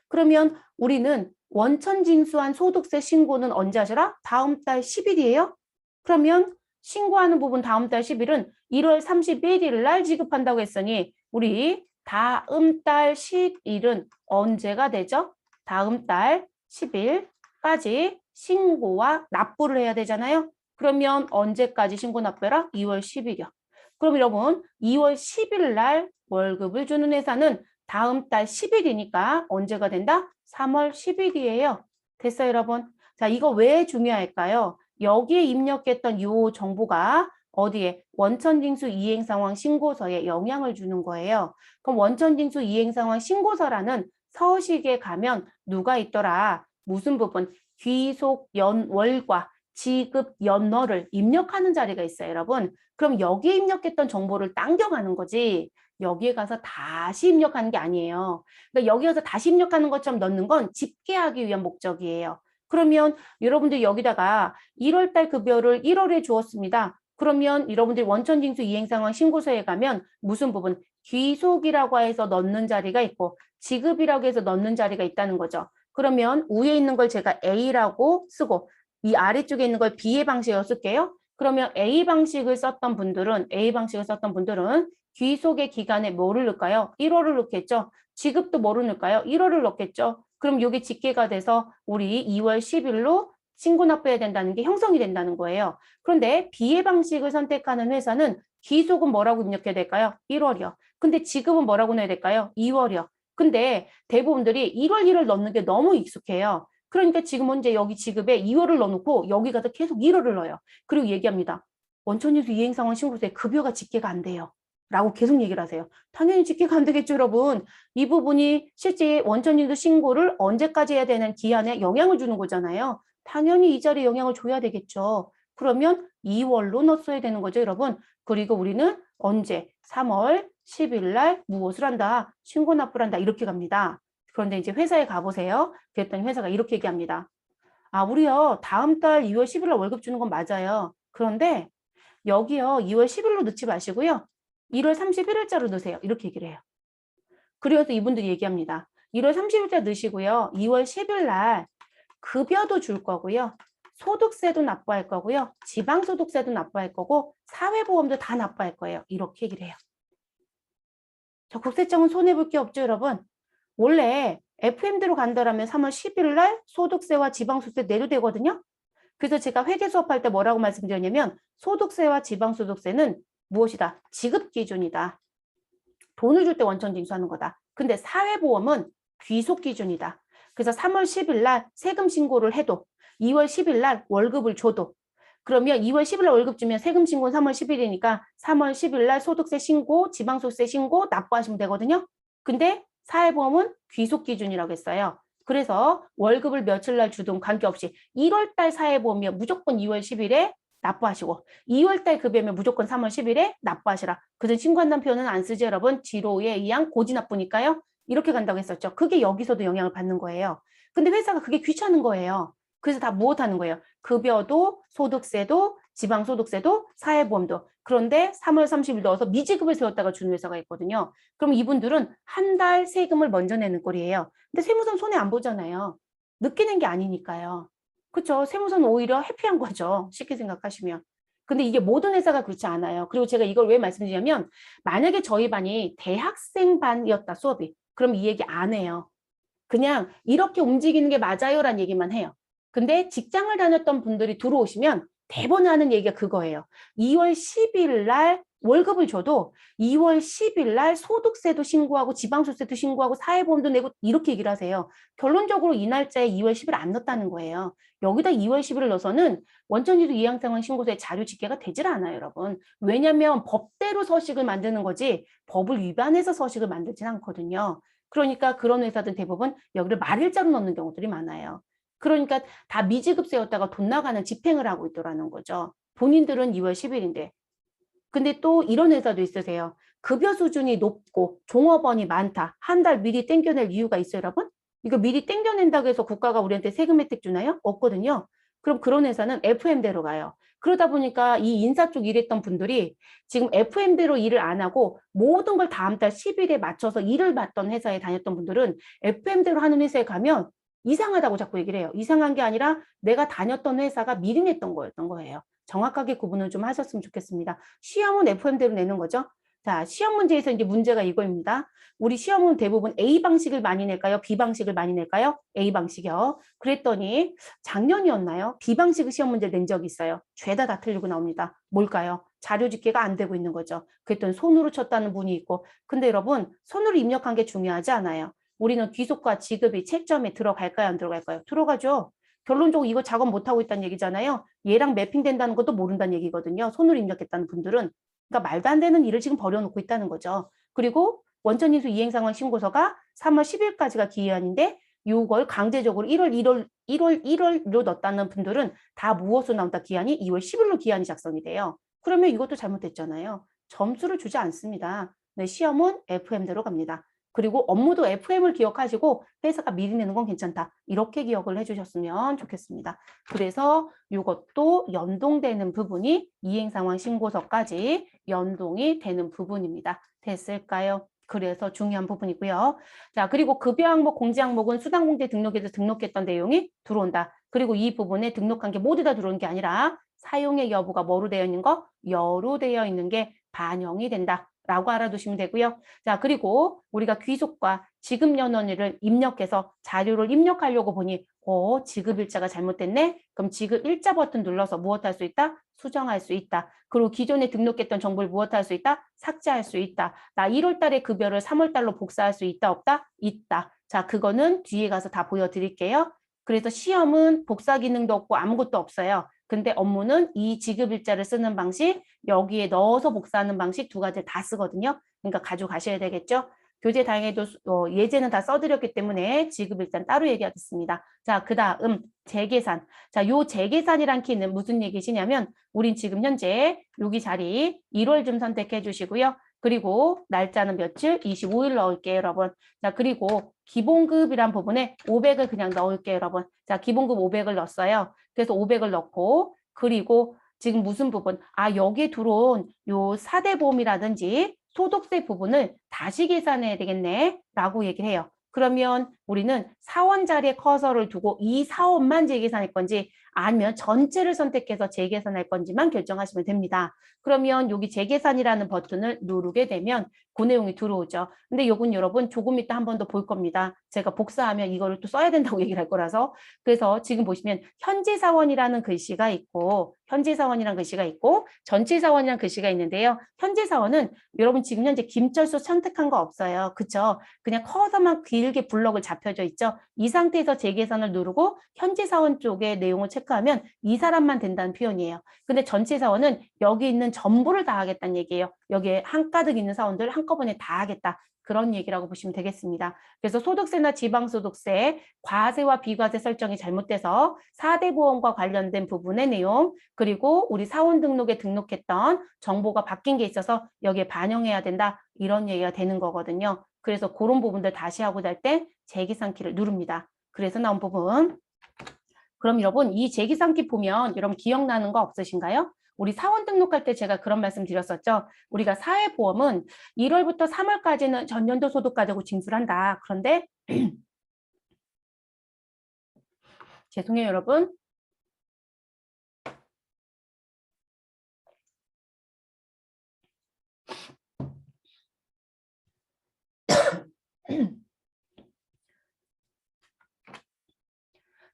그러면 우리는 원천징수한 소득세 신고는 언제 하시라? 다음 달 10일이에요? 그러면 신고하는 부분 다음 달 10일은 1월 31일 날 지급한다고 했으니 우리 다음 달 10일은 언제가 되죠? 다음 달 10일까지 신고와 납부를 해야 되잖아요. 그러면 언제까지 신고 납부해라? 2월 10일이요. 그럼 여러분 2월 10일 날 월급을 주는 회사는 다음 달 10일이니까 언제가 된다? 3월 10일이에요. 됐어요, 여러분? 자, 이거 왜 중요할까요? 여기에 입력했던 이 정보가 어디에? 원천징수 이행상황 신고서에 영향을 주는 거예요. 그럼 원천징수 이행상황 신고서라는 서식에 가면 누가 있더라? 무슨 부분? 귀속 연월과 지급 연월을 입력하는 자리가 있어요, 여러분. 그럼 여기에 입력했던 정보를 당겨가는 거지. 여기에 가서 다시 입력하는 게 아니에요. 그러니까 여기 가서 다시 입력하는 것처럼 넣는 건 집계하기 위한 목적이에요. 그러면 여러분들 여기다가 1월 달 급여를 1월에 주었습니다. 그러면 여러분들이 원천징수 이행상황 신고서에 가면 무슨 부분? 귀속이라고 해서 넣는 자리가 있고 지급이라고 해서 넣는 자리가 있다는 거죠. 그러면 위에 있는 걸 제가 A라고 쓰고 이 아래쪽에 있는 걸 B의 방식으로 쓸게요. 그러면 A 방식을 썼던 분들은 귀속의 기간에 뭐를 넣을까요? 1월을 넣겠죠. 지급도 뭐를 넣을까요? 1월을 넣겠죠. 그럼 이게 집계가 돼서 우리 2월 10일로 신고 납부해야 된다는 게 형성이 된다는 거예요. 그런데 B의 방식을 선택하는 회사는 귀속은 뭐라고 입력해야 될까요? 1월이요. 근데 지급은 뭐라고 넣어야 될까요? 2월이요. 근데 대부분들이 1월 넣는 게 너무 익숙해요. 그러니까 지금 현재 여기 지급에 2월을 넣어놓고 여기 가서 계속 1월을 넣어요. 그리고 얘기합니다. 원천징수 이행상황 신고서에 급여가 집계가 안 돼요. 라고 계속 얘기를 하세요. 당연히 집계가 안 되겠죠, 여러분. 이 부분이 실제 원천징수 신고를 언제까지 해야 되는 기한에 영향을 주는 거잖아요. 당연히 이 자리에 영향을 줘야 되겠죠. 그러면 2월로 넣었어야 되는 거죠, 여러분. 그리고 우리는 언제? 3월 10일 날 무엇을 한다? 신고 납부를 한다. 이렇게 갑니다. 그런데 이제 회사에 가보세요. 그랬더니 회사가 이렇게 얘기합니다. 아, 우리요. 다음 달 2월 10일 날 월급 주는 건 맞아요. 그런데 여기요. 2월 10일로 넣지 마시고요. 1월 31일자로 넣으세요. 이렇게 얘기를 해요. 그래서 이분들이 얘기합니다. 1월 30일자 넣으시고요. 2월 10일 날 급여도 줄 거고요. 소득세도 납부할 거고요. 지방소득세도 납부할 거고 사회보험도 다 납부할 거예요. 이렇게 얘기를 해요. 저 국세청은 손해볼 게 없죠, 여러분. 원래 FM대로 간다라면 3월 10일 날 소득세와 지방소득세 내도 되거든요. 그래서 제가 회계 수업할 때 뭐라고 말씀드렸냐면 소득세와 지방소득세는 무엇이다? 지급 기준이다. 돈을 줄 때 원천징수하는 거다. 근데 사회보험은 귀속 기준이다. 그래서 3월 10일 날 세금 신고를 해도 2월 10일 날 월급을 줘도 그러면 2월 10일 날 월급 주면 세금 신고는 3월 10일이니까 3월 10일 날 소득세 신고, 지방소득세 신고 납부하시면 되거든요. 근데 사회보험은 귀속 기준이라고 했어요. 그래서 월급을 며칠 날 주든 관계없이 1월 달 사회보험이면 무조건 2월 10일에 납부하시고 2월 달 급여면 무조건 3월 10일에 납부하시라. 그전 신고한다는 표현은 안 쓰죠, 여러분. 지로에 의한 고지납부니까요. 이렇게 간다고 했었죠. 그게 여기서도 영향을 받는 거예요. 근데 회사가 그게 귀찮은 거예요. 그래서 다 무엇하는 거예요? 급여도 소득세도 지방소득세도 사회보험도. 그런데 3월 30일 넣어서 미지급을 세웠다가 주는 회사가 있거든요. 그럼 이분들은 한 달 세금을 먼저 내는 꼴이에요. 근데 세무서는 손해 안 보잖아요. 늦게 낸 게 아니니까요. 그렇죠. 세무서는 오히려 해피한 거죠. 쉽게 생각하시면. 근데 이게 모든 회사가 그렇지 않아요. 그리고 제가 이걸 왜 말씀드리냐면 만약에 저희 반이 대학생 반이었다 수업이. 그럼 이 얘기 안 해요. 그냥 이렇게 움직이는 게 맞아요라는 얘기만 해요. 근데 직장을 다녔던 분들이 들어오시면 대부분 하는 얘기가 그거예요. 2월 10일 날 월급을 줘도 2월 10일 날 소득세도 신고하고 지방소득세도 신고하고 사회보험도 내고 이렇게 얘기를 하세요. 결론적으로 이 날짜에 2월 10일 안 넣었다는 거예요. 여기다 2월 10일을 넣어서는 원천지도 이양상황 신고서에 자료 집계가 되질 않아요, 여러분. 왜냐하면 법대로 서식을 만드는 거지 법을 위반해서 서식을 만들진 않거든요. 그러니까 그런 회사들 대부분 여기를 말일자로 넣는 경우들이 많아요. 그러니까 다 미지급세였다가 돈 나가는 집행을 하고 있더라는 거죠. 본인들은 2월 10일인데. 근데 또 이런 회사도 있으세요. 급여 수준이 높고 종업원이 많다. 한 달 미리 땡겨낼 이유가 있어요, 여러분? 이거 미리 땡겨낸다고 해서 국가가 우리한테 세금 혜택 주나요? 없거든요. 그럼 그런 회사는 FM대로 가요. 그러다 보니까 이 인사 쪽 일했던 분들이 지금 FM대로 일을 안 하고 모든 걸 다음 달 10일에 맞춰서 일을 받던 회사에 다녔던 분들은 FM대로 하는 회사에 가면 이상하다고 자꾸 얘기를 해요. 이상한 게 아니라 내가 다녔던 회사가 미리 냈던 거였던 거예요. 정확하게 구분을 좀 하셨으면 좋겠습니다. 시험은 FM대로 내는 거죠. 자, 시험 문제에서 이제 문제가 이거입니다. 우리 시험은 대부분 A 방식을 많이 낼까요? B 방식을 많이 낼까요? A 방식이요. 그랬더니 작년이었나요? B 방식 시험 문제 낸 적이 있어요. 죄다 다 틀리고 나옵니다. 뭘까요? 자료 집계가 안 되고 있는 거죠. 그랬더니 손으로 쳤다는 분이 있고. 근데 여러분, 손으로 입력한 게 중요하지 않아요. 우리는 귀속과 지급이 채점에 들어갈까요? 안 들어갈까요? 들어가죠. 결론적으로 이거 작업 못하고 있다는 얘기잖아요. 얘랑 매핑된다는 것도 모른다는 얘기거든요. 손으로 입력했다는 분들은. 그러니까 말도 안 되는 일을 지금 벌여놓고 있다는 거죠. 그리고 원천인수 이행상황 신고서가 3월 10일까지가 기한인데 이걸 강제적으로 1월1로 넣었다는 분들은 다 무엇으로 나온다 기한이 2월 10일로 기한이 작성이 돼요. 그러면 이것도 잘못됐잖아요. 점수를 주지 않습니다. 네, 시험은 FM대로 갑니다. 그리고 업무도 FM을 기억하시고 회사가 미리 내는 건 괜찮다. 이렇게 기억을 해주셨으면 좋겠습니다. 그래서 이것도 연동되는 부분이 이행상황 신고서까지 연동이 되는 부분입니다. 됐을까요? 그래서 중요한 부분이고요. 자, 그리고 급여 항목, 공제 항목은 수당공제 등록에서 등록했던 내용이 들어온다. 그리고 이 부분에 등록한 게 모두 다 들어오는 게 아니라 사용의 여부가 뭐로 되어 있는 거? 여로 되어 있는 게 반영이 된다. 라고 알아두시면 되고요. 자, 그리고 우리가 귀속과 지급연원일을 입력해서 자료를 입력하려고 보니 지급일자가 잘못됐네? 그럼 지급일자 버튼 눌러서 무엇 할 수 있다? 수정할 수 있다. 그리고 기존에 등록했던 정보를 무엇 할 수 있다? 삭제할 수 있다. 나 1월 달에 급여를 3월 달로 복사할 수 있다, 없다? 있다. 자, 그거는 뒤에 가서 다 보여드릴게요. 그래서 시험은 복사 기능도 없고 아무것도 없어요. 근데 업무는 이 지급일자를 쓰는 방식, 여기에 넣어서 복사하는 방식 두 가지를 다 쓰거든요. 그러니까 가져가셔야 되겠죠. 교재 다행히도 예제는 다 써드렸기 때문에 지급일자는 따로 얘기하겠습니다. 자, 그 다음 재계산. 자, 요 재계산이란 키는 무슨 얘기시냐면 우린 지금 현재 여기 자리 1월 좀 선택해 주시고요. 그리고 날짜는 며칠? 25일 넣을게요, 여러분. 자, 그리고 기본급이란 부분에 500을 그냥 넣을게요, 여러분. 자, 기본급 500을 넣었어요. 그래서 500을 넣고 그리고 지금 무슨 부분? 여기에 들어온 요 사대보험이라든지 소득세 부분을 다시 계산해야 되겠네 라고 얘기를 해요. 그러면 우리는 사원 자리에 커서를 두고 이 사원만 재계산할 건지 아니면 전체를 선택해서 재계산할 건지만 결정하시면 됩니다. 그러면 여기 재계산이라는 버튼을 누르게 되면 그 내용이 들어오죠. 근데 요건 여러분 조금 이따 한 번 더 볼 겁니다. 제가 복사하면 이거를 또 써야 된다고 얘기를 할 거라서. 그래서 지금 보시면 현재 사원이라는 글씨가 있고 현재 사원이라는 글씨가 있고 전체 사원이라는 글씨가 있는데요. 현재 사원은 여러분 지금 현재 김철수 선택한 거 없어요. 그쵸? 그냥 커서만 길게 블럭을 잡혀져 있죠. 이 상태에서 재계산을 누르고 현재 사원 쪽에 내용을 체크하면 이 사람만 된다는 표현이에요. 근데 전체 사원은 여기 있는 전부를 다 하겠다는 얘기예요. 여기에 한가득 있는 사원들 한꺼번에 다 하겠다. 그런 얘기라고 보시면 되겠습니다. 그래서 소득세나 지방소득세, 과세와 비과세 설정이 잘못돼서 4대 보험과 관련된 부분의 내용, 그리고 우리 사원 등록에 등록했던 정보가 바뀐 게 있어서 여기에 반영해야 된다. 이런 얘기가 되는 거거든요. 그래서 그런 부분들 다시 하고자 할 때 재계산키를 누릅니다. 그래서 나온 부분. 그럼 여러분 이 재계산키 보면 여러분 기억나는 거 없으신가요? 우리 사원 등록할 때 제가 그런 말씀 드렸었죠. 우리가 사회보험은 1월부터 3월까지는 전년도 소득 가지고 징수한다. 그런데 죄송해요 여러분.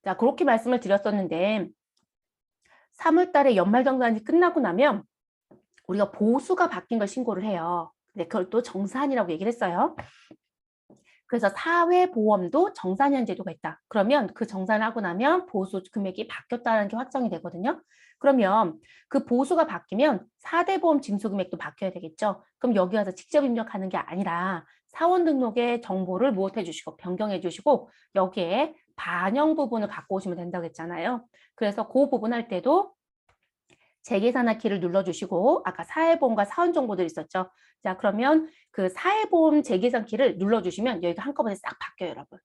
자, 그렇게 말씀을 드렸었는데 3월 달에 연말정산이 끝나고 나면 우리가 보수가 바뀐 걸 신고를 해요. 근데 그걸 또 정산이라고 얘기를 했어요. 그래서 사회보험도 정산현 제도가 있다. 그러면 그 정산하고 나면 보수 금액이 바뀌었다는 게 확정이 되거든요. 그러면 그 보수가 바뀌면 4대 보험 징수 금액도 바뀌어야 되겠죠. 그럼 여기 와서 직접 입력하는 게 아니라 사원 등록의 정보를 무엇해 주시고 변경해 주시고 여기에 반영 부분을 갖고 오시면 된다고 했잖아요. 그래서 그 부분 할 때도 재계산하기를 눌러주시고 아까 사회보험과 사원 정보들 있었죠. 자, 그러면 그 사회보험 재계산키를 눌러주시면 여기가 한꺼번에 싹 바뀌어요, 여러분.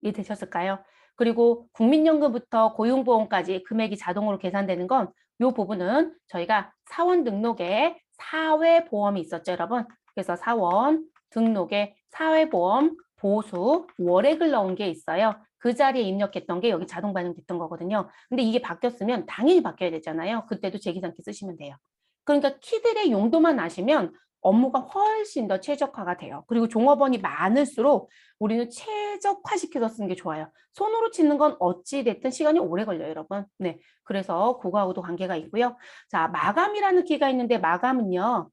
이해되셨을까요? 그리고 국민연금부터 고용보험까지 금액이 자동으로 계산되는 건 이 부분은 저희가 사원 등록에 사회보험이 있었죠, 여러분. 그래서 사원 등록에 사회보험 보수 월액을 넣은 게 있어요. 그 자리에 입력했던 게 여기 자동 반영됐던 거거든요. 근데 이게 바뀌었으면 당연히 바뀌어야 되잖아요. 그때도 재계산키 쓰시면 돼요. 그러니까 키들의 용도만 아시면 업무가 훨씬 더 최적화가 돼요. 그리고 종업원이 많을수록 우리는 최적화시켜서 쓰는 게 좋아요. 손으로 치는 건 어찌 됐든 시간이 오래 걸려요, 여러분. 네, 그래서 그거하고도 관계가 있고요. 자, 마감이라는 키가 있는데 마감은요.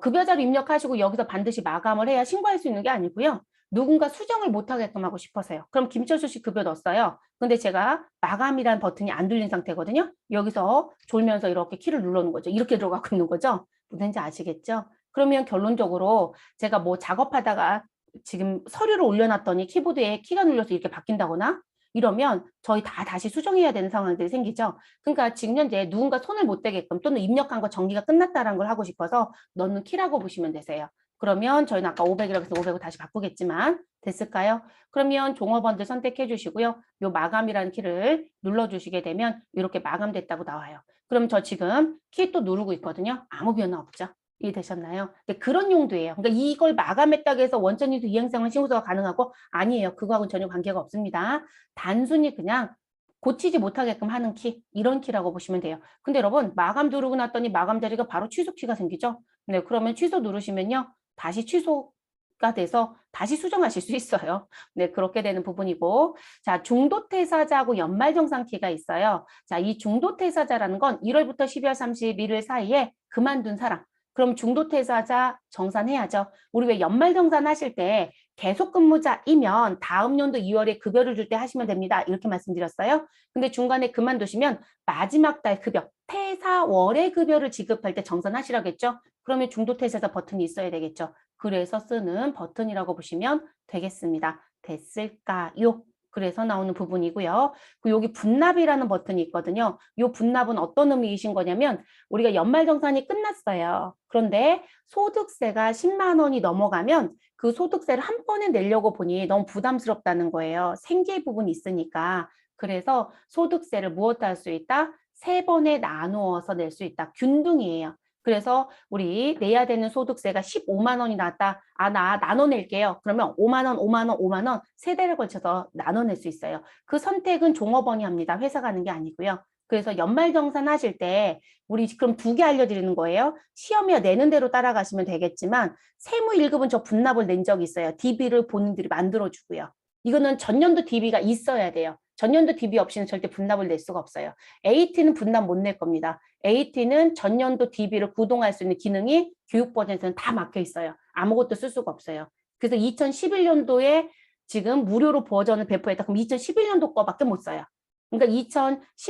급여자로 입력하시고 여기서 반드시 마감을 해야 신고할 수 있는 게 아니고요. 누군가 수정을 못하게끔 하고 싶어서요. 그럼 김철수 씨 급여 넣었어요. 근데 제가 마감이라는 버튼이 안 눌린 상태거든요. 여기서 졸면서 이렇게 키를 눌러놓은 거죠. 이렇게 들어가고 있는 거죠. 무슨지 아시겠죠? 그러면 결론적으로 제가 뭐 작업하다가 지금 서류를 올려놨더니 키보드에 키가 눌려서 이렇게 바뀐다거나 이러면 저희 다 다시 수정해야 되는 상황들이 생기죠. 그러니까 지금 현재 누군가 손을 못 대게끔 또는 입력한 거 정리가 끝났다는 걸 하고 싶어서 넣는 키라고 보시면 되세요. 그러면 저희는 아까 500이라고 해서 500을 다시 바꾸겠지만 됐을까요? 그러면 종업원들 선택해 주시고요. 요 마감이라는 키를 눌러주시게 되면 이렇게 마감됐다고 나와요. 그럼 저 지금 키 또 누르고 있거든요. 아무 변화 없죠. 이해되셨나요? 그런 용도예요. 그러니까 이걸 마감했다고 해서 원천인수 이행상환 신고서가 가능하고 아니에요. 그거하고는 전혀 관계가 없습니다. 단순히 그냥 고치지 못하게끔 하는 키, 이런 키라고 보시면 돼요. 근데 여러분 마감 누르고 났더니 마감 자리가 바로 취소 키가 생기죠. 네, 그러면 취소 누르시면요. 다시 취소가 돼서 다시 수정하실 수 있어요. 네, 그렇게 되는 부분이고. 자, 중도퇴사자하고 연말정산키가 있어요. 자, 이 중도퇴사자라는 건 1월부터 12월 31일 사이에 그만둔 사람. 그럼 중도퇴사자 정산해야죠. 우리 왜 연말정산 하실 때 계속 근무자이면 다음 연도 2월에 급여를 줄 때 하시면 됩니다. 이렇게 말씀드렸어요. 근데 중간에 그만두시면 마지막 달 급여, 퇴사월의 급여를 지급할 때 정산하시라고 했죠. 그러면 중도퇴사자 버튼이 있어야 되겠죠. 그래서 쓰는 버튼이라고 보시면 되겠습니다. 됐을까요? 그래서 나오는 부분이고요. 그리고 여기 분납이라는 버튼이 있거든요. 이 분납은 어떤 의미이신 거냐면 우리가 연말정산이 끝났어요. 그런데 소득세가 10만 원이 넘어가면 그 소득세를 한 번에 내려고 보니 너무 부담스럽다는 거예요. 생계 부분이 있으니까. 그래서 소득세를 무엇 할 수 있다? 3번에 나누어서 낼 수 있다. 균등이에요. 그래서 우리 내야 되는 소득세가 15만 원이 나왔다. 아, 나 나눠낼게요. 그러면 5만 원, 5만 원, 5만 원 세 대를 걸쳐서 나눠낼 수 있어요. 그 선택은 종업원이 합니다. 회사가 하는 게 아니고요. 그래서 연말정산 하실 때 우리 그럼 2개 알려드리는 거예요. 시험이야 내는 대로 따라가시면 되겠지만 세무 1급은 저 분납을 낸 적이 있어요. DB를 본인들이 만들어주고요. 이거는 전년도 DB가 있어야 돼요. 전년도 DB 없이는 절대 분납을 낼 수가 없어요. AT는 분납 못 낼 겁니다. AT는 전년도 DB를 구동할 수 있는 기능이 교육버전에서는 다 막혀 있어요. 아무것도 쓸 수가 없어요. 그래서 2011년도에 지금 무료로 버전을 배포했다. 그럼 2011년도 거밖에 못 써요. 그러니까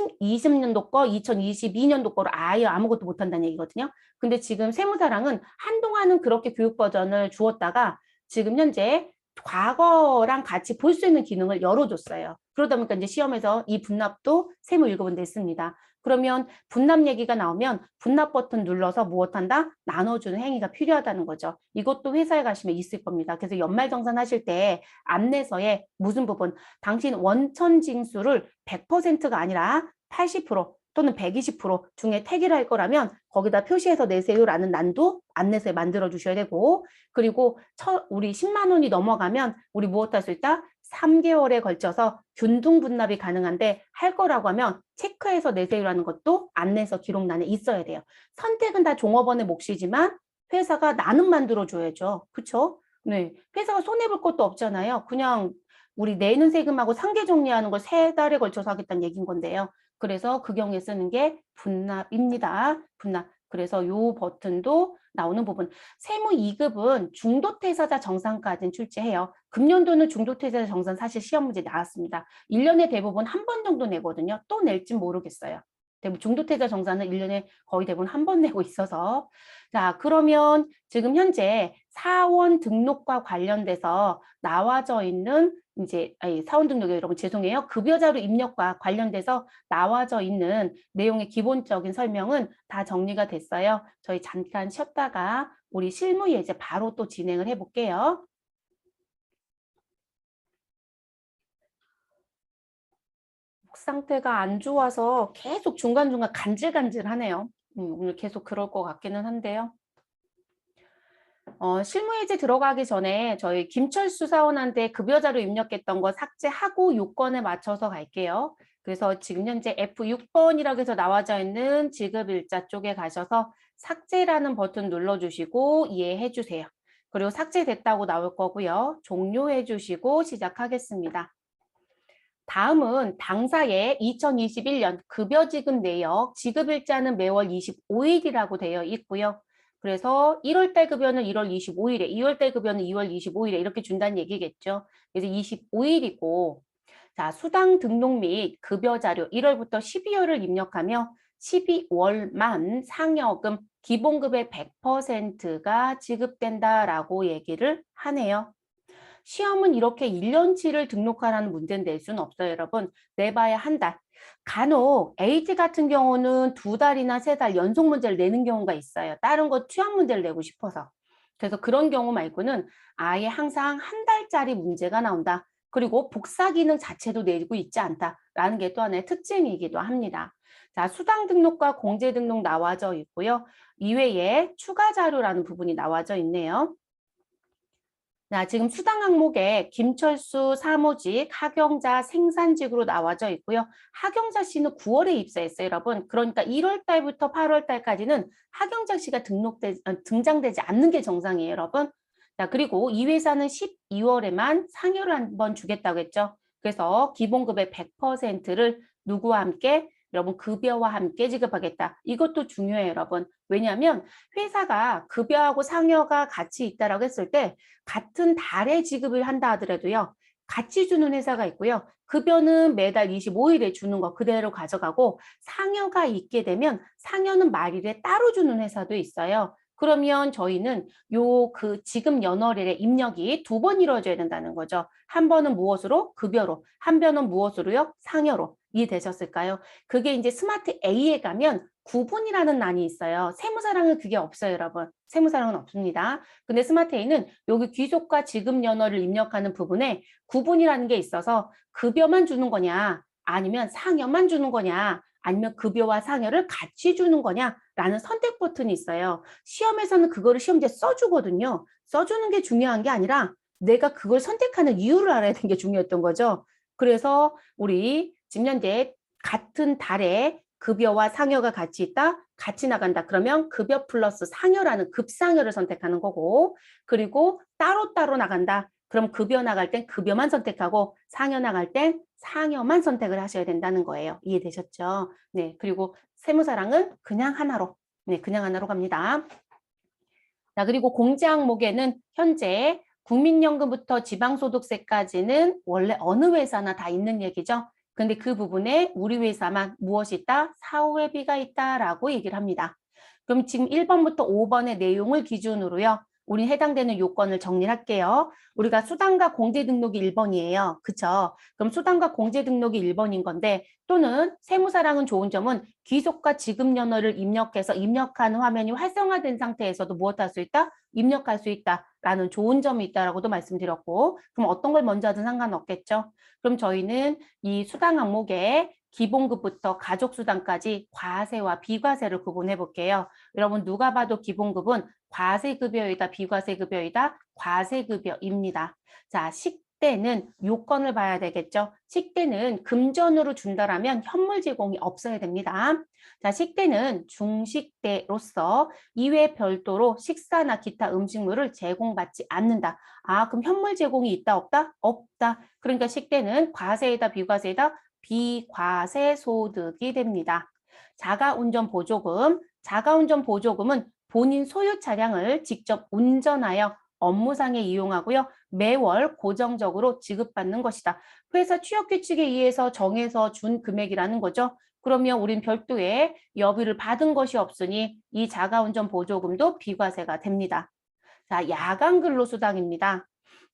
2020년도 거, 2022년도 거로 아예 아무것도 못한다는 얘기거든요. 근데 지금 세무사랑은 한동안은 그렇게 교육 버전을 주었다가 지금 현재 과거랑 같이 볼 수 있는 기능을 열어줬어요. 그러다 보니까 이제 시험에서 이 분납도 세무 1급은 냈습니다. 그러면 분납 얘기가 나오면 분납 버튼 눌러서 무엇한다? 나눠주는 행위가 필요하다는 거죠. 이것도 회사에 가시면 있을 겁니다. 그래서 연말정산 하실 때 안내서에 무슨 부분, 당신 원천 징수를 100%가 아니라 80% 또는 120% 중에 택일 할 거라면 거기다 표시해서 내세요라는 난도 안내서에 만들어 주셔야 되고, 그리고 우리 10만 원이 넘어가면 우리 무엇 할 수 있다? 3개월에 걸쳐서 균등 분납이 가능한데 할 거라고 하면 체크해서 내세요라는 것도 안내서 기록란에 있어야 돼요. 선택은 다 종업원의 몫이지만 회사가 나는 만들어 줘야죠. 그렇죠? 네, 회사가 손해볼 것도 없잖아요. 그냥 우리 내는 세금하고 상계 정리하는 걸 3달에 걸쳐서 하겠다는 얘기인 건데요. 그래서 그 경우에 쓰는 게 분납입니다. 분납. 그래서 요 버튼도 나오는 부분. 세무 2급은 중도퇴사자 정산까지는 출제해요. 금년도는 중도퇴사자 정산 사실 시험 문제 나왔습니다. 1년에 대부분 한 번 정도 내거든요. 또 낼진 모르겠어요. 대부분 중도퇴사 정산은 1년에 거의 대부분 한 번 내고 있어서. 자, 그러면 지금 현재 사원 등록과 관련돼서 나와져 있는 이제 사원 등록에 여러분 죄송해요. 급여자료 입력과 관련돼서 나와져 있는 내용의 기본적인 설명은 다 정리가 됐어요. 저희 잠깐 쉬었다가 우리 실무 예제 바로 또 진행을 해볼게요. 목 상태가 안 좋아서 계속 중간중간 간질간질하네요. 오늘 계속 그럴 것 같기는 한데요. 실무예제 들어가기 전에 저희 김철수 사원한테 급여자료 입력했던 거 삭제하고 요건에 맞춰서 갈게요. 그래서 지금 현재 F6번이라고 해서 나와져 있는 지급일자 쪽에 가셔서 삭제라는 버튼 눌러주시고 이해해 주세요. 그리고 삭제됐다고 나올 거고요. 종료해 주시고 시작하겠습니다. 다음은 당사의 2021년 급여지급 내역, 지급일자는 매월 25일이라고 되어 있고요. 그래서 1월달 급여는 1월 25일에, 2월달 급여는 2월 25일에 이렇게 준다는 얘기겠죠. 그래서 25일이고, 자, 수당 등록 및 급여 자료 1월부터 12월을 입력하며 12월만 상여금 기본급의 100%가 지급된다라고 얘기를 하네요. 시험은 이렇게 1년치를 등록하라는 문제는 낼 수는 없어요, 여러분. 내봐야 한 달. 간혹 AT 같은 경우는 2달이나 3달 연속 문제를 내는 경우가 있어요. 다른 거 취합 문제를 내고 싶어서. 그래서 그런 경우 말고는 아예 항상 한 달짜리 문제가 나온다. 그리고 복사 기능 자체도 내고 있지 않다라는 게 또 하나의 특징이기도 합니다. 자, 수당 등록과 공제 등록 나와져 있고요. 이외에 추가 자료라는 부분이 나와져 있네요. 자, 지금 수당 항목에 김철수 사무직, 하경자 생산직으로 나와져 있고요. 하경자 씨는 9월에 입사했어요, 여러분. 그러니까 1월 달부터 8월 달까지는 하경자 씨가 등장되지 않는 게 정상이에요, 여러분. 자, 그리고 이 회사는 12월에만 상여를 한번 주겠다고 했죠. 그래서 기본급의 100%를 누구와 함께? 여러분 급여와 함께 지급하겠다. 이것도 중요해요, 여러분. 왜냐하면 회사가 급여하고 상여가 같이 있다라고 했을 때 같은 달에 지급을 한다 하더라도요. 같이 주는 회사가 있고요. 급여는 매달 25일에 주는 거 그대로 가져가고 상여가 있게 되면 상여는 말일에 따로 주는 회사도 있어요. 그러면 저희는 요 그 지급 연월일에 입력이 2번 이루어져야 된다는 거죠. 한 번은 무엇으로? 급여로. 한 번은 무엇으로요? 상여로. 이해되셨을까요? 그게 이제 스마트 A에 가면 구분이라는 란이 있어요. 세무사랑은 그게 없어요, 여러분. 세무사랑은 없습니다. 근데 스마트 A는 여기 귀속과 지급 연월을 입력하는 부분에 구분이라는 게 있어서 급여만 주는 거냐, 아니면 상여만 주는 거냐, 아니면 급여와 상여를 같이 주는 거냐라는 선택 버튼이 있어요. 시험에서는 그거를 시험지에 써주거든요. 써주는 게 중요한 게 아니라 내가 그걸 선택하는 이유를 알아야 되는 게 중요했던 거죠. 그래서 우리 지금 현재 같은 달에 급여와 상여가 같이 있다? 같이 나간다. 그러면 급여 플러스 상여라는 급상여를 선택하는 거고, 그리고 따로따로 나간다. 그럼 급여 나갈 땐 급여만 선택하고 상여 나갈 땐 상여만 선택을 하셔야 된다는 거예요. 이해되셨죠? 네, 그리고 세무사랑은 그냥 하나로, 네, 그냥 하나로 갑니다. 자, 그리고 공제 항목에는 현재 국민연금부터 지방소득세까지는 원래 어느 회사나 다 있는 얘기죠. 근데 그 부분에 우리 회사만 무엇이 있다? 사후회비가 있다라고 얘기를 합니다. 그럼 지금 1번부터 5번의 내용을 기준으로요. 우리 해당되는 요건을 정리할게요. 우리가 수당과 공제 등록이 1번이에요. 그쵸? 그럼 수당과 공제 등록이 1번인 건데 또는 세무사랑은 좋은 점은 귀속과 지급연월을 입력해서 입력한 화면이 활성화된 상태에서도 무엇할 수 있다? 입력할 수 있다라는 좋은 점이 있다라고도 말씀드렸고 그럼 어떤 걸 먼저 하든 상관없겠죠? 그럼 저희는 이 수당 항목에 기본급부터 가족수당까지 과세와 비과세를 구분해 볼게요. 여러분 누가 봐도 기본급은 과세급여이다, 비과세급여이다, 과세급여입니다. 자, 식대는 요건을 봐야 되겠죠. 식대는 금전으로 준다라면 현물 제공이 없어야 됩니다. 자, 식대는 중식대로서 이외 별도로 식사나 기타 음식물을 제공받지 않는다. 아, 그럼 현물 제공이 있다, 없다? 없다. 그러니까 식대는 과세이다, 비과세이다? 비과세 소득이 됩니다. 자가운전 보조금. 자가운전 보조금은 본인 소유 차량을 직접 운전하여 업무상에 이용하고요. 매월 고정적으로 지급받는 것이다. 회사 취업규칙에 의해서 정해서 준 금액이라는 거죠. 그러면 우린 별도의 여비를 받은 것이 없으니 이 자가운전 보조금도 비과세가 됩니다. 자, 야간 근로수당입니다.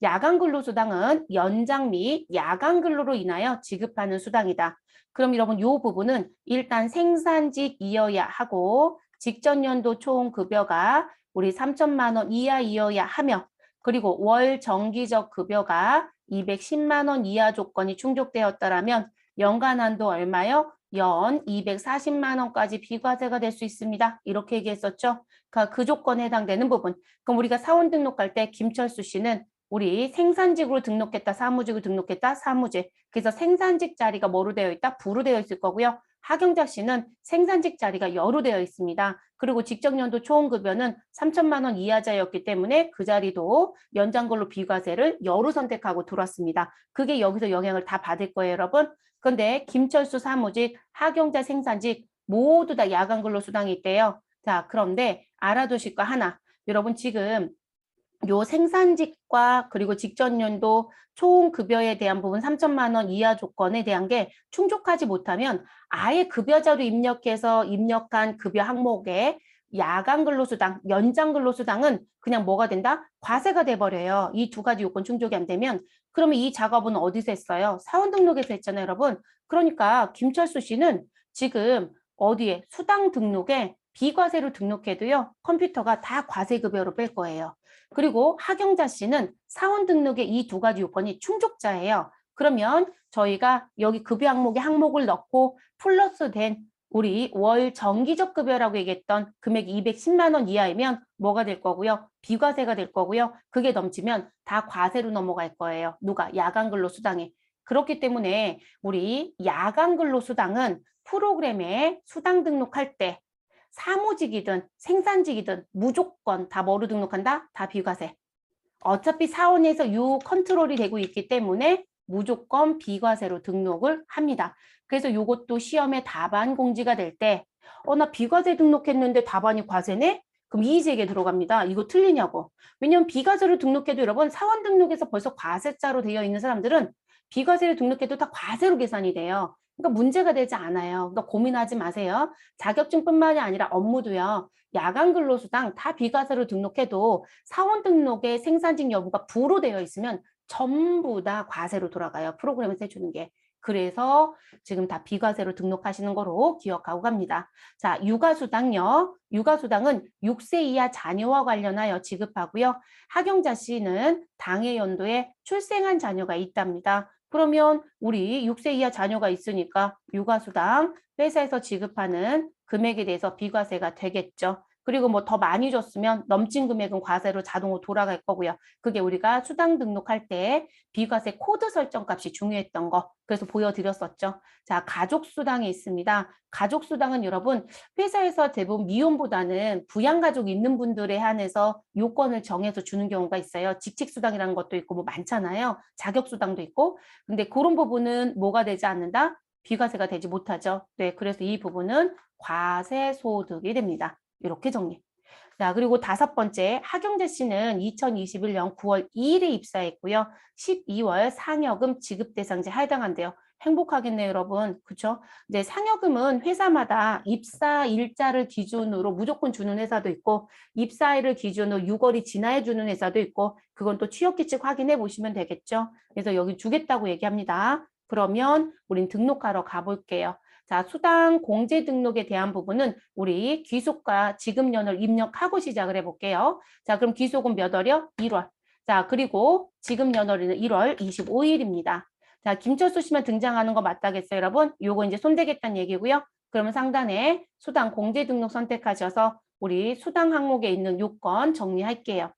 야간 근로수당은 연장 및 야간 근로로 인하여 지급하는 수당이다. 그럼 여러분 이 부분은 일단 생산직이어야 하고 직전 연도 총 급여가 우리 3천만 원 이하이어야 하며 그리고 월 정기적 급여가 210만 원 이하 조건이 충족되었다라면 연간 한도 얼마요? 연 240만 원까지 비과세가 될 수 있습니다. 이렇게 얘기했었죠. 그러니까 그 조건에 해당되는 부분. 그럼 우리가 사원 등록할 때 김철수 씨는 우리 생산직으로 등록했다, 사무직으로 등록했다, 사무직. 그래서 생산직 자리가 뭐로 되어 있다? 부로 되어 있을 거고요. 하경자 씨는 생산직 자리가 여로 되어 있습니다. 그리고 직전년도 총급여는 3천만 원 이하자였기 때문에 그 자리도 연장근로 비과세를 여로 선택하고 들어왔습니다. 그게 여기서 영향을 다 받을 거예요, 여러분. 그런데 김철수 사무직, 하경자 생산직 모두 다 야간근로 수당이 있대요. 자, 그런데 알아두실 거 하나. 여러분 지금 요 생산직과 그리고 직전 연도 총 급여에 대한 부분 3천만 원 이하 조건에 대한 게 충족하지 못하면 아예 급여자로 입력해서 입력한 급여 항목에 야간 근로수당, 연장 근로수당은 그냥 뭐가 된다? 과세가 돼버려요. 이 두 가지 요건 충족이 안 되면 그러면 이 작업은 어디서 했어요? 사원 등록에서 했잖아요, 여러분. 그러니까 김철수 씨는 지금 어디에? 수당 등록에 비과세로 등록해도요. 컴퓨터가 다 과세급여로 뺄 거예요. 그리고 하경자 씨는 사원 등록의 이 두 가지 요건이 충족자예요. 그러면 저희가 여기 급여 항목에 항목을 넣고 플러스 된 우리 월 정기적 급여라고 얘기했던 금액이 210만 원 이하이면 뭐가 될 거고요? 비과세가 될 거고요. 그게 넘치면 다 과세로 넘어갈 거예요. 누가? 야간 근로 수당에. 그렇기 때문에 우리 야간 근로 수당은 프로그램에 수당 등록할 때 사무직이든 생산직이든 무조건 다 뭐로 등록한다? 다 비과세. 어차피 사원에서 요 컨트롤이 되고 있기 때문에 무조건 비과세로 등록을 합니다. 그래서 요것도 시험에 답안 공지가 될 때, 나 비과세 등록했는데 답안이 과세네? 그럼 이의제기에 들어갑니다. 이거 틀리냐고. 왜냐면 비과세로 등록해도 여러분 사원 등록에서 벌써 과세자로 되어 있는 사람들은 비과세로 등록해도 다 과세로 계산이 돼요. 그러니까 문제가 되지 않아요. 그러니까 고민하지 마세요. 자격증뿐만이 아니라 업무도요. 야간 근로수당 다 비과세로 등록해도 사원 등록에 생산직 여부가 부로 되어 있으면 전부 다 과세로 돌아가요. 프로그램에서 해주는 게. 그래서 지금 다 비과세로 등록하시는 거로 기억하고 갑니다. 자, 육아수당요. 육아수당은 6세 이하 자녀와 관련하여 지급하고요. 하경자 씨는 당해 연도에 출생한 자녀가 있답니다. 그러면 우리 6세 이하 자녀가 있으니까 육아수당 회사에서 지급하는 금액에 대해서 비과세가 되겠죠. 그리고 뭐 더 많이 줬으면 넘친 금액은 과세로 자동으로 돌아갈 거고요. 그게 우리가 수당 등록할 때 비과세 코드 설정 값이 중요했던 거. 그래서 보여드렸었죠. 자, 가족수당이 있습니다. 가족수당은 여러분 회사에서 대부분 미혼보다는 부양가족 있는 분들에 한해서 요건을 정해서 주는 경우가 있어요. 직책수당이라는 것도 있고 뭐 많잖아요. 자격수당도 있고. 근데 그런 부분은 뭐가 되지 않는다? 비과세가 되지 못하죠. 네, 그래서 이 부분은 과세소득이 됩니다. 이렇게 정리. 자, 그리고 다섯 번째, 하경재 씨는 2021년 9월 2일에 입사했고요. 12월 상여금 지급 대상자에 해당한대요. 행복하겠네요, 여러분. 그쵸? 이제 상여금은 회사마다 입사 일자를 기준으로 무조건 주는 회사도 있고, 입사일을 기준으로 6월이 지나야 주는 회사도 있고, 그건 또 취업규칙 확인해 보시면 되겠죠. 그래서 여기 주겠다고 얘기합니다. 그러면 우린 등록하러 가볼게요. 자, 수당 공제 등록에 대한 부분은 우리 귀속과 지급연을 입력하고 시작을 해볼게요. 자, 그럼 귀속은 몇 월이요? 1월. 자, 그리고 지급연월일은 1월 25일입니다. 자, 김철수 씨만 등장하는 거 맞다겠어요, 여러분? 요거 이제 손대겠다는 얘기고요. 그러면 상단에 수당 공제 등록 선택하셔서 우리 수당 항목에 있는 요건 정리할게요.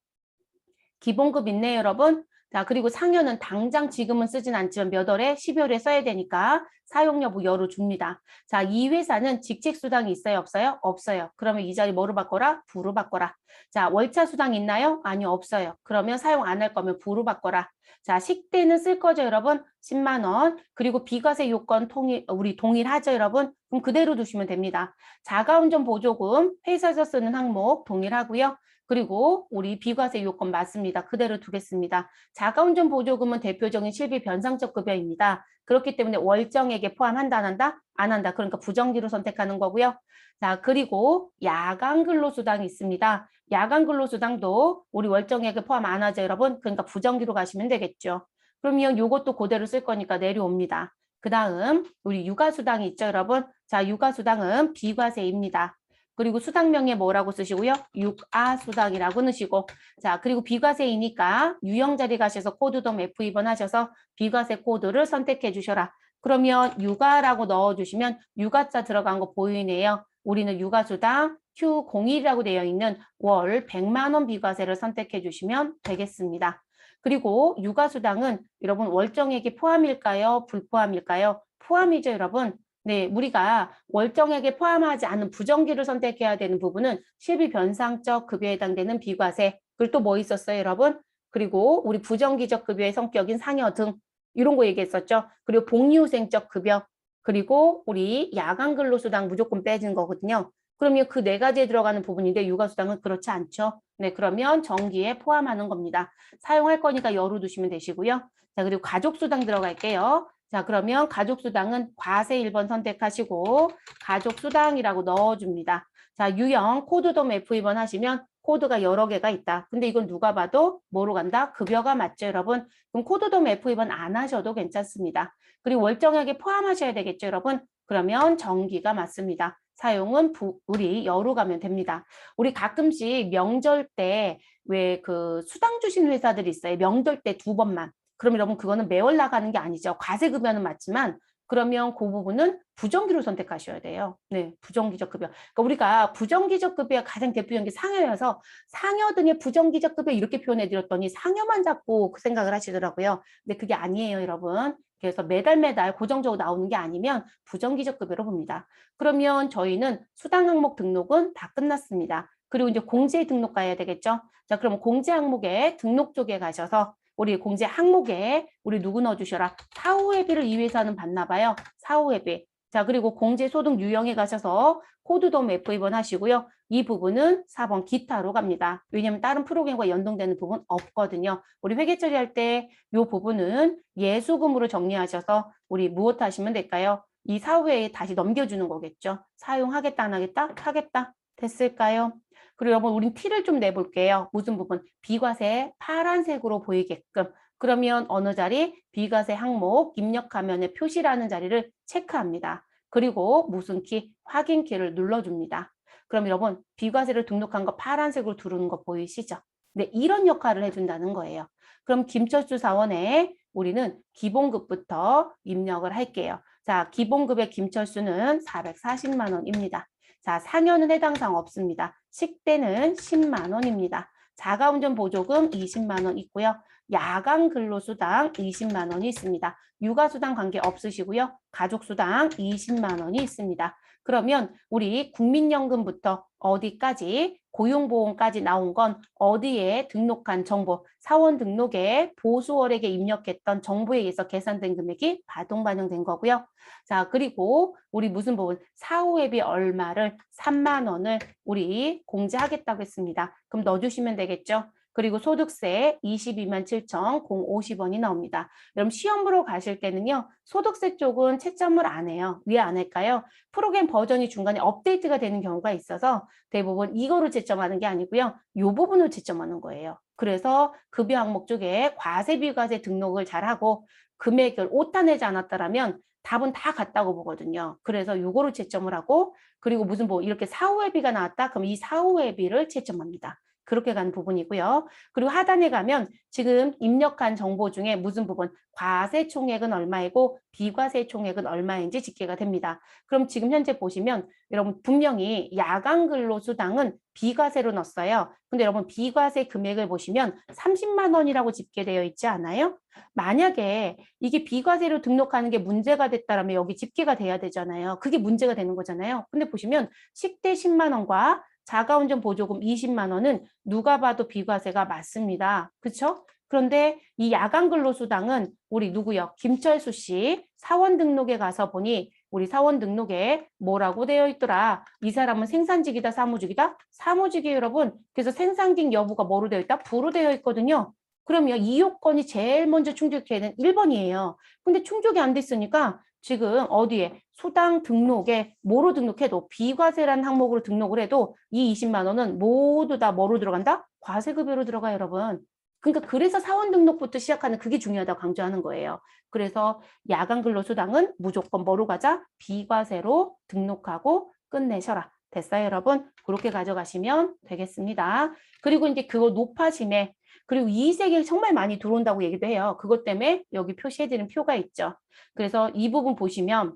기본급 있네요, 여러분. 자, 그리고 상여는 당장 지금은 쓰진 않지만 몇 월에? 12월에 써야 되니까 사용 여부 열어줍니다. 자, 이 회사는 직책 수당이 있어요, 없어요? 없어요. 그러면 이 자리 뭐로 바꿔라? 부로 바꿔라. 자, 월차 수당 있나요? 아니요, 없어요. 그러면 사용 안 할 거면 부로 바꿔라. 자, 식대는 쓸 거죠, 여러분? 10만 원. 그리고 비과세 요건 우리 동일하죠, 여러분? 그럼 그대로 두시면 됩니다. 자가운전 보조금 회사에서 쓰는 항목 동일하고요. 그리고 우리 비과세 요건 맞습니다. 그대로 두겠습니다. 자가운전 보조금은 대표적인 실비 변상적 급여입니다. 그렇기 때문에 월정액에 포함한다, 안 한다? 안 한다. 그러니까 부정기로 선택하는 거고요. 자, 그리고 야간 근로수당이 있습니다. 야간 근로수당도 우리 월정액에 포함 안 하죠, 여러분? 그러니까 부정기로 가시면 되겠죠. 그러면 요것도 그대로 쓸 거니까 내려옵니다. 그 다음 우리 육아수당이 있죠, 여러분? 자, 육아수당은 비과세입니다. 그리고 수당명에 뭐라고 쓰시고요? 육아수당이라고 넣으시고, 자, 그리고 비과세이니까 유형 자리 가셔서 코드돔 F2번 하셔서 비과세 코드를 선택해 주셔라. 그러면 육아라고 넣어주시면 육아자 들어간 거 보이네요. 우리는 육아수당 Q01이라고 되어 있는 월 100만 원 비과세를 선택해 주시면 되겠습니다. 그리고 육아수당은 여러분 월정액이 포함일까요? 불포함일까요? 포함이죠, 여러분. 네, 우리가 월정액에 포함하지 않은 부정기를 선택해야 되는 부분은 실비 변상적 급여에 해당되는 비과세. 그리고 또 뭐 있었어요, 여러분? 그리고 우리 부정기적 급여의 성격인 상여 등 이런 거 얘기했었죠. 그리고 복리후생적 급여. 그리고 우리 야간 근로수당 무조건 빼진 거거든요. 그러면 그 네 가지에 들어가는 부분인데 육아수당은 그렇지 않죠. 네, 그러면 정기에 포함하는 겁니다. 사용할 거니까 열어두시면 되시고요. 자, 그리고 가족수당 들어갈게요. 자, 그러면 가족수당은 과세 1번 선택하시고 가족수당이라고 넣어줍니다. 자, 유형 코드돔 F2번 하시면 코드가 여러 개가 있다. 근데 이건 누가 봐도 뭐로 간다? 급여가 맞죠, 여러분? 그럼 코드돔 F2번 안 하셔도 괜찮습니다. 그리고 월정액에 포함하셔야 되겠죠, 여러분? 그러면 정기가 맞습니다. 사용은 우리 여로 가면 됩니다. 우리 가끔씩 명절 때 왜 그 수당 주신 회사들이 있어요. 명절 때 2번만. 그럼 여러분 그거는 매월 나가는 게 아니죠. 과세급여는 맞지만 그러면 그 부분은 부정기로 선택하셔야 돼요. 네, 부정기적 급여. 그러니까 우리가 부정기적 급여가 가장 대표적인 게 상여여서 상여 등의 부정기적 급여 이렇게 표현해 드렸더니 상여만 자꾸 그 생각을 하시더라고요. 근데 그게 아니에요, 여러분. 그래서 매달 고정적으로 나오는 게 아니면 부정기적 급여로 봅니다. 그러면 저희는 수당 항목 등록은 다 끝났습니다. 그리고 이제 공제 등록 가야 되겠죠. 자, 그럼 공제 항목에 등록 쪽에 가셔서 우리 공제 항목에 우리 누구 넣어주셔라. 사후회비를 이 회사는 받나 봐요. 사후회비. 자, 그리고 공제소득 유형에 가셔서 코드돔 F2번 하시고요. 이 부분은 4번 기타로 갑니다. 왜냐하면 다른 프로그램과 연동되는 부분 없거든요. 우리 회계 처리할 때 이 부분은 예수금으로 정리하셔서 우리 무엇 하시면 될까요? 이 사후에 다시 넘겨주는 거겠죠. 사용하겠다, 안 하겠다? 하겠다. 됐을까요? 그리고 여러분 우린 티를 좀 내볼게요. 무슨 부분? 비과세 파란색으로 보이게끔. 그러면 어느 자리? 비과세 항목 입력 화면에 표시라는 자리를 체크합니다. 그리고 무슨 키? 확인 키를 눌러줍니다. 그럼 여러분 비과세를 등록한 거 파란색으로 두르는 거 보이시죠? 네, 이런 역할을 해준다는 거예요. 그럼 김철수 사원에 우리는 기본급부터 입력을 할게요. 자, 기본급의 김철수는 440만 원입니다. 자, 상여는 해당 사항 없습니다. 식대는 10만 원입니다. 자가운전 보조금 20만 원 있고요. 야간 근로수당 20만 원이 있습니다. 육아수당 관계 없으시고요. 가족수당 20만 원이 있습니다. 그러면 우리 국민연금부터 어디까지 고용보험까지 나온 건 어디에 등록한 정보, 사원 등록에 보수월액에 입력했던 정보에 의해서 계산된 금액이 자동 반영된 거고요. 자, 그리고 우리 무슨 부분? 사후회비 얼마를 3만 원을 우리 공제하겠다고 했습니다. 그럼 넣어주시면 되겠죠? 그리고 소득세 22만 7,050원이 나옵니다. 여러분 시험 보러 가실 때는요. 소득세 쪽은 채점을 안 해요. 왜 안 할까요? 프로그램 버전이 중간에 업데이트가 되는 경우가 있어서 대부분 이거로 채점하는 게 아니고요. 이 부분을 채점하는 거예요. 그래서 급여 항목 쪽에 과세 비과세 등록을 잘하고 금액을 오타 내지 않았다라면 답은 다 같다고 보거든요. 그래서 요거를 채점을 하고 그리고 무슨 뭐 이렇게 사후회비가 나왔다? 그럼 이 사후회비를 채점합니다. 그렇게 가는 부분이고요. 그리고 하단에 가면 지금 입력한 정보 중에 무슨 부분 과세 총액은 얼마이고 비과세 총액은 얼마인지 집계가 됩니다. 그럼 지금 현재 보시면 여러분 분명히 야간 근로수당은 비과세로 넣었어요. 근데 여러분 비과세 금액을 보시면 30만 원이라고 집계되어 있지 않아요? 만약에 이게 비과세로 등록하는 게 문제가 됐다라면 여기 집계가 돼야 되잖아요. 그게 문제가 되는 거잖아요. 근데 보시면 식대 10만 원과 자가운전 보조금 20만 원은 누가 봐도 비과세가 맞습니다. 그렇죠? 그런데 이 야간 근로수당은 우리 누구요? 김철수 씨 사원 등록에 가서 보니 우리 사원 등록에 뭐라고 되어 있더라? 이 사람은 생산직이다, 사무직이다? 사무직이에요, 여러분. 그래서 생산직 여부가 뭐로 되어 있다? 부로 되어 있거든요. 그러면 이 요건이 제일 먼저 충족되는 1번이에요. 근데 충족이 안 됐으니까 지금 어디에 수당 등록에 뭐로 등록해도 비과세라는 항목으로 등록을 해도 이 20만 원은 모두 다 뭐로 들어간다? 과세급여로 들어가요, 여러분. 그러니까 그래서 사원 등록부터 시작하는 그게 중요하다고 강조하는 거예요. 그래서 야간 근로수당은 무조건 뭐로 가자? 비과세로 등록하고 끝내셔라. 됐어요, 여러분? 그렇게 가져가시면 되겠습니다. 그리고 이제 그거 높아짐에 그리고 이의세액이 정말 많이 들어온다고 얘기도 해요. 그것 때문에 여기 표시해드린 표가 있죠. 그래서 이 부분 보시면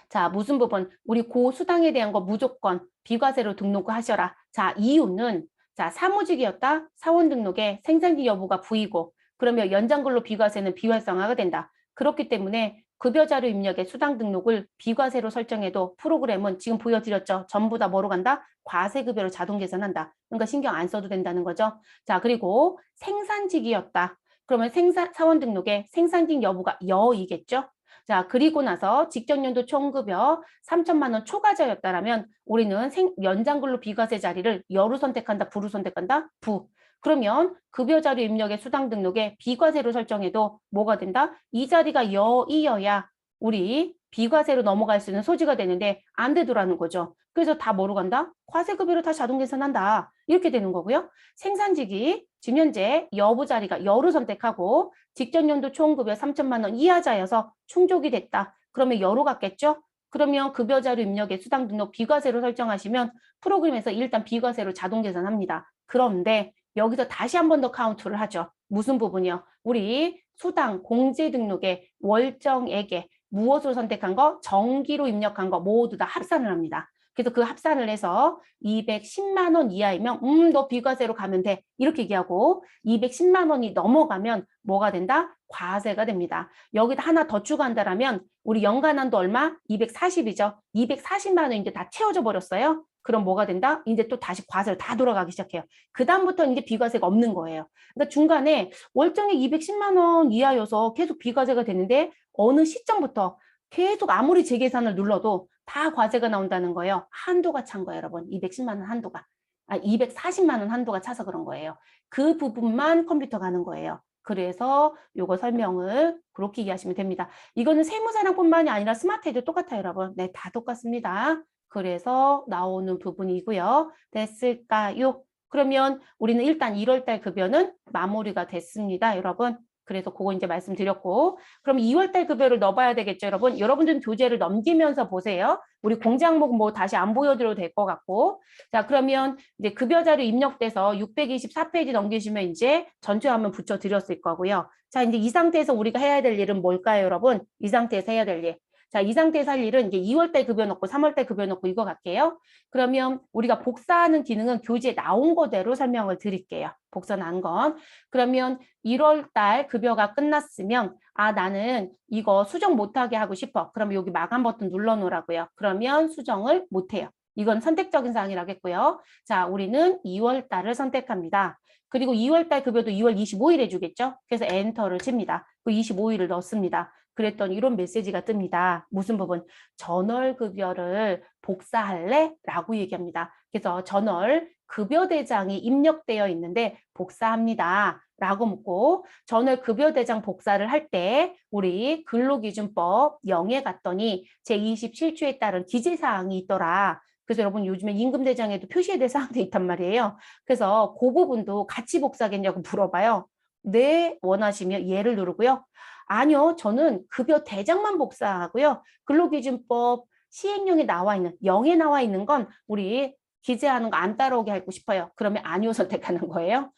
자, 무슨 부분? 우리 고수당에 대한 거 무조건 비과세로 등록하셔라. 자, 이유는 자, 사무직이었다. 사원 등록에 생산직 여부가 부이고 그러면 연장근로 비과세는 비활성화가 된다. 그렇기 때문에 급여자료 입력에 수당 등록을 비과세로 설정해도 프로그램은 지금 보여드렸죠. 전부 다 뭐로 간다? 과세급여로 자동 계산한다. 그러니까 신경 안 써도 된다는 거죠. 자, 그리고 생산직이었다. 그러면 사원 등록에 생산직 여부가 여이겠죠. 자, 그리고 나서 직전연도 총급여 3천만 원 초과자였다라면 우리는 연장근로 비과세 자리를 여로 선택한다, 부로 선택한다? 부. 그러면 급여자료 입력에 수당 등록에 비과세로 설정해도 뭐가 된다? 이 자리가 여이어야 우리 비과세로 넘어갈 수 있는 소지가 되는데 안 되더라는 거죠. 그래서 다 뭐로 간다? 과세급여로 다 자동 계산한다. 이렇게 되는 거고요. 생산직이 지금 현재 여부 자리가 여로 선택하고 직전 연도 총급여 3천만 원 이하자여서 충족이 됐다. 그러면 여로 갔겠죠? 그러면 급여자료 입력에 수당 등록 비과세로 설정하시면 프로그램에서 일단 비과세로 자동 계산합니다. 그런데 여기서 다시 한 번 더 카운트를 하죠. 무슨 부분이요? 우리 수당 공제 등록에 월정액에 무엇으로 선택한 거? 정기로 입력한 거 모두 다 합산을 합니다. 그래서 그 합산을 해서 210만 원 이하이면 너 비과세로 가면 돼. 이렇게 얘기하고 210만 원이 넘어가면 뭐가 된다? 과세가 됩니다. 여기다 하나 더 추가한다라면 우리 연간한도 얼마? 240이죠. 240만 원 이제 다 채워져 버렸어요. 그럼 뭐가 된다? 이제 또 다시 과세로 다 돌아가기 시작해요. 그다음부터 이제 비과세가 없는 거예요. 그러니까 중간에 월정액 210만 원 이하여서 계속 비과세가 되는데 어느 시점부터 계속 아무리 재계산을 눌러도 다 과세가 나온다는 거예요. 한도가 찬 거예요, 여러분. 210만 원 한도가. 240만 원 한도가 차서 그런 거예요. 그 부분만 컴퓨터가 하는 거예요. 그래서 요거 설명을 그렇게 이해하시면 됩니다. 이거는 세무사랑뿐만이 아니라 스마트에도 똑같아요, 여러분. 네, 다 똑같습니다. 그래서 나오는 부분이고요. 됐을까요? 그러면 우리는 일단 1월달 급여는 마무리가 됐습니다, 여러분. 그래서 그거 이제 말씀드렸고 그럼 2월달 급여를 넣어봐야 되겠죠, 여러분. 여러분들은 교재를 넘기면서 보세요. 우리 공제 항목 뭐 다시 안 보여드려도 될 것 같고 자 그러면 이제 급여자료 입력돼서 624페이지 넘기시면 이제 전체 화면 붙여드렸을 거고요. 자 이제 이 상태에서 우리가 해야 될 일은 뭘까요, 여러분? 이 상태에서 해야 될 일. 자, 이 상태에서 할 일은 이제 2월달 급여 넣고 3월달 급여 넣고 이거 갈게요. 그러면 우리가 복사하는 기능은 교재에 나온 거대로 설명을 드릴게요. 복사 난 건. 그러면 1월달 급여가 끝났으면 아 나는 이거 수정 못하게 하고 싶어. 그러면 여기 마감 버튼 눌러놓으라고요. 그러면 수정을 못해요. 이건 선택적인 사항이라겠고요. 자, 우리는 2월달을 선택합니다. 그리고 2월달 급여도 2월 25일에 주겠죠? 그래서 엔터를 칩니다. 그 25일을 넣습니다. 그랬더니 이런 메시지가 뜹니다. 무슨 부분? 전월급여를 복사할래? 라고 얘기합니다. 그래서 전월 급여대장이 입력되어 있는데 복사합니다. 라고 묻고 전월 급여대장 복사를 할 때 우리 근로기준법 0에 갔더니 제27조에 따른 기재사항이 있더라. 그래서 여러분 요즘에 임금대장에도 표시해야 될 사항도 있단 말이에요. 그래서 그 부분도 같이 복사하겠냐고 물어봐요. 네, 원하시면 예를 누르고요. 아니요, 저는 급여 대장만 복사하고요. 근로기준법 시행령에 나와 있는 0에 나와 있는 건 우리 기재하는 거 안 따라오게 하고 싶어요. 그러면 아니요 선택하는 거예요.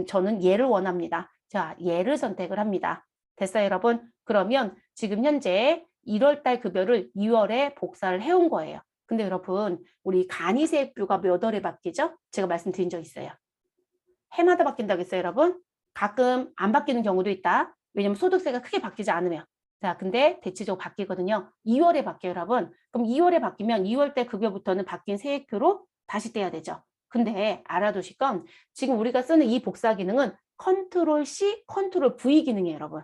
저는 예를 원합니다. 자, 예를 선택을 합니다. 됐어요, 여러분? 그러면 지금 현재 1월 달 급여를 2월에 복사를 해온 거예요. 근데 여러분, 우리 간이세액뷰가 몇 월에 바뀌죠? 제가 말씀드린 적 있어요. 해마다 바뀐다고 했어요, 여러분? 가끔 안 바뀌는 경우도 있다. 왜냐면 소득세가 크게 바뀌지 않으면. 자, 근데 대체적으로 바뀌거든요. 2월에 바뀌어요, 여러분. 그럼 2월에 바뀌면 2월 때 급여부터는 바뀐 세액표로 다시 떼야 되죠. 근데 알아두실 건 지금 우리가 쓰는 이 복사 기능은 컨트롤 C, 컨트롤 V 기능이에요, 여러분.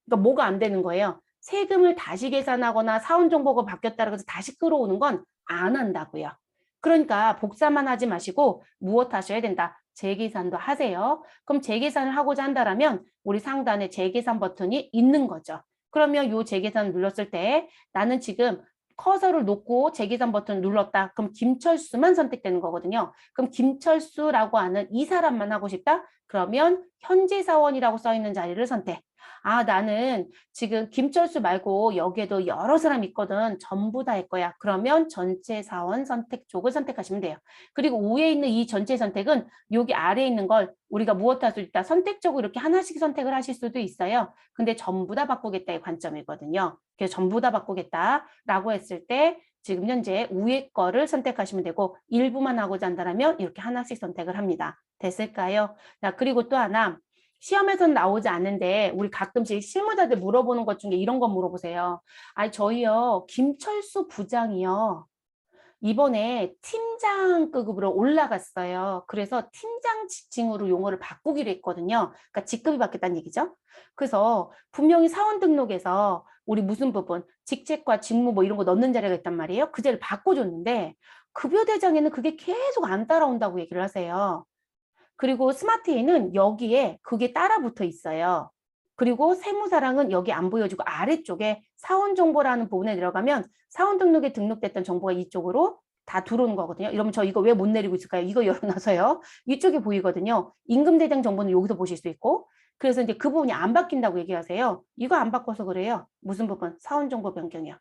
그러니까 뭐가 안 되는 거예요. 세금을 다시 계산하거나 사원정보가 바뀌었다고 해서 다시 끌어오는 건 안 한다고요. 그러니까 복사만 하지 마시고 무엇 하셔야 된다. 재계산도 하세요. 그럼 재계산을 하고자 한다면 우리 상단에 재계산 버튼이 있는 거죠. 그러면 이 재계산 눌렀을 때 나는 지금 커서를 놓고 재계산 버튼 눌렀다. 그럼 김철수만 선택되는 거거든요. 그럼 김철수라고 하는 이 사람만 하고 싶다? 그러면 현재 사원이라고 써 있는 자리를 선택. 아, 나는 지금 김철수 말고 여기에도 여러 사람 있거든. 전부 다 할 거야. 그러면 전체 사원 선택 쪽을 선택하시면 돼요. 그리고 위에 있는 이 전체 선택은 여기 아래에 있는 걸 우리가 무엇 할 수 있다. 선택적으로 이렇게 하나씩 선택을 하실 수도 있어요. 근데 전부 다 바꾸겠다의 관점이거든요. 그래서 전부 다 바꾸겠다라고 했을 때 지금 현재 위에 거를 선택하시면 되고 일부만 하고자 한다면 이렇게 하나씩 선택을 합니다. 됐을까요? 자, 그리고 또 하나 시험에서는 나오지 않는데 우리 가끔씩 실무자들 물어보는 것 중에 이런 거 물어보세요. 아니 저희요 김철수 부장이요. 이번에 팀장급으로 올라갔어요. 그래서 팀장 지칭으로 용어를 바꾸기로 했거든요. 그러니까 직급이 바뀌었다는 얘기죠. 그래서 분명히 사원 등록에서 우리 무슨 부분, 직책과 직무 뭐 이런 거 넣는 자리가 있단 말이에요. 그 자리를 바꿔줬는데 급여대장에는 그게 계속 안 따라온다고 얘기를 하세요. 그리고 스마트에는 여기에 그게 따라 붙어 있어요. 그리고 세무사랑은 여기 안 보여주고 아래쪽에 사원정보라는 부분에 들어가면 사원 등록에 등록됐던 정보가 이쪽으로 다 들어오는 거거든요. 여러분 저 이거 왜 못 내리고 있을까요? 이거 열어놔서요. 이쪽에 보이거든요. 임금대장 정보는 여기서 보실 수 있고 그래서 이제 그 부분이 안 바뀐다고 얘기하세요. 이거 안 바꿔서 그래요. 무슨 부분? 사원정보 변경이요.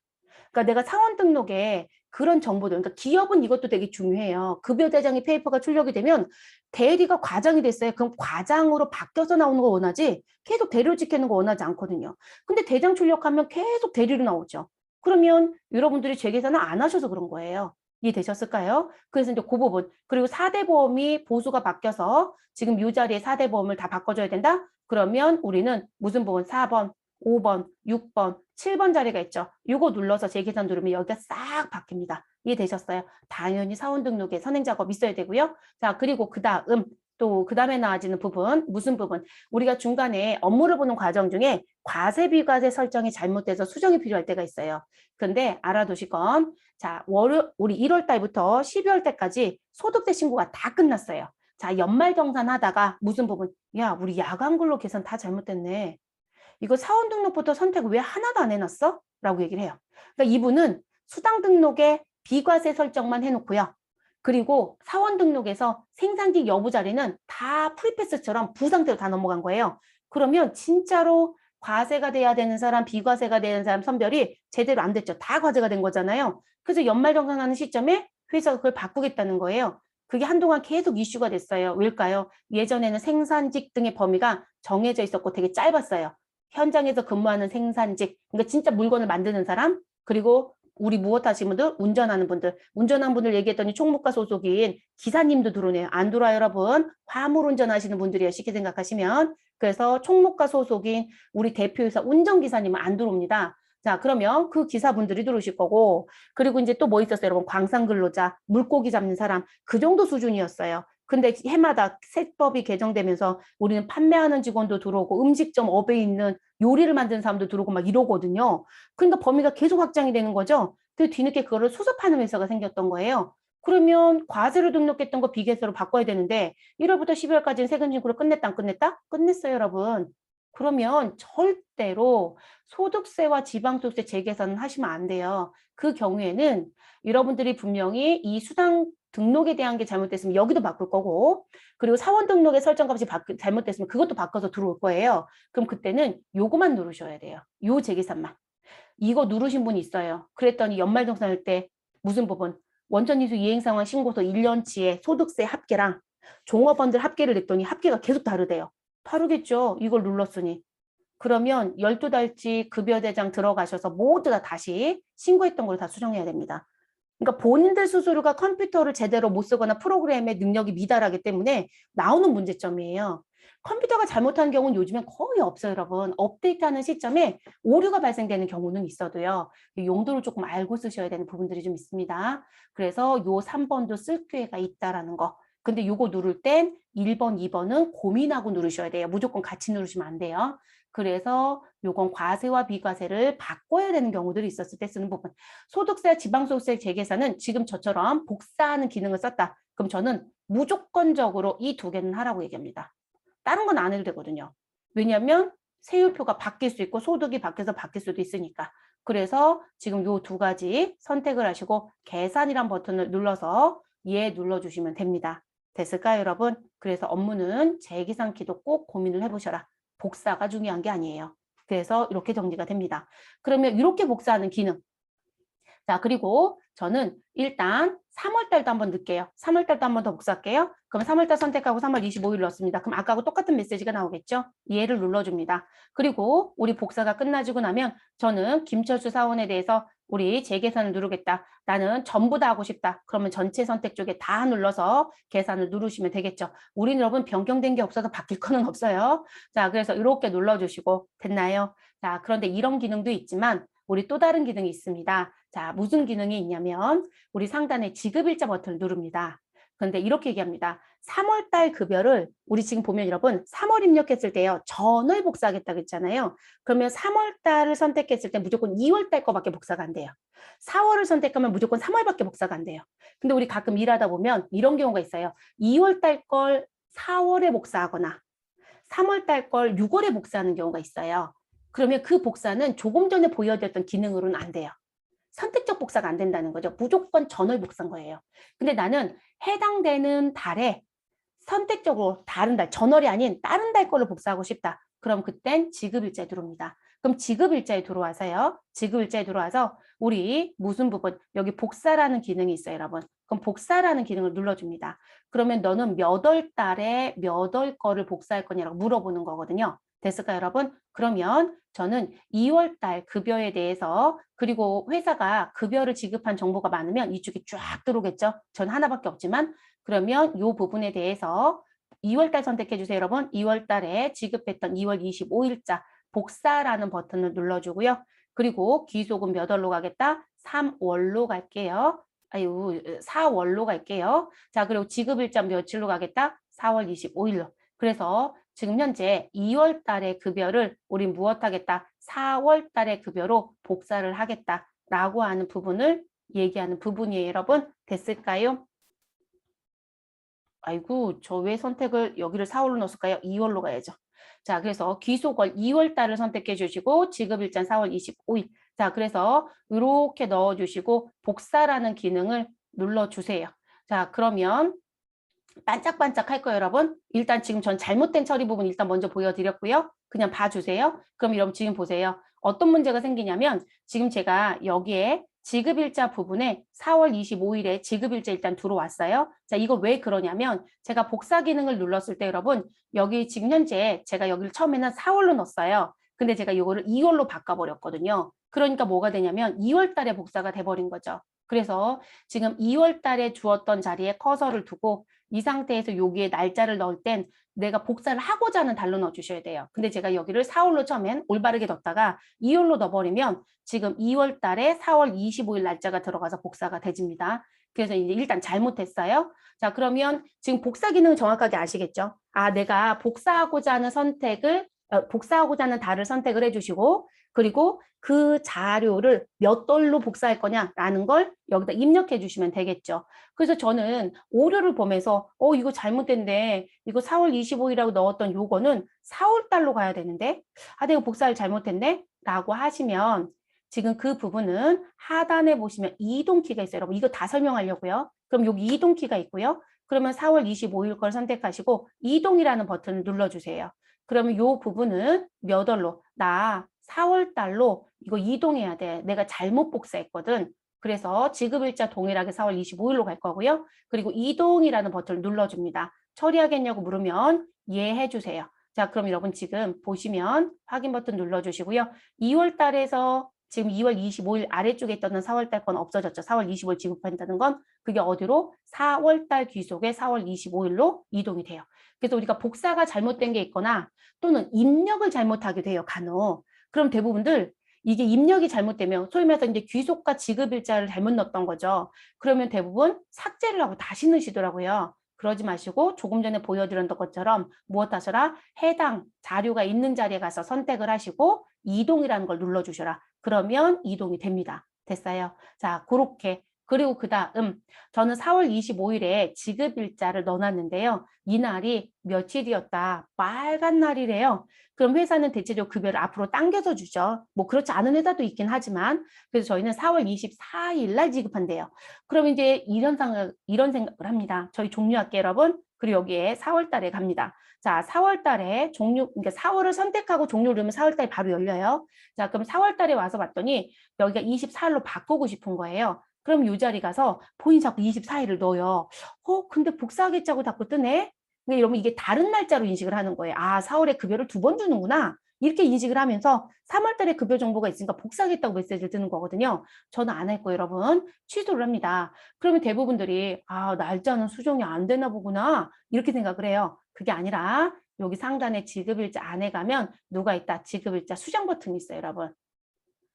그러니까 내가 사원 등록에 그런 정보들, 그러니까 기업은 이것도 되게 중요해요. 급여대장이 페이퍼가 출력이 되면 대리가 과장이 됐어요. 그럼 과장으로 바뀌어서 나오는 거 원하지 계속 대리를 지키는 거 원하지 않거든요. 근데 대장 출력하면 계속 대리로 나오죠. 그러면 여러분들이 재계산을 안 하셔서 그런 거예요. 이해되셨을까요? 그래서 이제 그 부분. 그리고 4대 보험이 보수가 바뀌어서 지금 이 자리에 4대 보험을 다 바꿔줘야 된다? 그러면 우리는 무슨 부분? 4번, 5번, 6번, 7번 자리가 있죠. 이거 눌러서 재계산 누르면 여기가 싹 바뀝니다. 이해되셨어요? 당연히 사원 등록에 선행 작업 있어야 되고요. 자, 그리고 그 다음에 나아지는 부분, 무슨 부분? 우리가 중간에 업무를 보는 과정 중에 과세 비과세 설정이 잘못돼서 수정이 필요할 때가 있어요. 근데 알아두실 건, 자, 우리 1월 달부터 12월 달까지 소득세 신고가 다 끝났어요. 자, 연말정산 하다가 무슨 부분? 야, 우리 야간 근로 계산 다 잘못됐네. 이거 사원 등록부터 선택 왜 하나도 안 해놨어? 라고 얘기를 해요. 그러니까 이분은 수당 등록에 비과세 설정만 해놓고요. 그리고 사원 등록에서 생산직 여부 자리는 다 프리패스처럼 부상태로 다 넘어간 거예요. 그러면 진짜로 과세가 돼야 되는 사람, 비과세가 되는 사람 선별이 제대로 안 됐죠. 다 과세가 된 거잖아요. 그래서 연말정산하는 시점에 회사가 그걸 바꾸겠다는 거예요. 그게 한동안 계속 이슈가 됐어요. 왜일까요? 예전에는 생산직 등의 범위가 정해져 있었고 되게 짧았어요. 현장에서 근무하는 생산직, 그러니까 진짜 물건을 만드는 사람, 그리고 우리 무엇 하시는 분들, 운전하는 분들 얘기했더니 총무과 소속인 기사님도 들어오네요. 안 들어와요, 여러분. 화물 운전하시는 분들이에요, 쉽게 생각하시면. 그래서 총무과 소속인 우리 대표이사 운전기사님은 안 들어옵니다. 자, 그러면 그 기사분들이 들어오실 거고, 그리고 이제 또 뭐 있었어요, 여러분? 광산근로자, 물고기 잡는 사람, 그 정도 수준이었어요. 근데 해마다 세법이 개정되면서 우리는 판매하는 직원도 들어오고 음식점 업에 있는 요리를 만드는 사람도 들어오고 막 이러거든요. 그러니까 범위가 계속 확장이 되는 거죠. 그 뒤늦게 그거를 수습하는 회사가 생겼던 거예요. 그러면 과세로 등록했던 거 비과세로 바꿔야 되는데 1월부터 12월까지는 세금 징수를 끝냈다 안 끝냈다? 끝냈어요, 여러분. 그러면 절대로 소득세와 지방소득세 재계산은 하시면 안 돼요. 그 경우에는 여러분들이 분명히 이 수당 등록에 대한 게 잘못됐으면 여기도 바꿀 거고, 그리고 사원 등록의 설정값이 잘못됐으면 그것도 바꿔서 들어올 거예요. 그럼 그때는 요거만 누르셔야 돼요. 요 재계산만. 이거 누르신 분이 있어요. 그랬더니 연말정산할 때 무슨 법은 원천인수 이행상황 신고서 1년치의 소득세 합계랑 종업원들 합계를 냈더니 합계가 계속 다르대요. 다르겠죠. 이걸 눌렀으니. 그러면 12달치 급여대장 들어가셔서 모두 다 다시 신고했던 걸 다 수정해야 됩니다. 그러니까 본인들 스스로가 컴퓨터를 제대로 못 쓰거나 프로그램의 능력이 미달하기 때문에 나오는 문제점이에요. 컴퓨터가 잘못하는 경우는 요즘엔 거의 없어요, 여러분. 업데이트하는 시점에 오류가 발생되는 경우는 있어도요. 용도를 조금 알고 쓰셔야 되는 부분들이 좀 있습니다. 그래서 요 3번도 쓸 기회가 있다라는 거. 근데 요거 누를 땐 1번, 2번은 고민하고 누르셔야 돼요. 무조건 같이 누르시면 안 돼요. 그래서 요건 과세와 비과세를 바꿔야 되는 경우들이 있었을 때 쓰는 부분. 소득세, 지방소득세 재계산은 지금 저처럼 복사하는 기능을 썼다. 그럼 저는 무조건적으로 이 두 개는 하라고 얘기합니다. 다른 건 안 해도 되거든요. 왜냐하면 세율표가 바뀔 수 있고 소득이 바뀌어서 바뀔 수도 있으니까. 그래서 지금 요 두 가지 선택을 하시고 계산이란 버튼을 눌러서 예 눌러주시면 됩니다. 됐을까요, 여러분? 그래서 업무는 재계산키도 꼭 고민을 해보셔라. 복사가 중요한 게 아니에요. 그래서 이렇게 정리가 됩니다. 그러면 이렇게 복사하는 기능. 자, 그리고 저는 일단 3월달도 한번 넣을게요. 3월달도 한번 더 복사할게요. 그럼 3월달 선택하고 3월 25일 넣습니다. 그럼 아까하고 똑같은 메시지가 나오겠죠? 얘를 눌러줍니다. 그리고 우리 복사가 끝나지고 나면 저는 김철수 사원에 대해서 우리 재계산을 누르겠다. 나는 전부 다 하고 싶다. 그러면 전체 선택 쪽에 다 눌러서 계산을 누르시면 되겠죠. 우리는 여러분 변경된 게 없어서 바뀔 거는 없어요. 자, 그래서 이렇게 눌러주시고 됐나요? 자, 그런데 이런 기능도 있지만 우리 또 다른 기능이 있습니다. 자, 무슨 기능이 있냐면 우리 상단에 지급일자 버튼을 누릅니다. 그런데 이렇게 얘기합니다. 3월달 급여를 우리 지금 보면 여러분 3월 입력했을 때요. 전월 복사하겠다고 했잖아요. 그러면 3월달을 선택했을 때 무조건 2월달 거밖에 복사가 안 돼요. 4월을 선택하면 무조건 3월밖에 복사가 안 돼요. 근데 우리 가끔 일하다 보면 이런 경우가 있어요. 2월달 걸 4월에 복사하거나 3월달 걸 6월에 복사하는 경우가 있어요. 그러면 그 복사는 조금 전에 보여드렸던 기능으로는 안 돼요. 선택적 복사가 안 된다는 거죠. 무조건 전월 복사인 거예요. 근데 나는 해당되는 달에 선택적으로 다른 달, 전월이 아닌 다른 달 걸로 복사하고 싶다. 그럼 그땐 지급일자에 들어옵니다. 그럼 지급일자에 들어와서요. 지급일자에 들어와서 우리 무슨 부분, 여기 복사라는 기능이 있어요, 여러분. 그럼 복사라는 기능을 눌러줍니다. 그러면 너는 몇 월 달에 몇 월 거를 복사할 거냐라고 물어보는 거거든요. 됐을까요, 여러분? 그러면 저는 2월 달 급여에 대해서 그리고 회사가 급여를 지급한 정보가 많으면 이쪽에 쫙 들어오겠죠. 전 하나밖에 없지만 그러면 이 부분에 대해서 2월 달 선택해 주세요, 여러분. 2월 달에 지급했던 2월 25일자 복사라는 버튼을 눌러주고요. 그리고 귀속은 몇 월로 가겠다? 3월로 갈게요. 아유, 4월로 갈게요. 자, 그리고 지급일자 며칠로 가겠다? 4월 25일로. 그래서 지금 현재 2월 달의 급여를 우리 무엇 하겠다? 4월 달의 급여로 복사를 하겠다라고 하는 부분을 얘기하는 부분이에요, 여러분. 됐을까요? 아이고, 저 왜 선택을 여기를 4월로 넣었을까요? 2월로 가야죠. 자, 그래서 귀속월 2월 달을 선택해 주시고 지급일자는 4월 25일. 자, 그래서 이렇게 넣어 주시고 복사라는 기능을 눌러 주세요. 자, 그러면 반짝반짝 할 거예요, 여러분. 일단 지금 전 잘못된 처리 부분 일단 먼저 보여드렸고요. 그냥 봐주세요. 그럼 여러분 지금 보세요. 어떤 문제가 생기냐면 지금 제가 여기에 지급일자 부분에 4월 25일에 지급일자 일단 들어왔어요. 자, 이거 왜 그러냐면 제가 복사 기능을 눌렀을 때 여러분 여기 지금 현재 제가 여기를 처음에는 4월로 넣었어요. 근데 제가 이거를 2월로 바꿔버렸거든요. 그러니까 뭐가 되냐면 2월 달에 복사가 돼버린 거죠. 그래서 지금 2월 달에 주었던 자리에 커서를 두고 이 상태에서 여기에 날짜를 넣을 땐 내가 복사를 하고자 하는 달로 넣어주셔야 돼요. 근데 제가 여기를 4월로 처음엔 올바르게 넣었다가 2월로 넣어버리면 지금 2월 달에 4월 25일 날짜가 들어가서 복사가 되집니다. 그래서 이제 일단 잘못했어요. 자, 그러면 지금 복사 기능 정확하게 아시겠죠? 아, 내가 복사하고자 하는 선택을 복사하고자 하는 달을 선택을 해주시고 그리고 그 자료를 몇 dol로 복사할 거냐라는 걸 여기다 입력해 주시면 되겠죠. 그래서 저는 오류를 보면서 이거 잘못된데 이거 4월 25일이라고 넣었던 요거는 4월 달로 가야 되는데 내가 복사를 잘못했네 라고 하시면 지금 그 부분은 하단에 보시면 이동키가 있어요. 여러분 이거 다 설명하려고요. 그럼 여기 이동키가 있고요. 그러면 4월 25일 걸 선택하시고 이동이라는 버튼을 눌러주세요. 그러면 요 부분은 몇 월로? 나 4월 달로 이거 이동해야 돼. 내가 잘못 복사했거든. 그래서 지급일자 동일하게 4월 25일로 갈 거고요. 그리고 이동이라는 버튼을 눌러줍니다. 처리하겠냐고 물으면 예 해주세요. 자, 그럼 여러분 지금 보시면 확인 버튼 눌러주시고요. 2월 달에서 지금 2월 25일 아래쪽에 있던 4월 달 건 없어졌죠. 4월 25일 지급한다는 건 그게 어디로? 4월 달 귀속에 4월 25일로 이동이 돼요. 그래서 우리가 복사가 잘못된 게 있거나 또는 입력을 잘못하게 돼요. 간혹. 그럼 대부분들 이게 입력이 잘못되면 소위 말해서 이제 귀속과 지급일자를 잘못 넣었던 거죠. 그러면 대부분 삭제를 하고 다시 넣으시더라고요. 그러지 마시고 조금 전에 보여드렸던 것처럼 무엇 하셔라? 해당 자료가 있는 자리에 가서 선택을 하시고 이동이라는 걸 눌러주셔라. 그러면 이동이 됩니다. 됐어요? 자, 그렇게. 그리고 그 다음 저는 4월 25일에 지급일자를 넣어놨는데요. 이날이 며칠이었다. 빨간 날이래요. 그럼 회사는 대체적으로 급여를 앞으로 당겨서 주죠. 뭐 그렇지 않은 회사도 있긴 하지만 그래서 저희는 4월 24일 날 지급한대요. 그럼 이제 이런 생각을 합니다. 저희 종료할게요, 여러분. 그리고 여기에 4월 달에 갑니다. 자, 4월 달에 그러니까 4월을 선택하고 종료를 누르면 4월 달에 바로 열려요. 자, 그럼 4월 달에 와서 봤더니 여기가 24일로 바꾸고 싶은 거예요. 그럼 이 자리 가서 본인이 자꾸 24일을 넣어요. 근데 복사하겠자고 자꾸 뜨네? 근데 여러분 이게 다른 날짜로 인식을 하는 거예요. 4월에 급여를 2번 주는구나. 이렇게 인식을 하면서 3월 달에 급여 정보가 있으니까 복사하겠다고 메시지를 뜨는 거거든요. 저는 안 할 거예요, 여러분. 취소를 합니다. 그러면 대부분들이 날짜는 수정이 안 되나 보구나. 이렇게 생각을 해요. 그게 아니라 여기 상단에 지급일자 안에 가면 누가 있다? 지급일자 수정 버튼이 있어요, 여러분.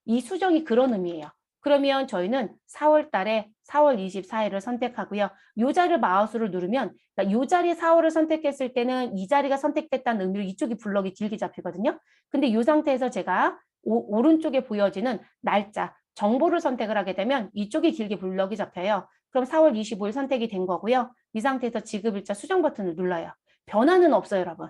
이 수정이 그런 의미예요. 그러면 저희는 4월 달에 4월 24일을 선택하고요. 이 자리를 마우스를 누르면 그러니까 이 자리에 4월을 선택했을 때는 이 자리가 선택됐다는 의미로 이쪽이 블럭이 길게 잡히거든요. 근데 이 상태에서 제가 오른쪽에 보여지는 날짜, 정보를 선택을 하게 되면 이쪽이 길게 블럭이 잡혀요. 그럼 4월 25일 선택이 된 거고요. 이 상태에서 지급일자 수정 버튼을 눌러요. 변화는 없어요, 여러분.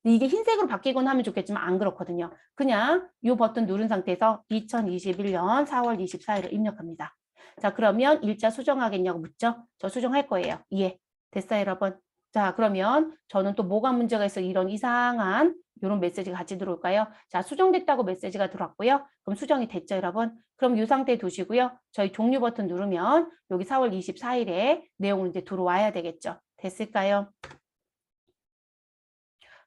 이게 흰색으로 바뀌거나 하면 좋겠지만 안 그렇거든요. 그냥 이 버튼 누른 상태에서 2021년 4월 24일을 입력합니다. 자, 그러면 일자 수정하겠냐고 묻죠? 저 수정할 거예요. 예. 됐어요, 여러분? 자, 그러면 저는 또 뭐가 문제가 있어? 이런 이상한 이런 메시지가 같이 들어올까요? 자, 수정됐다고 메시지가 들어왔고요. 그럼 수정이 됐죠, 여러분? 그럼 이 상태에 두시고요. 저희 종료 버튼 누르면 여기 4월 24일에 내용을 이제 들어와야 되겠죠. 됐을까요?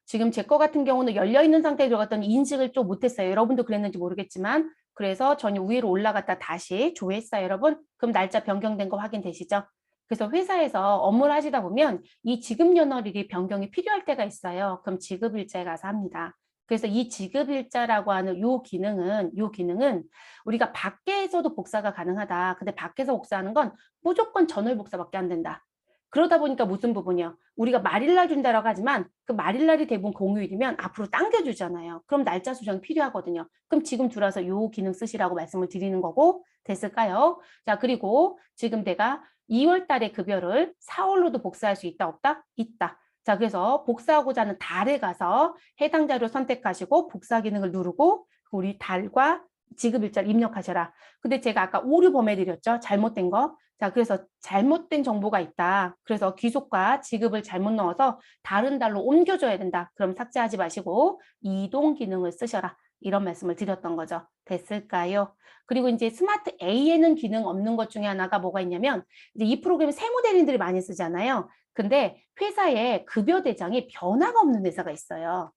지금 제 거 같은 경우는 열려있는 상태에 들어갔더니 인식을 좀 못했어요. 여러분도 그랬는지 모르겠지만 그래서 전혀 위로 올라갔다 다시 조회했어요, 여러분. 그럼 날짜 변경된 거 확인되시죠? 그래서 회사에서 업무를 하시다 보면 이 지급연월일이 변경이 필요할 때가 있어요. 그럼 지급일자에 가서 합니다. 그래서 이 지급일자라고 하는 요 기능은 우리가 밖에서도 복사가 가능하다. 근데 밖에서 복사하는 건 무조건 전월 복사밖에 안 된다. 그러다 보니까 무슨 부분이요? 우리가 말일날 준다라고 하지만 그 말일날이 대부분 공휴일이면 앞으로 당겨주잖아요. 그럼 날짜 수정이 필요하거든요. 그럼 지금 들어와서 이 기능 쓰시라고 말씀을 드리는 거고 됐을까요? 자, 그리고 지금 내가 2월 달에 급여를 4월로도 복사할 수 있다 없다? 있다. 자, 그래서 복사하고자 하는 달에 가서 해당 자료 선택하시고 복사 기능을 누르고 우리 달과 지급일자를 입력하셔라. 근데 제가 아까 오류 범해드렸죠? 잘못된 거. 자, 그래서 잘못된 정보가 있다. 그래서 귀속과 지급을 잘못 넣어서 다른 달로 옮겨줘야 된다. 그럼 삭제하지 마시고 이동 기능을 쓰셔라. 이런 말씀을 드렸던 거죠. 됐을까요? 그리고 이제 스마트 A에는 기능 없는 것 중에 하나가 뭐가 있냐면 이제 이 프로그램 세무대리인들이 많이 쓰잖아요. 근데 회사에 급여 대장이 변화가 없는 회사가 있어요.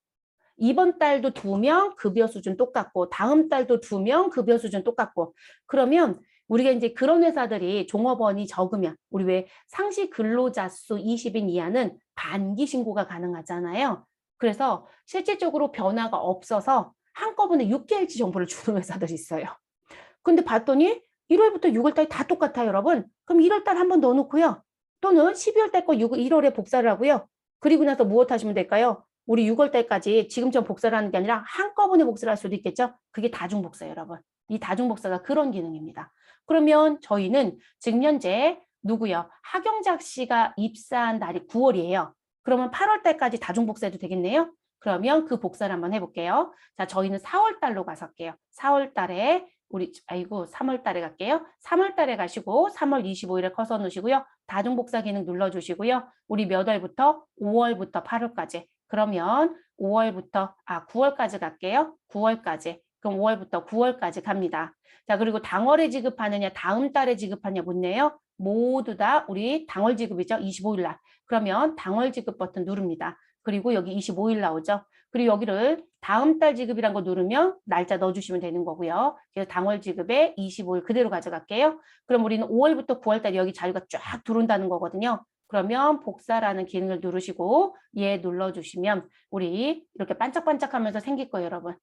이번 달도 2명 급여 수준 똑같고 다음 달도 2명 급여 수준 똑같고 그러면 우리가 이제 그런 회사들이 종업원이 적으면 우리 왜 상시 근로자 수 20인 이하는 반기 신고가 가능하잖아요. 그래서 실질적으로 변화가 없어서 한꺼번에 6개월치 정보를 주는 회사들이 있어요. 근데 봤더니 1월부터 6월달이 다 똑같아요, 여러분. 그럼 1월달 한번 넣어놓고요. 또는 12월달 거 1월에 복사를 하고요. 그리고 나서 무엇 하시면 될까요? 우리 6월 달까지 지금처럼 복사를 하는 게 아니라 한꺼번에 복사를 할 수도 있겠죠. 그게 다중복사예요, 여러분. 이 다중복사가 그런 기능입니다. 그러면 저희는 지금 현재 누구요? 하경작 씨가 입사한 날이 9월이에요. 그러면 8월 달까지 다중복사해도 되겠네요. 그러면 그 복사를 한번 해볼게요. 자, 저희는 4월 달로 가서 할게요. 4월 달에 우리 3월 달에 갈게요. 3월 달에 가시고 3월 25일에 커서 놓으시고요. 다중복사 기능 눌러주시고요. 우리 몇 월부터? 5월부터 8월까지. 그러면 9월까지 갈게요. 9월까지. 그럼 5월부터 9월까지 갑니다. 자, 그리고 당월에 지급하느냐, 다음 달에 지급하느냐 묻네요. 모두 다 우리 당월 지급이죠. 25일 날. 그러면 당월 지급 버튼 누릅니다. 그리고 여기 25일 나오죠. 그리고 여기를 다음 달 지급이란 거 누르면 날짜 넣어주시면 되는 거고요. 그래서 당월 지급에 25일 그대로 가져갈게요. 그럼 우리는 5월부터 9월달 여기 자료가 쫙 들어온다는 거거든요. 그러면 복사라는 기능을 누르시고 얘 눌러주시면 우리 이렇게 반짝반짝하면서 생길 거예요, 여러분.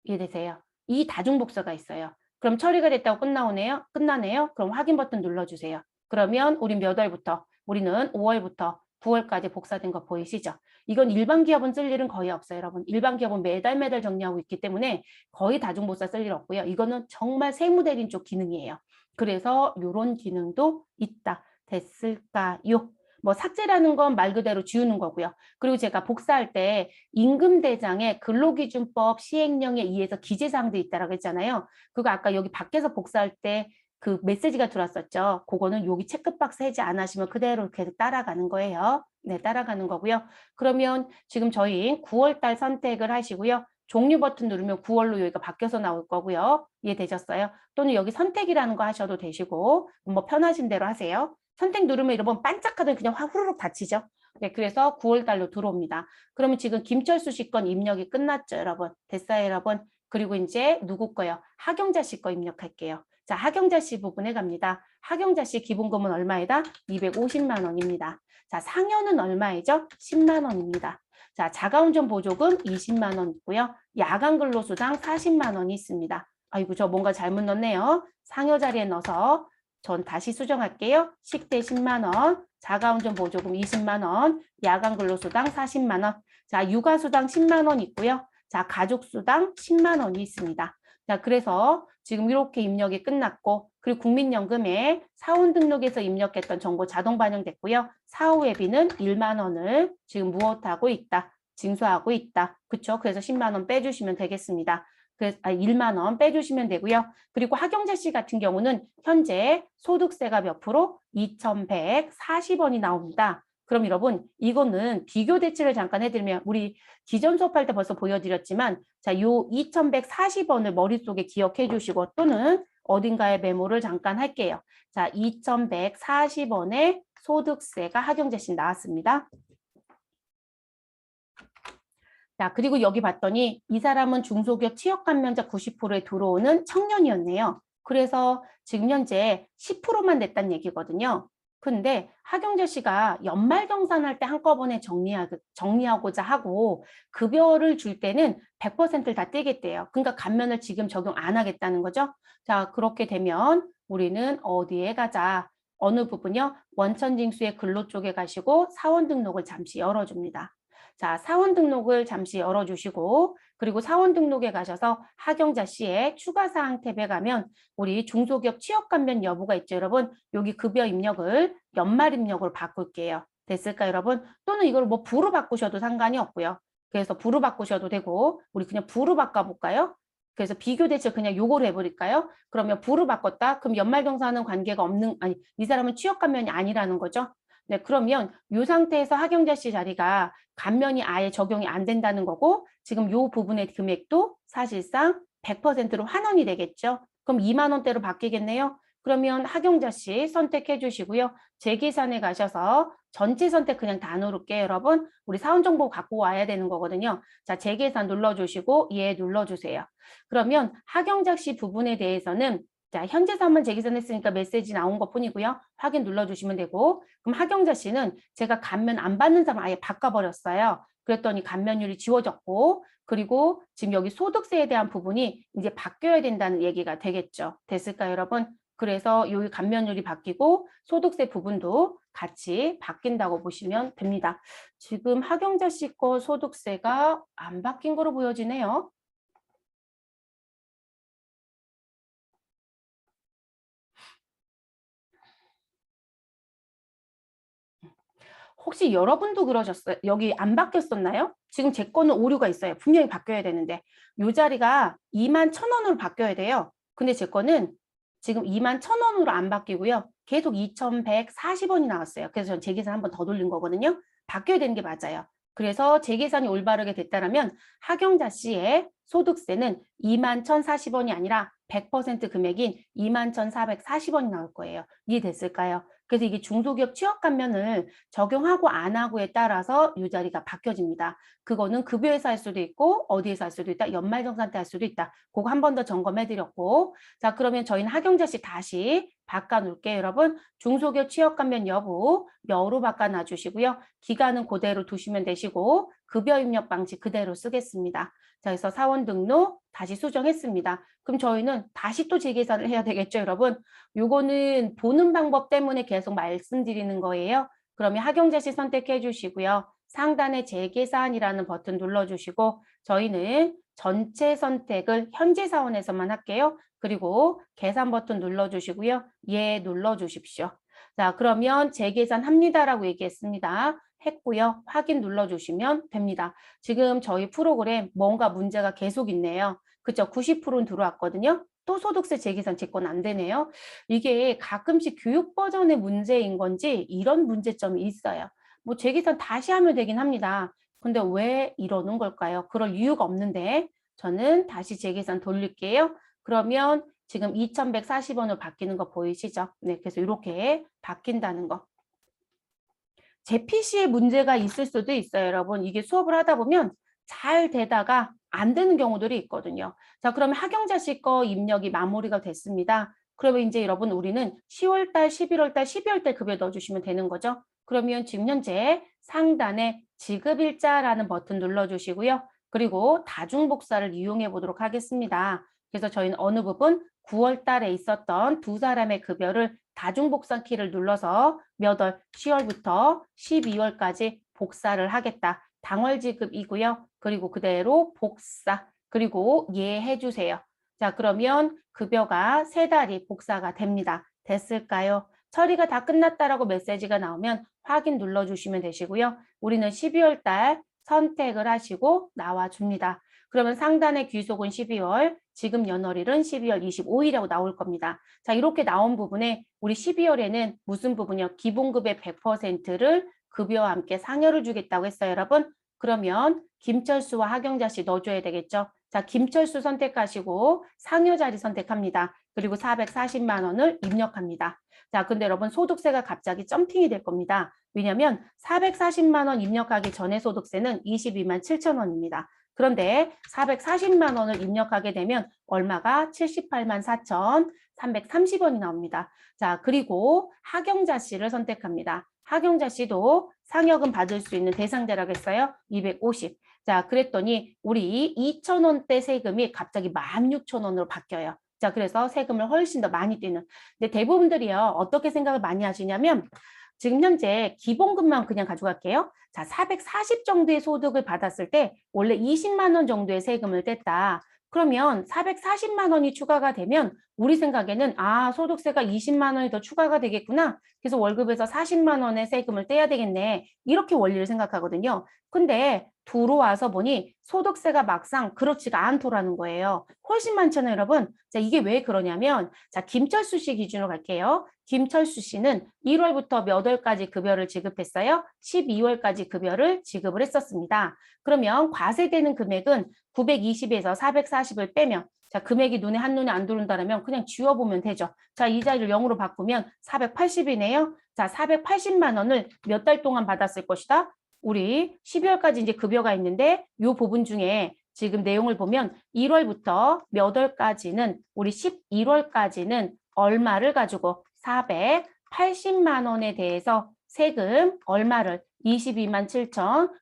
이해되세요? 이 다중복사가 있어요. 그럼 처리가 됐다고 끝나네요? 그럼 확인 버튼 눌러주세요. 그러면 우린 몇 월부터? 우리는 5월부터 9월까지 복사된 거 보이시죠? 이건 일반 기업은 쓸 일은 거의 없어요, 여러분. 일반 기업은 매달 정리하고 있기 때문에 거의 다중복사 쓸 일 없고요. 이거는 정말 세무대리인 쪽 기능이에요. 그래서 이런 기능도 있다. 됐을까요? 뭐 삭제라는 건 말 그대로 지우는 거고요. 그리고 제가 복사할 때 임금대장에 근로기준법 시행령에 의해서 기재사항도 있다라고 했잖아요. 그거 아까 여기 밖에서 복사할 때 그 메시지가 들어왔었죠. 그거는 여기 체크박스 해제 안 하시면 그대로 계속 따라가는 거예요. 네, 따라가는 거고요. 그러면 지금 저희 9월달 선택을 하시고요. 종류 버튼 누르면 9월로 여기가 바뀌어서 나올 거고요. 이해되셨어요? 또는 여기 선택이라는 거 하셔도 되시고 뭐 편하신 대로 하세요. 선택 누르면 이런 반짝하더니 그냥 확 후루룩 닫히죠. 네, 그래서 9월 달로 들어옵니다. 그러면 지금 김철수 씨 건 입력이 끝났죠, 여러분. 됐어요, 여러분. 그리고 이제 누구 거요? 하경자 씨 거 입력할게요. 자, 하경자 씨 부분에 갑니다. 하경자 씨 기본금은 얼마이다? 250만 원입니다. 자, 상여는 얼마이죠? 10만 원입니다. 자, 자가운전 보조금 20만 원 있고요. 야간 근로수당 40만 원이 있습니다. 아이고, 저 뭔가 잘못 넣었네요. 상여 자리에 넣어서 전 다시 수정할게요. 식대 10만 원, 자가운전 보조금 20만 원, 야간 근로수당 40만 원, 자, 육아수당 10만 원 있고요. 자, 가족수당 10만 원이 있습니다. 자, 그래서 지금 이렇게 입력이 끝났고, 그리고 국민연금에 사원 등록에서 입력했던 정보 자동 반영됐고요. 사후회비는 1만 원을 지금 무엇하고 있다? 징수하고 있다. 그렇죠? 그래서 10만 원 빼주시면 되겠습니다. 그래서 1만 원 빼주시면 되고요. 그리고 하경자 씨 같은 경우는 현재 소득세가 몇 프로? 2,140원이 나옵니다. 그럼 여러분 이거는 비교 대치를 잠깐 해드리면 우리 기존 수업할 때 벌써 보여드렸지만 자, 요 2,140원을 머릿속에 기억해 주시고 또는 어딘가에 메모를 잠깐 할게요. 자, 2,140원의 소득세가 하경자 씨 나왔습니다. 자, 그리고 여기 봤더니 이 사람은 중소기업 취업 감면자 90%에 들어오는 청년이었네요. 그래서 지금 현재 10%만 냈다는 얘기거든요. 근데 하경재 씨가 연말 경산할 때 한꺼번에 정리하고자 하고 급여를 줄 때는 100%를 다 떼겠대요. 그러니까 감면을 지금 적용 안 하겠다는 거죠. 자, 그렇게 되면 우리는 어디에 가자? 어느 부분요? 원천징수의 근로 쪽에 가시고 사원 등록을 잠시 열어줍니다. 자, 사원 등록을 잠시 열어주시고 그리고 사원 등록에 가셔서 하경자 씨의 추가사항 탭에 가면 우리 중소기업 취업 감면 여부가 있죠, 여러분. 여기 급여 입력을 연말 입력으로 바꿀게요. 됐을까요, 여러분? 또는 이걸 뭐 부로 바꾸셔도 상관이 없고요. 그래서 부로 바꾸셔도 되고 우리 그냥 부로 바꿔볼까요? 그래서 비교 대체 그냥 요거로 해버릴까요? 그러면 부로 바꿨다? 그럼 연말경사는 관계가 없는, 아니, 이 사람은 취업 감면이 아니라는 거죠. 네, 그러면 이 상태에서 하경자 씨 자리가 감면이 아예 적용이 안 된다는 거고 지금 이 부분의 금액도 사실상 100%로 환원이 되겠죠. 그럼 2만 원대로 바뀌겠네요. 그러면 하경자 씨 선택해 주시고요. 재계산에 가셔서 전체 선택 그냥 다 누를게요, 여러분. 우리 사원 정보 갖고 와야 되는 거거든요. 자, 재계산 눌러주시고 예 눌러주세요. 그러면 하경자 씨 부분에 대해서는 자, 현재 사업만 재계산했으니까 메시지 나온 것 뿐이고요. 확인 눌러주시면 되고 그럼 하경자 씨는 제가 감면 안 받는 사람 아예 바꿔버렸어요. 그랬더니 감면율이 지워졌고 그리고 지금 여기 소득세에 대한 부분이 이제 바뀌어야 된다는 얘기가 되겠죠. 됐을까요, 여러분? 그래서 요 감면율이 바뀌고 소득세 부분도 같이 바뀐다고 보시면 됩니다. 지금 학영자 씨 거 소득세가 안 바뀐 거로 보여지네요. 혹시 여러분도 그러셨어요? 여기 안 바뀌었었나요? 지금 제 거는 오류가 있어요. 분명히 바뀌어야 되는데 요 자리가 21,000원으로 바뀌어야 돼요. 근데 제 거는 지금 21,000원으로 안 바뀌고요. 계속 2,140원이 나왔어요. 그래서 전 제 계산 한 번 더 돌린 거거든요. 바뀌어야 되는 게 맞아요. 그래서 제 계산이 올바르게 됐다면 학영자 씨의 소득세는 21,040원이 아니라 100% 금액인 21,440원이 나올 거예요. 이해됐을까요? 그래서 이게 중소기업 취업감면을 적용하고 안 하고에 따라서 이 자리가 바뀌어집니다. 그거는 급여에서 할 수도 있고 어디에서 할 수도 있다. 연말정산 때 할 수도 있다. 그거 한 번 더 점검해 드렸고 자 그러면 저희는 학영자 씨 다시 바꿔놓을게요. 여러분 중소기업 취업감면 여부 여로 바꿔놔 주시고요. 기간은 그대로 두시면 되시고 급여 입력 방식 그대로 쓰겠습니다. 자 그래서 사원 등록 다시 수정했습니다. 그럼 저희는 다시 또 재계산을 해야 되겠죠 여러분. 요거는 보는 방법 때문에 계속 말씀드리는 거예요. 그러면 학영자 씨 선택해 주시고요. 상단에 재계산이라는 버튼 눌러주시고 저희는 전체 선택을 현재 사원에서만 할게요. 그리고 계산 버튼 눌러주시고요. 예 눌러주십시오. 자 그러면 재계산합니다라고 얘기했습니다. 했고요. 확인 눌러주시면 됩니다. 지금 저희 프로그램 뭔가 문제가 계속 있네요. 그쵸? 90%는 들어왔거든요. 또 소득세 재계산 제 건 안 되네요. 이게 가끔씩 교육 버전의 문제인 건지 이런 문제점이 있어요. 뭐 재계산 다시 하면 되긴 합니다. 근데 왜 이러는 걸까요? 그럴 이유가 없는데 저는 다시 재계산 돌릴게요. 그러면 지금 2,140원으로 바뀌는 거 보이시죠? 네, 그래서 이렇게 바뀐다는 거. 제 PC에 문제가 있을 수도 있어요, 여러분. 이게 수업을 하다 보면 잘 되다가 안 되는 경우들이 있거든요. 자, 그러면 학영자 씨 거 입력이 마무리가 됐습니다. 그러면 이제 여러분 우리는 10월 달, 11월 달, 12월 달 급여 넣어주시면 되는 거죠. 그러면 지금 현재 상단에 지급일자라는 버튼 눌러주시고요. 그리고 다중복사를 이용해 보도록 하겠습니다. 그래서 저희는 어느 부분 9월 달에 있었던 두 사람의 급여를 다중복사 키를 눌러서 몇 월, 10월부터 12월까지 복사를 하겠다. 당월 지급이고요. 그리고 그대로 복사, 그리고 예 해주세요. 자, 그러면 급여가 세 달이 복사가 됩니다. 됐을까요? 처리가 다 끝났다라고 메시지가 나오면 확인 눌러주시면 되시고요. 우리는 12월 달 선택을 하시고 나와줍니다. 그러면 상단의 귀속은 12월, 지금 연월일은 12월 25일이라고 나올 겁니다. 자, 이렇게 나온 부분에 우리 12월에는 무슨 부분이요? 기본급의 100%를 급여와 함께 상여를 주겠다고 했어요, 여러분. 그러면 김철수와 하경자 씨 넣어줘야 되겠죠? 자, 김철수 선택하시고 상여 자리 선택합니다. 그리고 440만 원을 입력합니다. 자, 근데 여러분 소득세가 갑자기 점핑이 될 겁니다. 왜냐하면 440만 원 입력하기 전에 소득세는 22만 7천 원입니다. 그런데 440만 원을 입력하게 되면 얼마가 78만 4,330원이 나옵니다. 자, 그리고 하경자 씨를 선택합니다. 하경자 씨도 상여금 받을 수 있는 대상자라고 했어요. 250. 자, 그랬더니 우리 2,000원대 세금이 갑자기 16,000원으로 바뀌어요. 자, 그래서 세금을 훨씬 더 많이 떼는. 근데 대부분들이요, 어떻게 생각을 많이 하시냐면 지금 현재 기본급만 그냥 가져갈게요. 자, 440 정도의 소득을 받았을 때 원래 20만 원 정도의 세금을 뗐다. 그러면 440만 원이 추가가 되면 우리 생각에는 아, 소득세가 20만 원이 더 추가가 되겠구나. 그래서 월급에서 40만 원의 세금을 떼야 되겠네. 이렇게 원리를 생각하거든요. 근데 들어와서 보니 소득세가 막상 그렇지가 않더라는 거예요. 훨씬 많잖아요, 여러분. 자, 이게 왜 그러냐면 자, 김철수 씨 기준으로 갈게요. 김철수 씨는 1월부터 몇 월까지 급여를 지급했어요? 12월까지 급여를 지급을 했었습니다. 그러면 과세되는 금액은 920에서 440을 빼면 자, 금액이 눈에 한눈에 안 들어온다면 그냥 지워보면 되죠. 자, 이 자리를 0으로 바꾸면 480이네요. 자, 480만 원을 몇 달 동안 받았을 것이다? 우리 12월까지 이제 급여가 있는데 이 부분 중에 지금 내용을 보면 1월부터 몇 월까지는 우리 11월까지는 얼마를 가지고 480만 원에 대해서 세금 얼마를 22만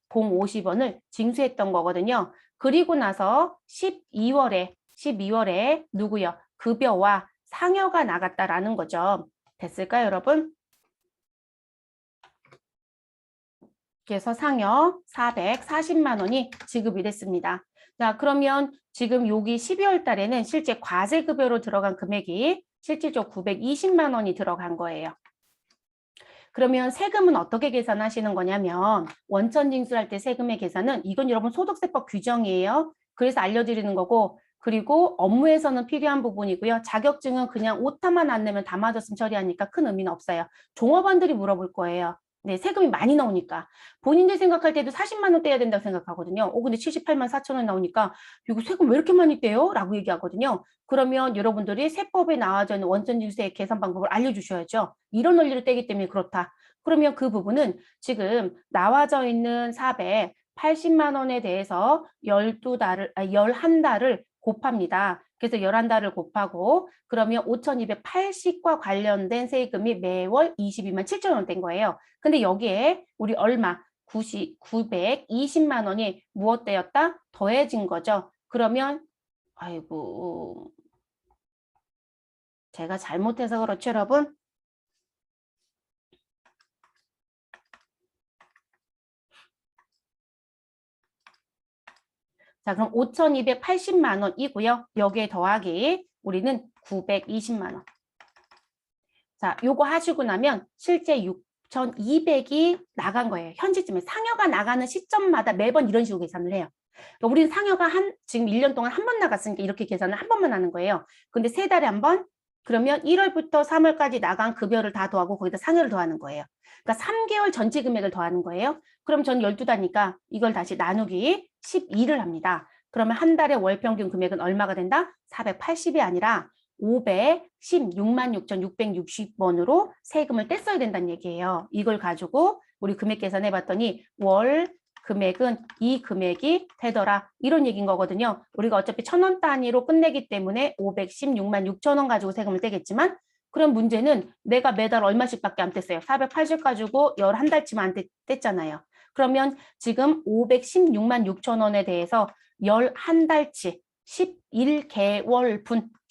7,050원을 징수했던 거거든요. 그리고 나서 12월에 누구요? 급여와 상여가 나갔다라는 거죠. 됐을까요, 여러분? 그래서 상여 440만 원이 지급이 됐습니다. 자, 그러면 지금 여기 12월 달에는 실제 과세급여로 들어간 금액이 실질적으로 920만 원이 들어간 거예요. 그러면 세금은 어떻게 계산하시는 거냐면 원천징수할 때 세금의 계산은 이건 여러분 소득세법 규정이에요. 그래서 알려드리는 거고 그리고 업무에서는 필요한 부분이고요. 자격증은 그냥 오타만 안 내면 다 맞았으면 처리하니까 큰 의미는 없어요. 종업원들이 물어볼 거예요. 네, 세금이 많이 나오니까. 본인들 생각할 때도 40만 원 떼야 된다고 생각하거든요. 근데 78만 4천 원 나오니까 이거 세금 왜 이렇게 많이 떼요? 라고 얘기하거든요. 그러면 여러분들이 세법에 나와져 있는 원천징수의 계산 방법을 알려주셔야죠. 이런 원리를 떼기 때문에 그렇다. 그러면 그 부분은 지금 나와져 있는 480만 원에 대해서 11달을 곱합니다. 그래서 11달을 곱하고 그러면 5,280과 관련된 세금이 매월 22만 7천 원 된 거예요. 근데 여기에 우리 얼마? 920만 원이 무엇되었다? 더해진 거죠. 그러면 아이고 제가 잘못해서 그렇죠, 여러분? 자, 그럼 5,280만 원이고요. 여기에 더하기 우리는 920만 원. 자, 요거 하시고 나면 실제 6,200이 나간 거예요. 현지쯤에 상여가 나가는 시점마다 매번 이런 식으로 계산을 해요. 그러니까 우리는 상여가 지금 1년 동안 한 번 나갔으니까 이렇게 계산을 한 번만 하는 거예요. 근데 3달에 한 번? 그러면 1월부터 3월까지 나간 급여를 다 더하고 거기다 상여를 더하는 거예요. 그러니까 3개월 전체 금액을 더하는 거예요. 그럼 전 12달이니까 이걸 다시 나누기 12를 합니다. 그러면 한 달에 월 평균 금액은 얼마가 된다? 480이 아니라 516만 6,660원으로 세금을 뗐어야 된다는 얘기예요. 이걸 가지고 우리 금액 계산해 봤더니 월 금액은 이 금액이 되더라. 이런 얘기인 거거든요. 우리가 어차피 1,000원 단위로 끝내기 때문에 516만 6천 원 가지고 세금을 떼겠지만 그럼 문제는 내가 매달 얼마씩밖에 안 뗐어요. 480 가지고 11달치만 안 뗐잖아요. 그러면 지금 516만 6천 원에 대해서 11달치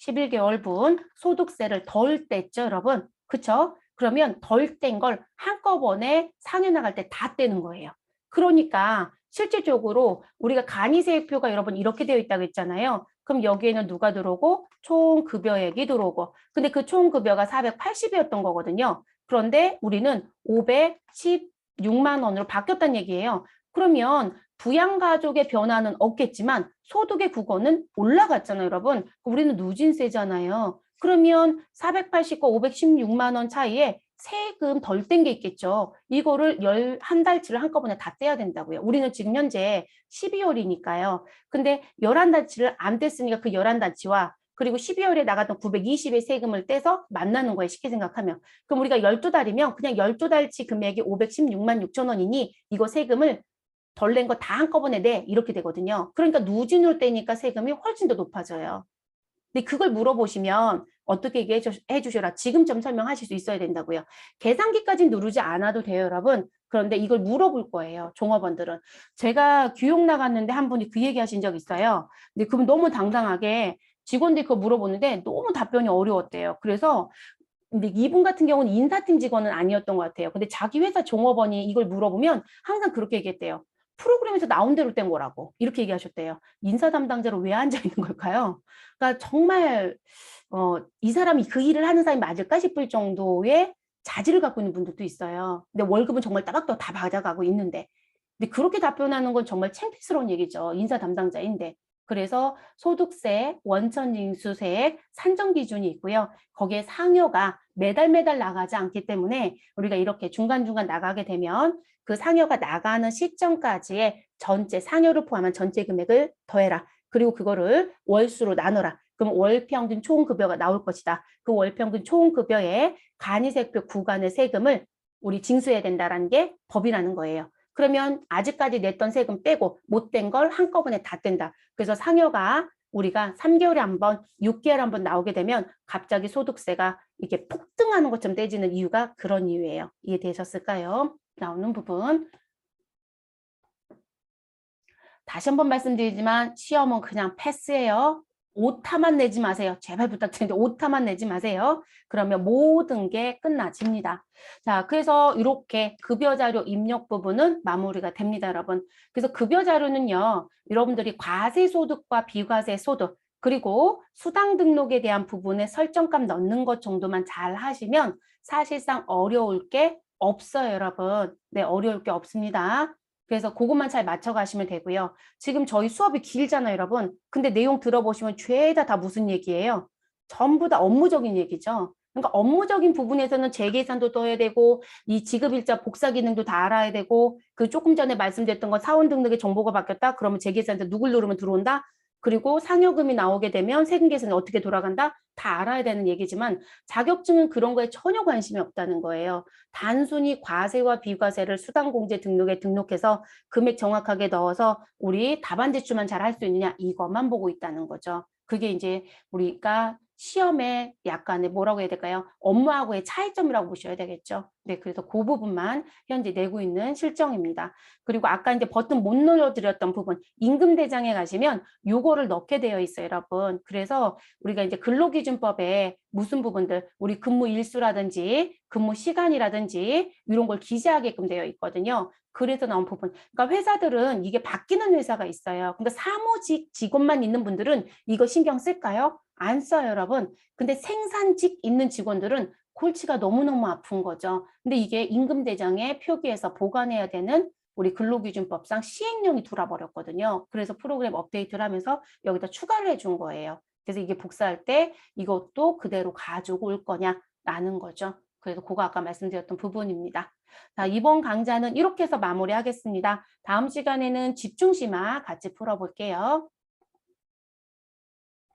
11개월분 소득세를 덜 뗐죠, 여러분. 그쵸? 그러면 덜 뗀 걸 한꺼번에 상여 나갈 때 다 떼는 거예요. 그러니까 실질적으로 우리가 간이세액표가 여러분 이렇게 되어 있다고 했잖아요. 그럼 여기에는 누가 들어오고 총 급여액이 들어오고 근데 그 총 급여가 480이었던 거거든요. 그런데 우리는 516만 원으로 바뀌었다는 얘기예요. 그러면 부양가족의 변화는 없겠지만 소득의 국어는 올라갔잖아요, 여러분. 우리는 누진세잖아요. 그러면 480과 516만 원 차이에 세금 덜 뗀 게 있겠죠. 이거를 11달치를 한꺼번에 다 떼야 된다고요. 우리는 지금 현재 12월이니까요. 근데 11달치를 안 뗐으니까 그 11달치와 그리고 12월에 나갔던 920의 세금을 떼서 만나는 거예요. 쉽게 생각하면. 그럼 우리가 12달이면 그냥 12달치 금액이 516만 6천 원이니 이거 세금을 덜 낸 거 다 한꺼번에 내 이렇게 되거든요. 그러니까 누진으로 떼니까 세금이 훨씬 더 높아져요. 근데 그걸 물어보시면 어떻게 얘기해 주셔라. 지금쯤 설명하실 수 있어야 된다고요. 계산기까지 누르지 않아도 돼요, 여러분. 그런데 이걸 물어볼 거예요, 종업원들은. 제가 교육 나갔는데 한 분이 그 얘기 하신 적 있어요. 근데 그분 너무 당당하게 직원들이 그거 물어보는데 너무 답변이 어려웠대요. 그래서 근데 이분 같은 경우는 인사팀 직원은 아니었던 것 같아요. 근데 자기 회사 종업원이 이걸 물어보면 항상 그렇게 얘기했대요. 프로그램에서 나온 대로 뗀 거라고 이렇게 얘기하셨대요. 인사 담당자로 왜 앉아 있는 걸까요? 그러니까 정말 이 사람이 그 일을 하는 사람이 맞을까 싶을 정도의 자질을 갖고 있는 분들도 있어요. 근데 월급은 정말 따박따박 다 받아가고 있는데 근데 그렇게 답변하는 건 정말 창피스러운 얘기죠. 인사 담당자인데. 그래서 소득세, 원천징수세액 산정 기준이 있고요. 거기에 상여가 매달 나가지 않기 때문에 우리가 이렇게 중간중간 나가게 되면 그 상여가 나가는 시점까지의 전체 상여를 포함한 전체 금액을 더해라. 그리고 그거를 월수로 나눠라. 그럼 월평균 총급여가 나올 것이다. 그 월평균 총급여의 간이세표 구간의 세금을 우리 징수해야 된다는 게 법이라는 거예요. 그러면 아직까지 냈던 세금 빼고 못된 걸 한꺼번에 다 뗀다. 그래서 상여가 우리가 3개월에 한 번, 6개월에 한 번 나오게 되면 갑자기 소득세가 이게 폭등하는 것처럼 떼지는 이유가 그런 이유예요. 이해되셨을까요? 나오는 부분. 다시 한 번 말씀드리지만 시험은 그냥 패스예요. 오타만 내지 마세요. 제발 부탁드리는데 오타만 내지 마세요. 그러면 모든 게 끝나집니다. 자, 그래서 이렇게 급여 자료 입력 부분은 마무리가 됩니다, 여러분. 그래서 급여 자료는요, 여러분들이 과세 소득과 비과세 소득, 그리고 수당 등록에 대한 부분에 설정값 넣는 것 정도만 잘 하시면 사실상 어려울 게 없어요, 여러분. 네, 어려울 게 없습니다. 그래서 그것만 잘 맞춰가시면 되고요. 지금 저희 수업이 길잖아요, 여러분. 근데 내용 들어보시면 죄다 다 무슨 얘기예요? 전부 다 업무적인 얘기죠. 그러니까 업무적인 부분에서는 재계산도 떠야 되고 이 지급일자 복사 기능도 다 알아야 되고 그 조금 전에 말씀드렸던 건 사원 등록의 정보가 바뀌었다. 그러면 재계산도 누굴 누르면 들어온다. 그리고 상여금이 나오게 되면 세금 계산이 어떻게 돌아간다. 다 알아야 되는 얘기지만 자격증은 그런 거에 전혀 관심이 없다는 거예요. 단순히 과세와 비과세를 수당공제 등록에 등록해서 금액 정확하게 넣어서 우리 답안 제출만 잘 할 수 있느냐 이것만 보고 있다는 거죠. 그게 이제 우리가 시험에 약간의 뭐라고 해야 될까요? 업무하고의 차이점이라고 보셔야 되겠죠. 네, 그래서 그 부분만 현재 내고 있는 실정입니다. 그리고 아까 이제 버튼 못 눌러드렸던 부분, 임금대장에 가시면 요거를 넣게 되어 있어요, 여러분. 그래서 우리가 이제 근로기준법에 무슨 부분들, 우리 근무 일수라든지 근무 시간이라든지 이런 걸 기재하게끔 되어 있거든요. 그래서 나온 부분. 그러니까 회사들은 이게 바뀌는 회사가 있어요. 그러니까 사무직 직원만 있는 분들은 이거 신경 쓸까요? 안 써요, 여러분. 근데 생산직 있는 직원들은 골치가 너무너무 아픈 거죠. 근데 이게 임금대장에 표기해서 보관해야 되는 우리 근로기준법상 시행령이 들어버렸거든요. 그래서 프로그램 업데이트를 하면서 여기다 추가를 해준 거예요. 그래서 이게 복사할 때 이것도 그대로 가지고 올 거냐라는 거죠. 그래서 그거 아까 말씀드렸던 부분입니다. 자, 이번 강좌는 이렇게 해서 마무리하겠습니다. 다음 시간에는 집중심화 같이 풀어볼게요.